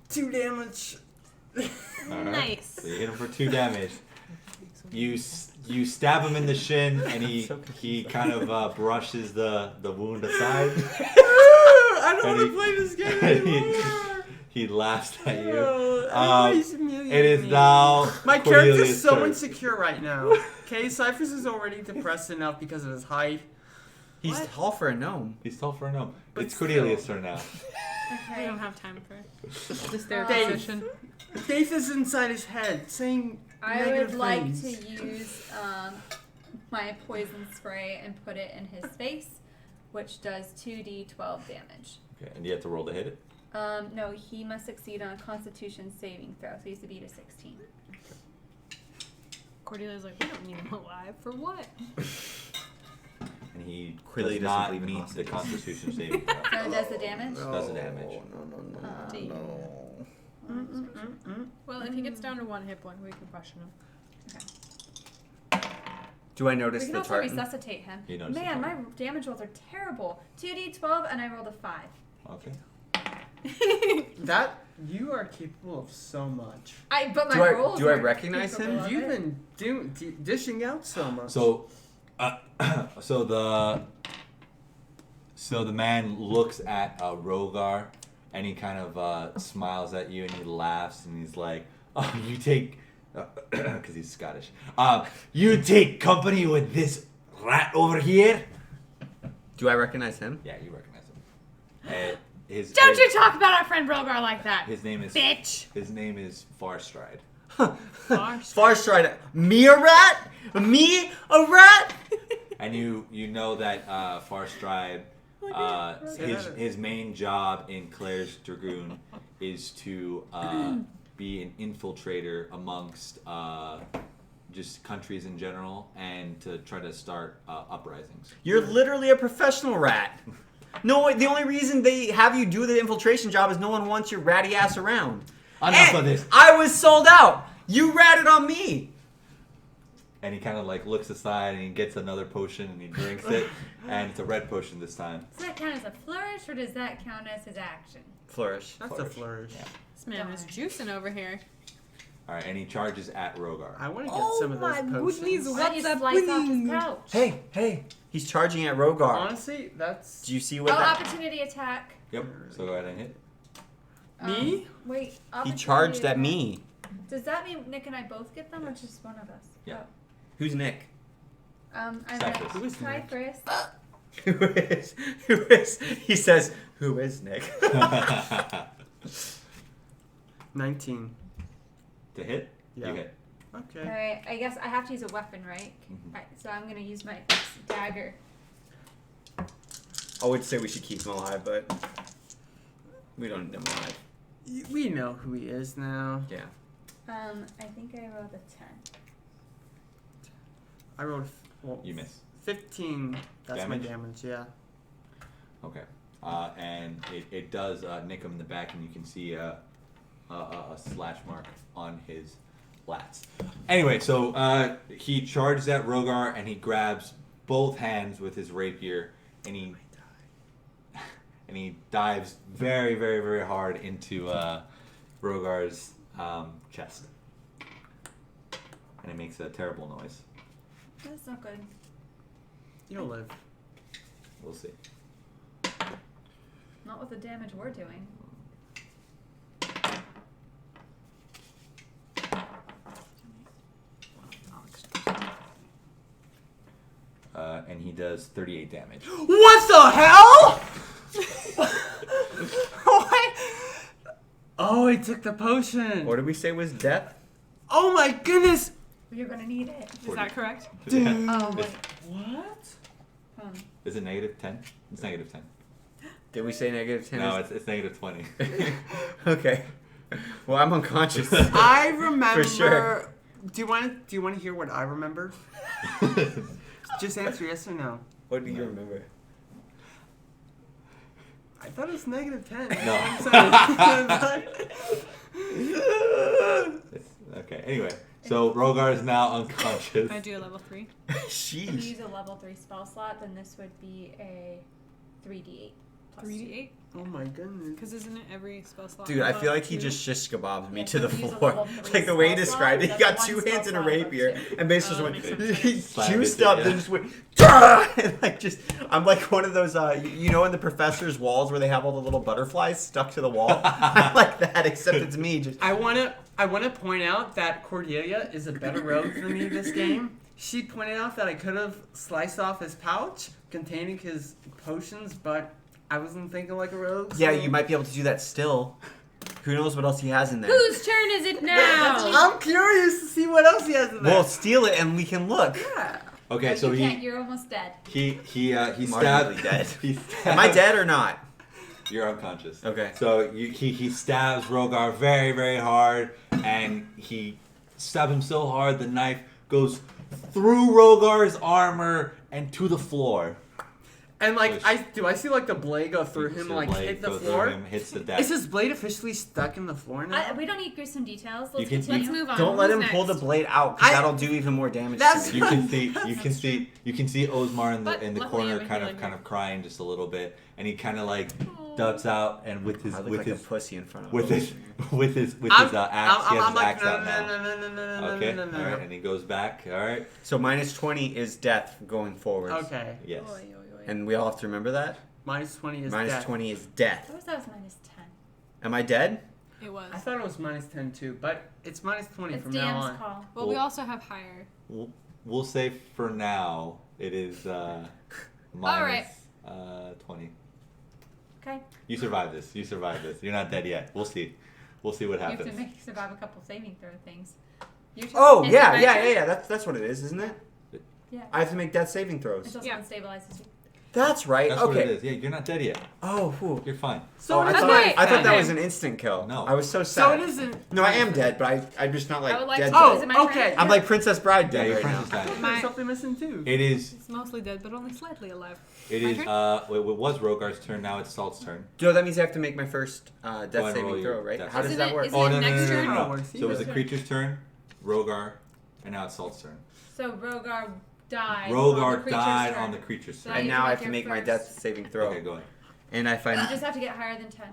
2 damage. All right. Nice. So you hit him for 2 damage. You stab him in the shin, and he kind of brushes the wound aside. I don't want to And play this game and anymore. he laughs at you. Everybody's humiliating It is me. now My Cordelia's character's so turn. insecure right now. Okay, Cyphrus is already depressed enough because of his height. He's What? tall for a gnome. He's tall for a gnome. But It's Cordelia's turn now. We Okay. don't have time for this therapy Dave. session. Faith is inside his head, saying I negative would like things. to use my poison spray and put it in his face, which does 2d12 damage. Okay, and you have to roll to hit it. No, he must succeed on a Constitution saving throw, so he has to beat a 16. Cordelia's like, we don't need him alive. For what? And he Cordelia does doesn't not believe in meet the hostages. Constitution saving throw. So it does the damage? Does the damage. No. D. Well, if he gets down to 1 hit point, we can question him. Do I notice We can the also tartan? resuscitate him. You notice the Man, my tartan. damage rolls are terrible. 2d12 and I rolled a 5. Okay. That you are capable of so much. But my Do I- rolls do I aren't recognize him? capable of You've it. been dishing out so much. So the man looks at Rhogar, and he kind of smiles at you, and he laughs, and he's like, "Oh, you take," because he's Scottish. You take company with this rat over here. Do I recognize him? Yeah, you recognize him. And Don't you talk about our friend Rhogar like that, His name is bitch! His name is Farstride. Farstride. Me a rat? Me a rat? And you know that Farstride, his main job in Claire's Dragoon is to be an infiltrator amongst just countries in general and to try to start uprisings. You're literally a professional rat. No, the only reason they have you do the infiltration job is no one wants your ratty ass around. Enough And of this. I was sold out. You ratted on me. And he kind of like looks aside and he gets another potion and he drinks it, and it's a red potion this time. Does that count as a flourish or does that count as his action? Flourish. That's a flourish. Yeah. This man is juicing over here. All right, and he charges at Rhogar. I want to get some of those potions. Why don't you slice off his pouch? Hey. He's charging at Rhogar. Honestly, that's Do you see Oh, what that... opportunity attack. Yep. So go ahead and hit. me. Wait, He opportunity charged at attack. me. Does that mean Nick and I both get them or just one of us? Yeah. Who's Nick? I Cyphrus. Who is Nick? Cyphrus. Who is? He says, who is Nick? 19. To hit? Yeah. You hit. Okay. Alright, I guess I have to use a weapon, right? Mhm. Alright, so I'm gonna use my dagger. I would say we should keep him alive, but we don't need him alive. We know who he is now. Yeah. I think I rolled a 10. I rolled You miss. 15. That's Damage? my damage, yeah. Okay. And it does nick him in the back, and you can see a slash mark on his lats. Anyway, so he charges at Rhogar, and he grabs both hands with his rapier, and he dives very, very, very hard into Rhogar's chest. And it makes a terrible noise. That's not good. You'll live. We'll see. Not with the damage we're doing. And he does 38 damage. What the hell? What? Oh, he took the potion. What did we say was death? Oh my goodness. You're gonna need it. Is that correct? Dude. Oh, wait. What? Is it negative 10? It's negative 10. Did we say negative 10? No, it's negative 20. Okay. Well, I'm unconscious. I remember. For sure. Do you want to hear what I remember? Just answer yes or no. What do you remember? I thought it was negative 10. No. I'm sorry. Okay, anyway. So Rhogar is now unconscious. I do a level 3. If you Sheesh. use a level 3 spell slot, then this would be a 3d8 plus 3d8? Oh my goodness. Because isn't it every spell slot? Dude, I above feel like he 2? just shish kebabed me Yeah, to the if you use a floor. level 3 Like the way he spell described it, slot, he got that's 2 one hands and a spell slot rapier, above and basically Oh, just that went, makes he Slammed juiced it, up, yeah. then just went, "Tah!" And like just, I'm like one of those, you know in the professor's walls where they have all the little butterflies stuck to the wall? I'm like that, except it's me. Just I wanna point out that Cordelia is a better rogue than me this game. She pointed out that I could have sliced off his pouch containing his potions, but I wasn't thinking like a rogue. Yeah, so- you might be able to do that still. Who knows what else he has in there? Whose turn is it now? I'm curious to see what else he has in there. We'll steal it and we can look. Yeah. Okay, But so you can't, he you're almost dead. Marginally stabs. dead. He stabs. Am I dead or not? You're unconscious. Okay. So he stabs Rhogar very, very hard, and he stabs him so hard the knife goes through Rhogar's armor and to the floor. And like, Push. do I see like the blade go through You him, see like blade hit the go through floor? him, hits the deck. Is his blade officially stuck in the floor now? We don't need gruesome details. Let's You can- continue. Let's move on. Don't let Who's him pull the next? blade out, because I- that'll do even more damage That's- to me. You can see Osmar in But the luckily I corner, have a kind healer of here. crying just a little bit, and he kind of like ducks out, and with his I look with like his a pussy in front of with him. his with his axe. He I'm has his like, axe no, out now. no, Okay, no, all right, and he goes back. All right, So minus 20 is death going forward. Okay. yes. Oy, oy, oy. And we all have to remember that? Minus 20 is Minus death. 20 is death. What was that? Was minus 10. Am I dead? It was. I thought it was minus 10 too, but it's minus 20 It's from now DM's on. call. Well, we also have higher. We'll say for now it is minus 20. Okay. You survive this. You survive this. You're not dead yet. We'll see. We'll see what You have to happens. survive a couple saving throw things. Your turn. Oh, Is it yeah, my yeah, turn? yeah, yeah. That's what it is, isn't it? Yeah. I have to make death saving throws. Until Yeah. someone stabilizes you. That's right. That's okay. what it is. Yeah, you're not dead yet. Oh, whew. You're fine. So Oh, it I is thought, minus I thought 10. that was an instant kill. No. I was so sad. So it isn't. No, I am dead, but I'm just not like I would like dead. to- dead. Is it my Oh, turn? okay. I'm like Princess Bride Yeah, dead your right princess now. died. There's something missing too. It is. It's mostly dead, but only slightly alive. It My is. turn? It was Rhogar's turn. Now it's Salt's turn. So that means I have to make my first death Go and roll saving your throw, right? death How does saving that throw. work? Is it next turn? Oh, we're So it was the seeing. creature's turn, Rhogar, and now it's Salt's turn. So Rhogar died. on the Rhogar creature's died turn. on the creature's So turn. And you now I make have to your make my first. death saving throw. Okay, go ahead. And if You I just have to get higher than 10.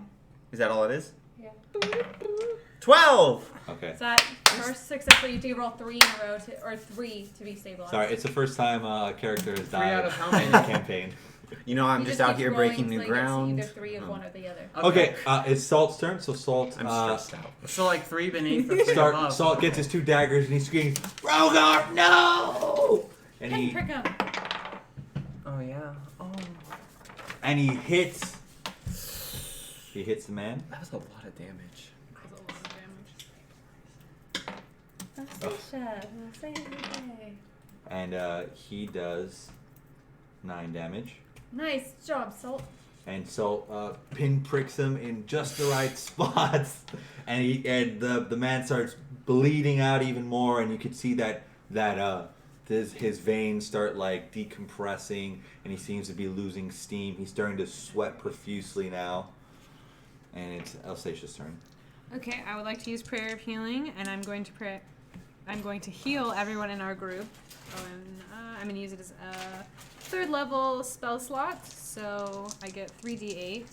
is that all it is? Yeah. 12. Okay. So that first successful, you have to roll 3 in a row, or 3 to be stabilized. Sorry, it's the first time a character has 3 died out of how in many? the campaign. You know, I'm You just keep out here rolling breaking until new you get to ground. Either 3 of one or the other. Okay, it's Salt's turn. So Salt, I'm stressed out. So like 3 beneath or 3 above. Salt gets his 2 daggers and he screams, "Rhogar, no!" And Couldn't he prick him. Oh yeah. Oh. and he hits. He hits the man. That was a lot of damage. That's a lot of damage. Elseisha, we'll say everything. And he does 9 damage. Nice job, Salt. And so pinpricks him in just the right spots, and the man starts bleeding out even more, and you can see that his veins start like decompressing, and he seems to be losing steam. He's starting to sweat profusely now, and it's Elseisha's turn. Okay, I would like to use prayer of healing, and I'm going to pray. I'm going to heal everyone in our group. Oh, and I'm going to use it as a 3rd level spell slot, so I get 3d8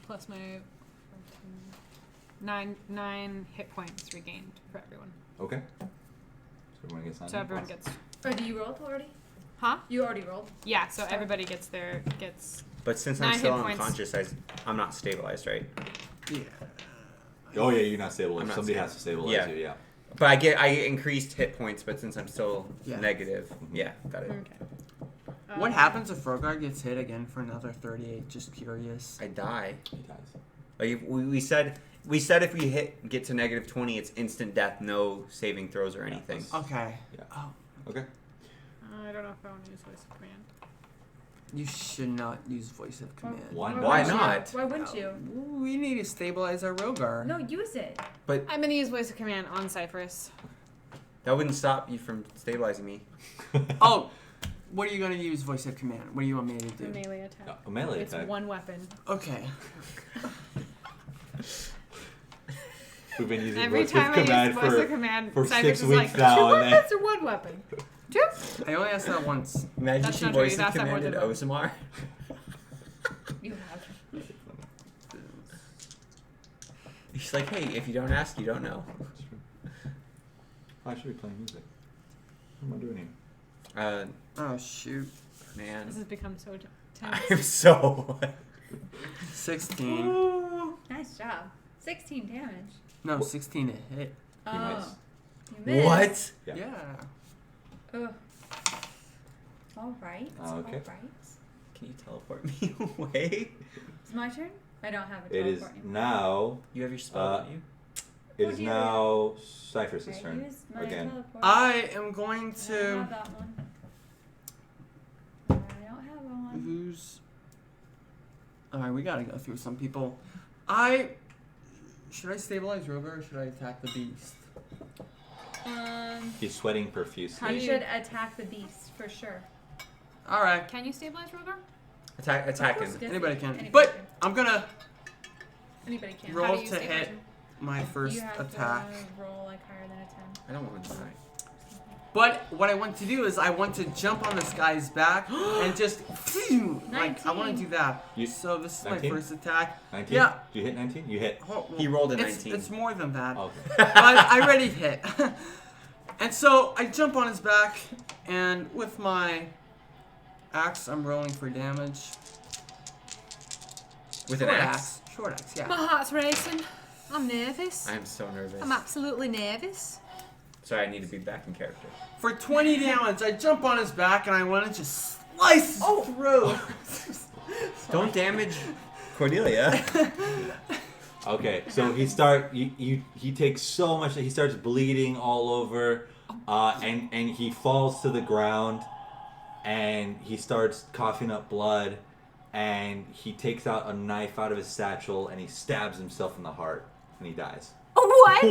plus my 9 hit points regained for everyone. Okay. So everyone gets 9 So everyone gets, Or do you roll already? huh? You already rolled. Yeah. So everybody gets But since 9 I'm still hit points. unconscious, I'm not stabilized, right? Yeah. Oh yeah, you're not stabilized. I'm not Somebody stable. has to stabilize Yeah. you. Yeah. But I get increased hit points, but since I'm still Yeah. negative, yeah, got it. okay. What happens if Rhogar gets hit again for another 38? Just curious. I die. He dies. Like we said if we get to negative 20, it's instant death, no saving throws or anything. Okay. Yeah. Oh, Okay. I don't know if I want to use voice of command. you should not use voice of command. Why Why wouldn't you? not? Why wouldn't you? We need to stabilize our Rhogar. No, use it. But I'm going to use voice of command on Cyphrus. that wouldn't stop you from stabilizing me. Oh, what are you gonna use voice of command? What do you want me to A do? melee attack. A melee It's attack. one weapon. Okay. We've been using Every voice time of I command use voice of command, for Cyphrus 6 is weeks like, now, 2 and then- weapons or 1 weapon? 2? I only asked that once. Imagine That's she not true. voice You've of asked that more commanded than Osamar. You have. She's like, hey, if you don't ask, you don't know. That's true. I should be playing music. What am I doing here? Oh shoot. Man, This has become so tense. I'm so. 16. Nice job. 16 damage. No, 16 to hit. Oh. missed. You missed. What? Yeah. Yeah. Ugh. All right. Okay. All right. Can you teleport me away? It's my turn? I don't have a It is teleport anymore. now. You have your spell, don't you? It Oh, is dear. now Cyphrus' I turn used my again. teleport. I am going I don't to. have that one. I don't have one. Who's. Alright, we gotta go through some people. Should I stabilize Rhogar or should I attack the beast? Um. He's sweating profusely. You should attack the beast for sure. All right. Can you stabilize Rhogar? Attack him. Anybody can. Anybody But can. I'm gonna Anybody can. Roll How do you to stabilize hit. him? my first You have attack. to roll like higher than a 10. I don't want to die. But what I want to do is I want to jump on this guy's back and just like I want to do that. So this is 19? my first attack. 19? Yeah. Did you hit 19? You hit. Oh, well, He rolled a it's, 19. It's more than that. Okay. But I already hit. And so I jump on his back, and with my axe, I'm rolling for damage. With an axe? Short axe, My yeah. heart's racing. I'm nervous. I'm so nervous. I'm absolutely nervous. Sorry, I need to be back in character. For 20 damage, I jump on his back, and I want to just slice his throat. Don't damage Cordelia. Okay, so he takes so much. He starts bleeding all over, and he falls to the ground, and he starts coughing up blood, and he takes out a knife out of his satchel and he stabs himself in the heart, and he dies. What? Can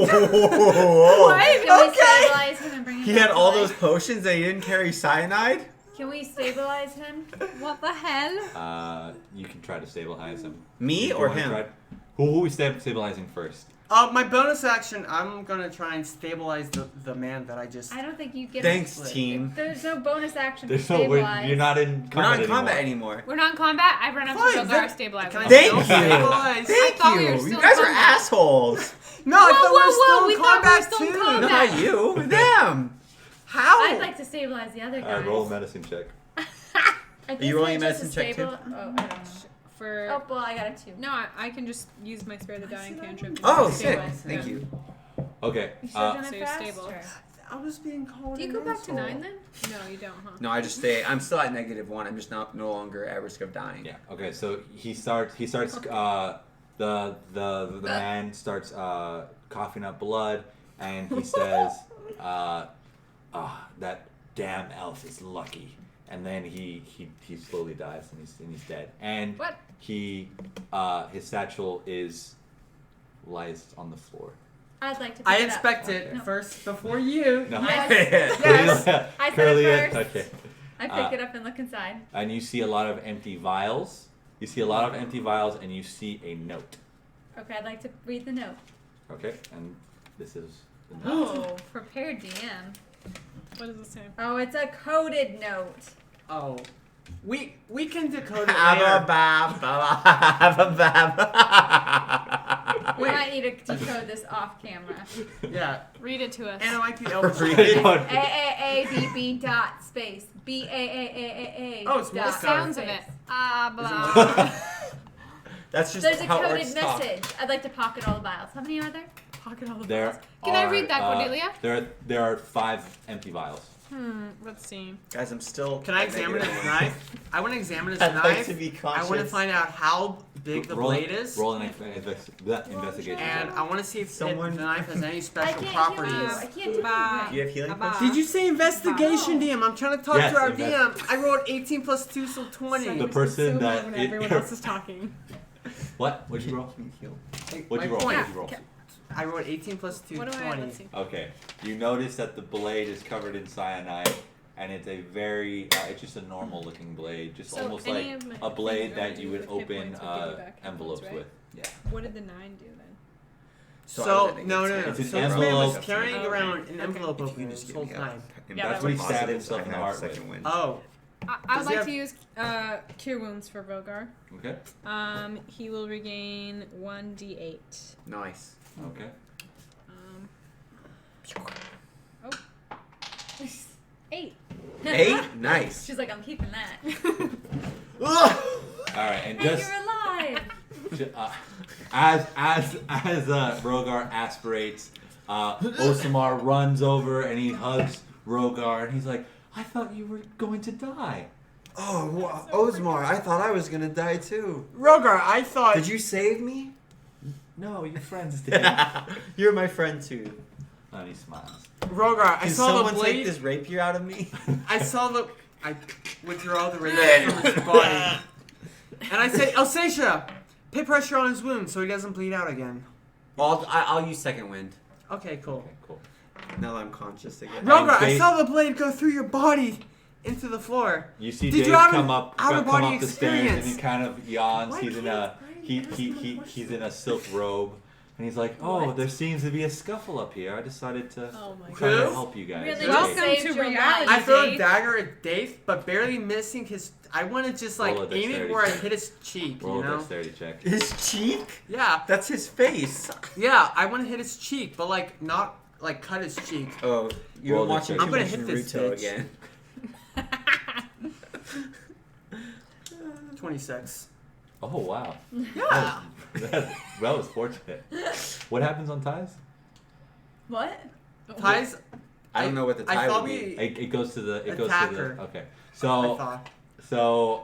we stabilize him and bring him He back had to all life? those potions and he didn't carry cyanide? Can we stabilize him? What the hell? You can try to stabilize him. Me If you or wanna him? try- Who are we stabilizing first? My bonus action, I'm going to try and stabilize the man that I just... I don't think you get Thanks, a team. There's no bonus action to There's no. stabilize. You're not in We're not combat in combat anymore. anymore. We're not in combat. I run up Fine, to Rhogar, then- stabilize Can I him. Thank still you. stabilize? Thank thought we were you. still You in guys are combat. assholes. No, I thought Whoa, we were still we in thought we were combat still in too. combat. No, not you. Them. How? I'd like to stabilize the other guys. Roll a medicine check. Are you rolling a medicine check too? Oh, I don't know. For Oh, well, I got a 2. no, I can just use my spare the dying cantrip. Oh, to sick. stabilize. Thank Yeah. you. Okay. You should have done so it you're faster. stable. I was being called Do you an go back to asshole. 9 then? No, you don't, huh? No, I just stay. I'm still at -1. I'm just no longer at risk of dying. Yeah. Okay. So he starts. The man starts coughing up blood, and he says, "That damn elf is lucky." And then he slowly dies, and he's dead. And What? his satchel lies on the floor. I'd like to pick I it inspect up. it No. first before you. No. Yes. Yes. I said Cordelia, it first. okay. I pick it up and look inside. And you see a lot of empty vials. You see a lot of empty vials, and you see a note. Okay, I'd like to read the note. Okay, and this is the note. Oh, prepared DM. What does it say? Oh, it's a coded note. Oh. We can decode it Abba later. bab, abba bab. We Wait. might need to decode this off camera. Yeah. Read it to us. And it might be Elvis. Read it. AAABB dot space BAAAAA. Oh, it's the Morse code. sounds of it. Ah, Is it blah. That's just There's a how coded orcs talk. message. I'd like to pocket all the vials. How many are there? Pocket all the There vials. Can I are, read that, Cordelia? There are 5 empty vials. Let's see. Guys, I'm still. Can I at examine his -1. knife? I want to examine his I'd like knife. to be I conscious. want to find out how big the Roll- blade is. Roll an investigation. And I want to see if Someone- the knife has any I special can't properties. heal you. I can't do Do it. you have healing Abba. potions? Did you say investigation, DM? I'm trying to talk Yes, to our invest- DM. I rolled 18 plus 2, so 20. The person so that when it- everyone else is talking. What? What'd you roll? Hey, What'd you my roll? point. What'd you roll? I rolled 18 plus 2, What do 20. Let's see. Okay. You notice that the blade is covered in cyanide, and it's a very, it's just a normal looking blade, just So almost any like of my a blade things that that you do would with hit open points would give you back hit envelopes points, with. right? Yeah. What did the 9 do then? So I So, was thinking no. it's So an this man was envelope. carrying Okay. around an Okay. envelope If you opener can this just whole give me time. Yeah, That's what he positive, stabbed himself I in the have heart second with. wind. Oh. I Does would he like have- to use Cure Wounds for Rhogar. Okay. He will regain 1d8. Nice. Okay. Oh. 8. 8? Nice. She's like, I'm keeping that. All right, and Hey, just you're alive. as Rhogar aspirates, Osamar runs over and he hugs Rhogar, and he's like, "I thought you were going to die." Oh, Osmar, I thought I was gonna die too. Rogar, I thought... Did you save me? No, your friends did. You're my friend too. And he smiles. Rogar, I Can saw someone the take blade... this rapier out of me? I saw the... I withdraw the rapier from his body. And I say, Elseisha, put pressure on his wound so he doesn't bleed out again. Well, I'll use second wind. Okay, cool. Okay, cool. Now that I'm conscious again. Rhogar, I Dave- saw the blade go through your body into the floor. You see Did Dave you have come an up out-of-body the stairs, and he experience? kind of yawns. Why He's in can't a he's in a silk robe, and he's like, "Oh, there seems to be a scuffle up here. I decided to Oh my try to Who? help you guys." Really? Okay. Welcome Saved to your reality, life. I throw a Dave. dagger at Dave, but barely missing his. I want to just like Roll a aim it dexterity where I check. hit his cheek. Roll You a know? dexterity check. His cheek? Yeah, That's his face. yeah. I want to hit his cheek, but like not like cut his cheek. Oh, you're Roll watching the too check. I'm much gonna hit this Naruto bitch. again. 26. Oh wow. Yeah. that was fortunate. What happens on ties? What? Ties. I don't know what the tie I thought would be. It goes to the Attacker. okay. I So thought.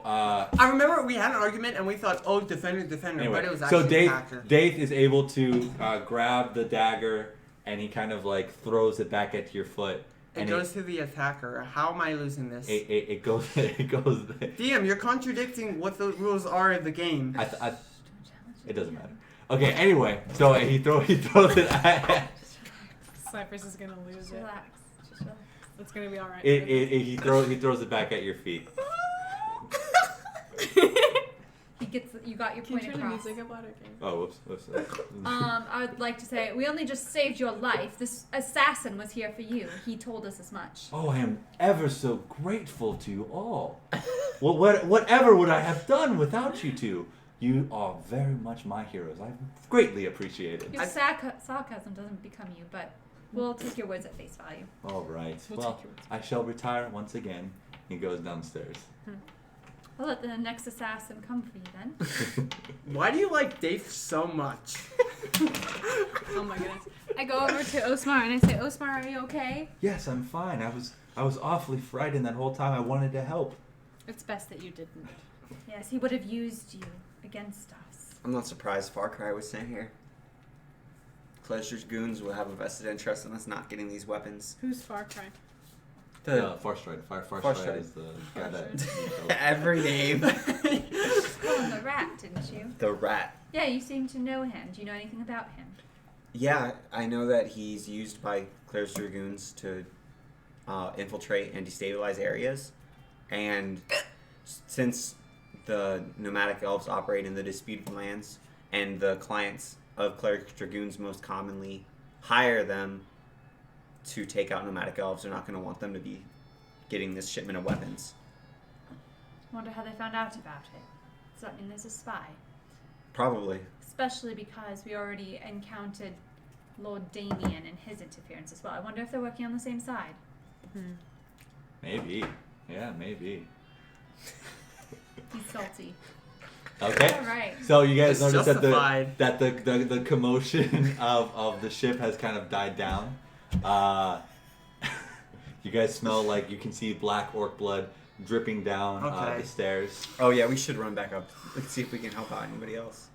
I I remember we had an argument and we thought, oh, defender, anyway, but it was actually so Dave attacker. Dave is able to grab the dagger and he kind of like throws it back at your foot. It And goes to the attacker. How am I losing this? it goes it goes. DM, you're contradicting what the rules are of the game. It doesn't matter. Okay. Anyway, so he throws it at. Cyphrus is gonna lose Just it. relax. Just relax. It's gonna be alright. He throws it back at your feet. You got your Can you point turn the across. music up louder, King? Oh, whoops. I would like to say we only just saved your life. This assassin was here for you. He told us as much. Oh, I am ever so grateful to you all. Whatever would I have done without you two? You are very much my heroes. I greatly appreciate it. Your sarcasm doesn't become you, but we'll take your words at face value. All right. We'll Well, take your words. I shall retire once again. He goes downstairs. I'll let the next assassin come for you then. Why do you like Dave so much? Oh my goodness. I go over to Osmar and I say, Osmar, are you okay? Yes, I'm fine. I was awfully frightened that whole time. I wanted to help. It's best that you didn't. Yes, he would have used you against us. I'm not surprised Far Cry was sent here. Pleasure's goons will have a vested interest in us not getting these weapons. Who's Far Cry? Farstride. Farstride is the guy that. Every name. Call him the rat, didn't you? The rat. Yeah, you seem to know him. Do you know anything about him? Yeah, I know that he's used by Claire's Dragoons to infiltrate and destabilize areas. And since the nomadic elves operate in the disputed lands, and the clients of Claire's Dragoons most commonly hire them to take out nomadic elves, they're not going to want them to be getting this shipment of weapons. Wonder how they found out about it. Does that mean there's a spy? Probably. Especially because we already encountered Lord Damien and his interference as well. I wonder if they're working on the same side. Maybe. Yeah, maybe. He's salty. Okay. All right. So you guys It's notice justified. that the commotion of the ship has kind of died down. You guys smell like you can see black orc blood dripping down Okay. the stairs. Oh yeah, we should run back up. Let's see if we can help out anybody else.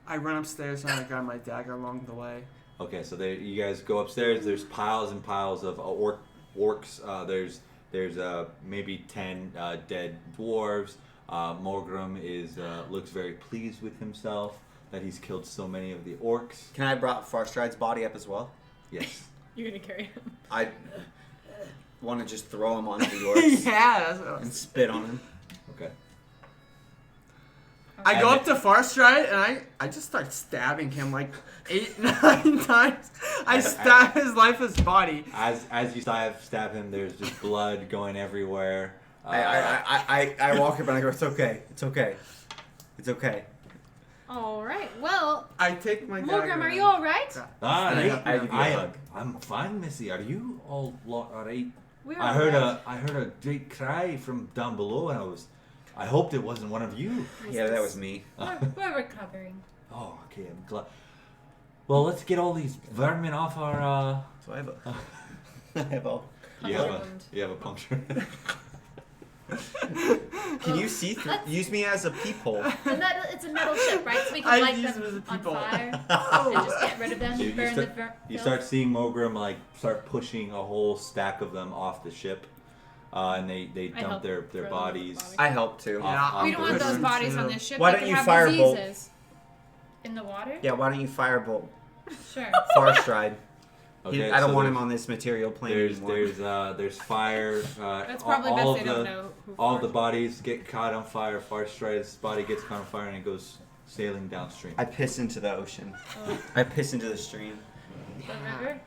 I run upstairs and I grab my dagger along the way. Okay, so you guys go upstairs. There's piles and piles of orcs. There's maybe 10 dead dwarves. Morgrim looks very pleased with himself that he's killed so many of the orcs. Can I brought Farstride's body up as well? Yes. You're gonna carry him. I want to just throw him onto the orcs Yeah, that's what I and was. spit on him. Okay. I go up to Farstride and I just start stabbing him like 8, 9 times. I stab his lifeless body. As you stab him, there's just blood going everywhere. I walk up and I go, it's okay. It's okay. It's okay. Alright, well, I take my dagger. Morgrim, are and you alright? Ah, I give you a hug. I'm fine, Missy. Are you all right? We're I heard alright. a great cry from down below, and I hoped it wasn't one of you. Yeah, that was me. We're recovering. Oh, okay. I'm glad. Well, let's get all these vermin off our. So I have a. I have a. You have a puncture. Can you see through? Use me as a peephole. It's a metal ship, right? So we can I light use them them as a on people. fire and just get rid of them, You burn start- the You filth. start seeing Mogrim start pushing a whole stack of them off the ship, and they I dump help their throw them bodies. in the body. I help too. Yeah, We don't want those Awesome. bodies on this ship. Why They don't could you have firebolt? diseases. In the water? Yeah, why don't you firebolt Sure. Farstride? Okay, I don't so want him there's- on this material plane anymore. There's fire. That's probably all best of they don't the know who all of the forged bodies get caught on fire. Far Stride's body gets caught on fire and it goes sailing downstream. I piss into the ocean. I piss into the stream. the river.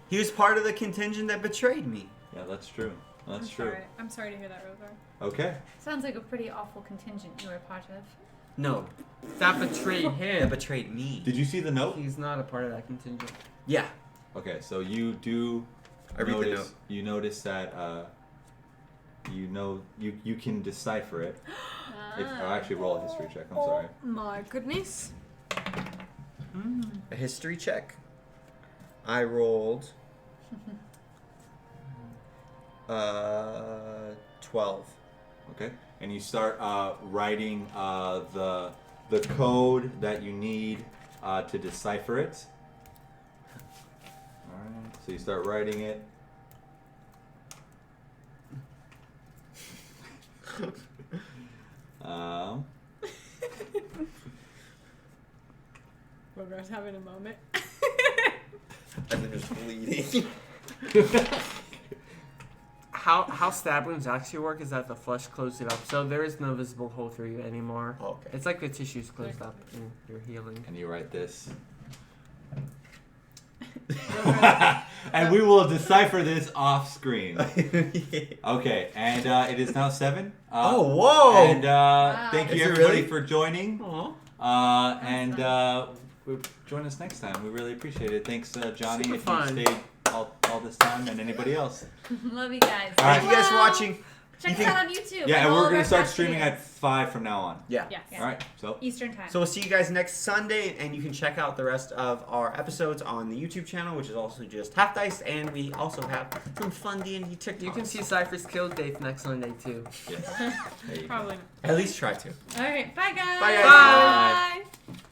He was part of the contingent that betrayed me. Yeah, that's true. That's I'm true. sorry. I'm sorry to hear that, Rhogar. Okay. Sounds like a pretty awful contingent you were part of. No, That betrayed that him. betrayed me. Did you see the note? He's not a part of that contingent. Yeah. Okay, so you do I read the notice. note. You notice that you can decipher it. I'll actually roll a history check. I'm sorry. My goodness. A history check. I rolled 12. Okay, and you start writing the code that you need to decipher it. All right, so you start writing it. Rhogar's having a moment. And then just bleeding. How stab wounds actually work is that the flesh closes it up, so there is no visible hole through you anymore. Oh, okay. It's like the tissue's closed up and you're healing. And you write this. And we will decipher this off screen. Okay, and it is now 7. Oh, whoa! And thank you Is it everybody really? for joining. Aw. And join us next time. We really appreciate it. Thanks, Johnny, Super if fun. you stayed all this time, and anybody else. Love you guys. All right. Thank you guys for watching. Check You us think- out on YouTube. Yeah, and all we're of gonna our start past streaming videos. at 5 from now on. Yeah. Yes. Yeah. All right. So Eastern time. So we'll see you guys next Sunday, and you can check out the rest of our episodes on the YouTube channel, which is also just Half Dice, and we also have some fun D&D TikToks. You can see Cyphrus kill Dave next Sunday too. yeah. There you go. Probably not. At least try to. All right. Bye, guys. Bye, guys. Bye. Bye.